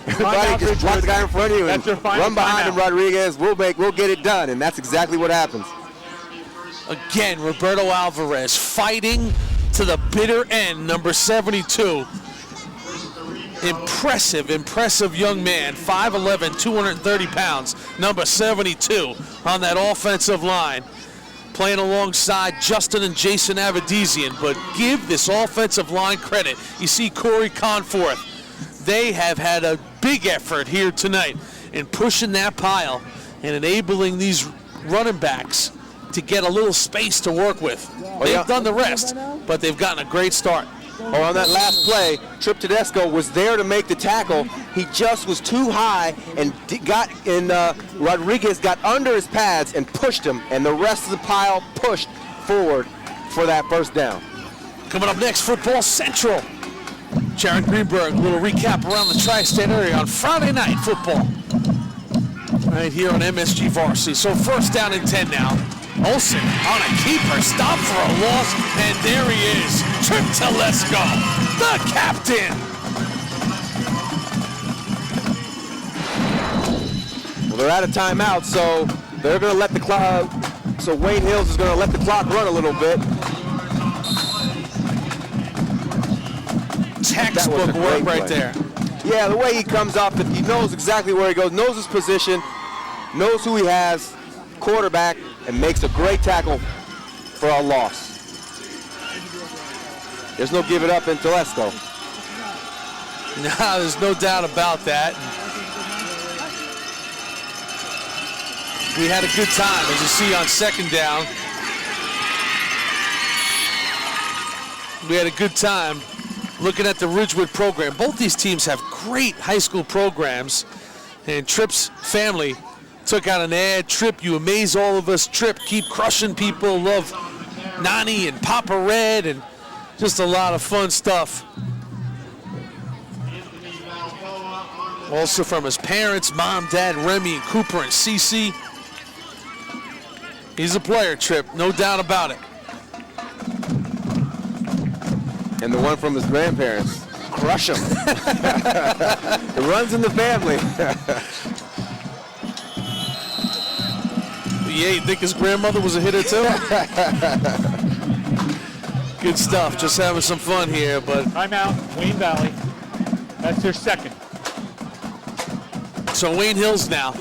Everybody just block the guy in front of you and run behind him, Rodriguez. We'll get it done, and that's exactly what happens. Again, Roberto Alvarez fighting to the bitter end, number 72. Impressive young man, 5'11", 230 pounds, number 72 on that offensive line. Playing alongside Justin and Jason Avedisian, but give this offensive line credit. You see Corey Conforth. They have had a big effort here tonight in pushing that pile and enabling these running backs to get a little space to work with. They've done the rest, but they've gotten a great start. Oh, on that last play, Trip Tedesco was there to make the tackle. He just was too high and Rodriguez got under his pads and pushed him, and the rest of the pile pushed forward for that 1st down. Coming up next, Football Central. Jared Greenberg, a little recap around the tri-state area on Friday night football. Right here on MSG Varsity. So 1st down and 10 now. Olsen on a keeper, stop for a loss, and there he is, Trip Tedesco, the captain. Well, they're out of timeout, so they're going to let the clock. So Wayne Hills is going to let the clock run a little bit. Textbook work right there. Yeah, the way he comes up, he knows exactly where he goes, knows his position, knows who he has, quarterback, and makes a great tackle for a loss. There's no give it up in Tedesco. No, there's no doubt about that. We had a good time, as you see on 2nd down. We had a good time looking at the Ridgewood program. Both these teams have great high school programs, and Tripp's family took out an ad. Trip, you amaze all of us. Trip, keep crushing people. Love Nani and Papa Red, and just a lot of fun stuff. Also from his parents, Mom, Dad, Remy, and Cooper, and Cece. He's a player, Trip, no doubt about it. And the one from his grandparents, crush him. It runs in the family. Yeah, you think his grandmother was a hitter too? Good stuff, just having some fun here, but. Timeout, Wayne Valley. That's their 2nd. So Wayne Hills now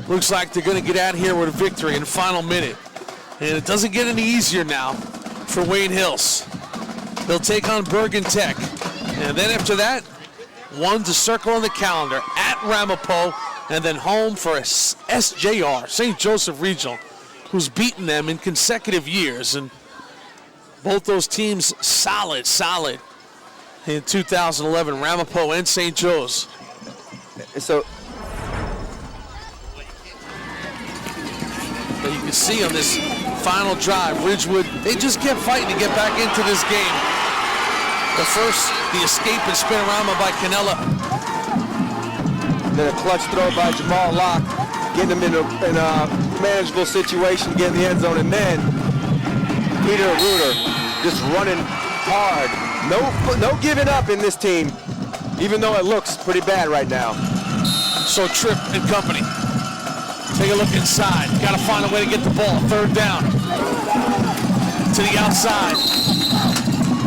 looks like they're going to get out of here with a victory in the final minute. And it doesn't get any easier now for Wayne Hills. They'll take on Bergen Tech. And then after that, one to circle on the calendar at Ramapo, and then home for SJR, St. Joseph Regional, who's beaten them in consecutive years. And both those teams solid in 2011, Ramapo and St. Joe's. So But you can see on this final drive, Ridgewood, they just kept fighting to get back into this game. The escape and spin-a-rama by Canella. then a clutch throw by Jamal Locke, getting him in a manageable situation, getting the end zone, and then Peter Reuter just running hard. No giving up in this team, even though it looks pretty bad right now. So Tripp and company. Take a look inside. Got to find a way to get the ball. Third down. To the outside.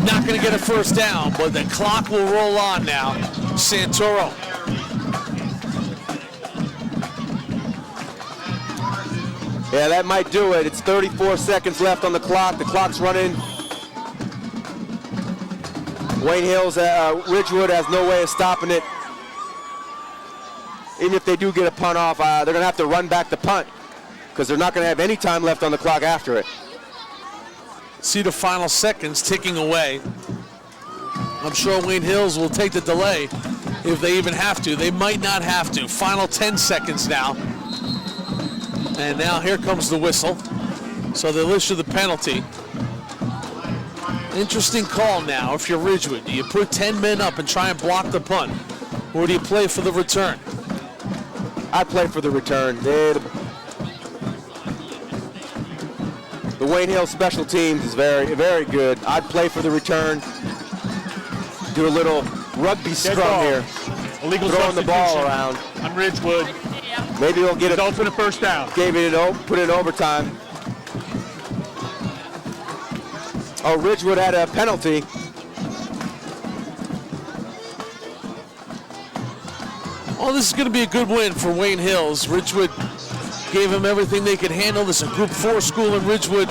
Not going to get a first down, but the clock will roll on now. Santoro. Yeah, that might do it. It's 34 seconds left on the clock. The clock's running. Wayne Hills, Ridgewood has no way of stopping it. Even if they do get a punt off, they're going to have to run back the punt because they're not going to have any time left on the clock after it. See the final seconds ticking away. I'm sure Wayne Hills will take the delay if they even have to. They might not have to. Final 10 seconds now. And now here comes the whistle. So they'll issue the penalty. Interesting call now if you're Ridgewood. Do you put 10 men up and try and block the punt? Or do you play for the return? I play for the return. The Wayne Hills special teams is very, very good. I'd play for the return. Do a little rugby scrum here. Illegal throwing the ball substitution around. on Ridgewood. Maybe they'll get Results in a first down. Put it in overtime. Oh, Ridgewood had a penalty. Oh, this is going to be a good win for Wayne Hills. Ridgewood gave them everything they could handle. This is a Group 4 school in Ridgewood.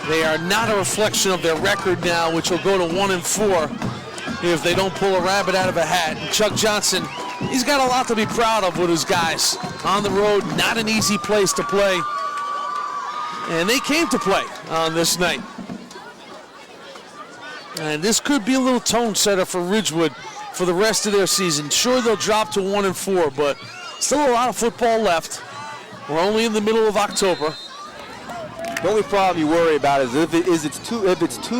They are not a reflection of their record now, which will go to 1-4 if they don't pull a rabbit out of a hat. And Chuck Johnson, he's got a lot to be proud of with his guys. On the road, not an easy place to play. And they came to play on this night. And this could be a little tone setter for Ridgewood for the rest of their season. Sure, they'll drop to 1-4, but still a lot of football left. We're only in the middle of October. The only problem you worry about is if it's too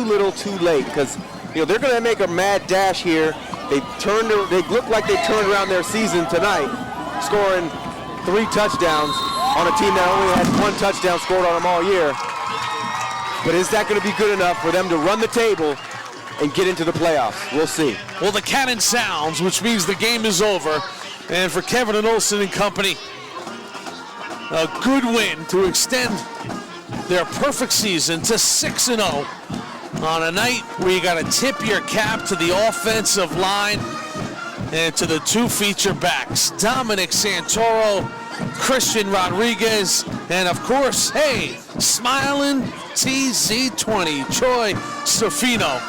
little, too late, because they're going to make a mad dash here. They look like they turned around their season tonight, scoring 3 touchdowns on a team that only had 1 touchdown scored on them all year. But is that going to be good enough for them to run the table and get into the playoffs? We'll see. Well, the cannon sounds, which means the game is over. And for Kevin and Olsen and company, a good win to extend their perfect season to 6-0 on a night where you got to tip your cap to the offensive line and to the 2 feature backs, Dominic Santoro, Christian Rodriguez, and of course, hey, smiling TZ20, Troy Stefano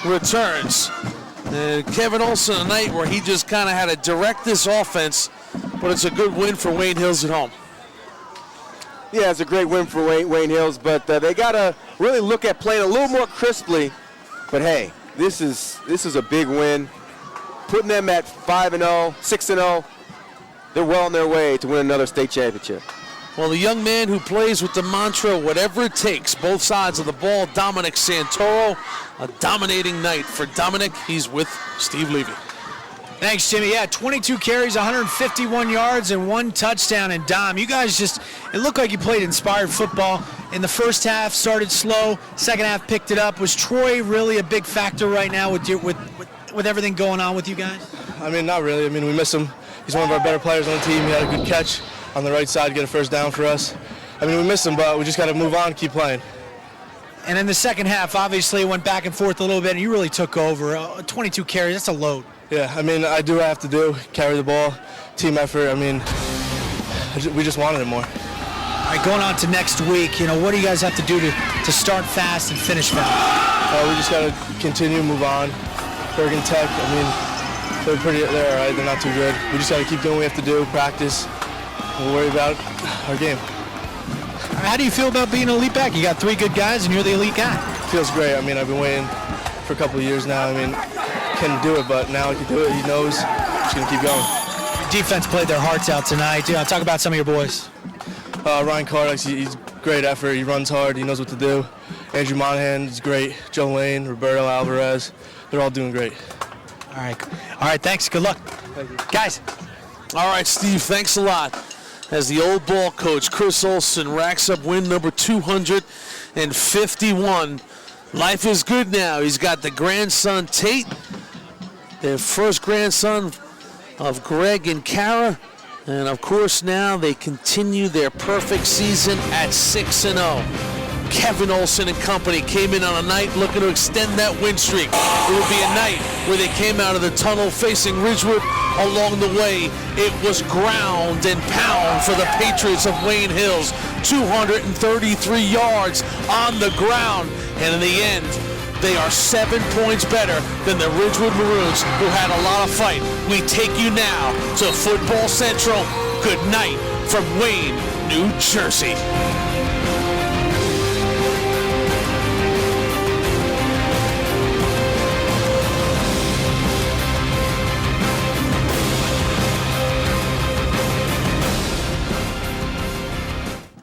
returns. And Kevin Olsen, a night where he just kind of had to direct this offense, but it's a good win for Wayne Hills at home. Yeah, it's a great win for Wayne Hills, but they got to really look at playing a little more crisply. But hey, this is a big win. Putting them at 5-0, 6-0, they're well on their way to win another state championship. Well, the young man who plays with the mantra, whatever it takes, both sides of the ball, Dominic Santoro, a dominating night for Dominic. He's with Steve Levy. Thanks, Jimmy. Yeah, 22 carries, 151 yards, and 1 touchdown. And Dom, you guys it looked like you played inspired football. In the first half, started slow. Second half, picked it up. Was Troy really a big factor right now with everything going on with you guys? I mean, not really. I mean, we miss him. He's one of our better players on the team. He had a good catch on the right side, get a first down for us. I mean, we miss him, but we just got to move on, keep playing. And in the second half, obviously, it went back and forth a little bit, and you really took over. 22 carries, that's a load. Yeah, I mean, I do what I have to do, carry the ball, team effort. I mean, we just wanted it more. All right, going on to next week, what do you guys have to do to start fast and finish fast? We just got to continue, move on. Bergen Tech, I mean, they're all right, they're not too good. We just got to keep doing what we have to do, practice. We'll worry about our game. How do you feel about being an elite back? You got 3 good guys and you're the elite guy. Feels great. I mean, I've been waiting for a couple of years now. I mean, can do it, but now I can do it. He knows. Just going to keep going. Your defense played their hearts out tonight. Talk about some of your boys. Ryan Cardex, he's great effort. He runs hard. He knows what to do. Andrew Monahan is great. Joe Lane, Roberto Alvarez, they're all doing great. All right. Thanks. Good luck. Thank you. Guys. All right, Steve, thanks a lot. As the old ball coach, Chris Olson, racks up win number 251. Life is good now. He's got the grandson, Tate, their first grandson of Greg and Kara. And, of course, now they continue their perfect season at 6-0. Kevin Olson and company came in on a night looking to extend that win streak. It would be a night where they came out of the tunnel facing Ridgewood. Along the way, it was ground and pound for the Patriots of Wayne Hills. 233 yards on the ground. And in the end, they are 7 points better than the Ridgewood Maroons, who had a lot of fight. We take you now to Football Central. Good night from Wayne, New Jersey.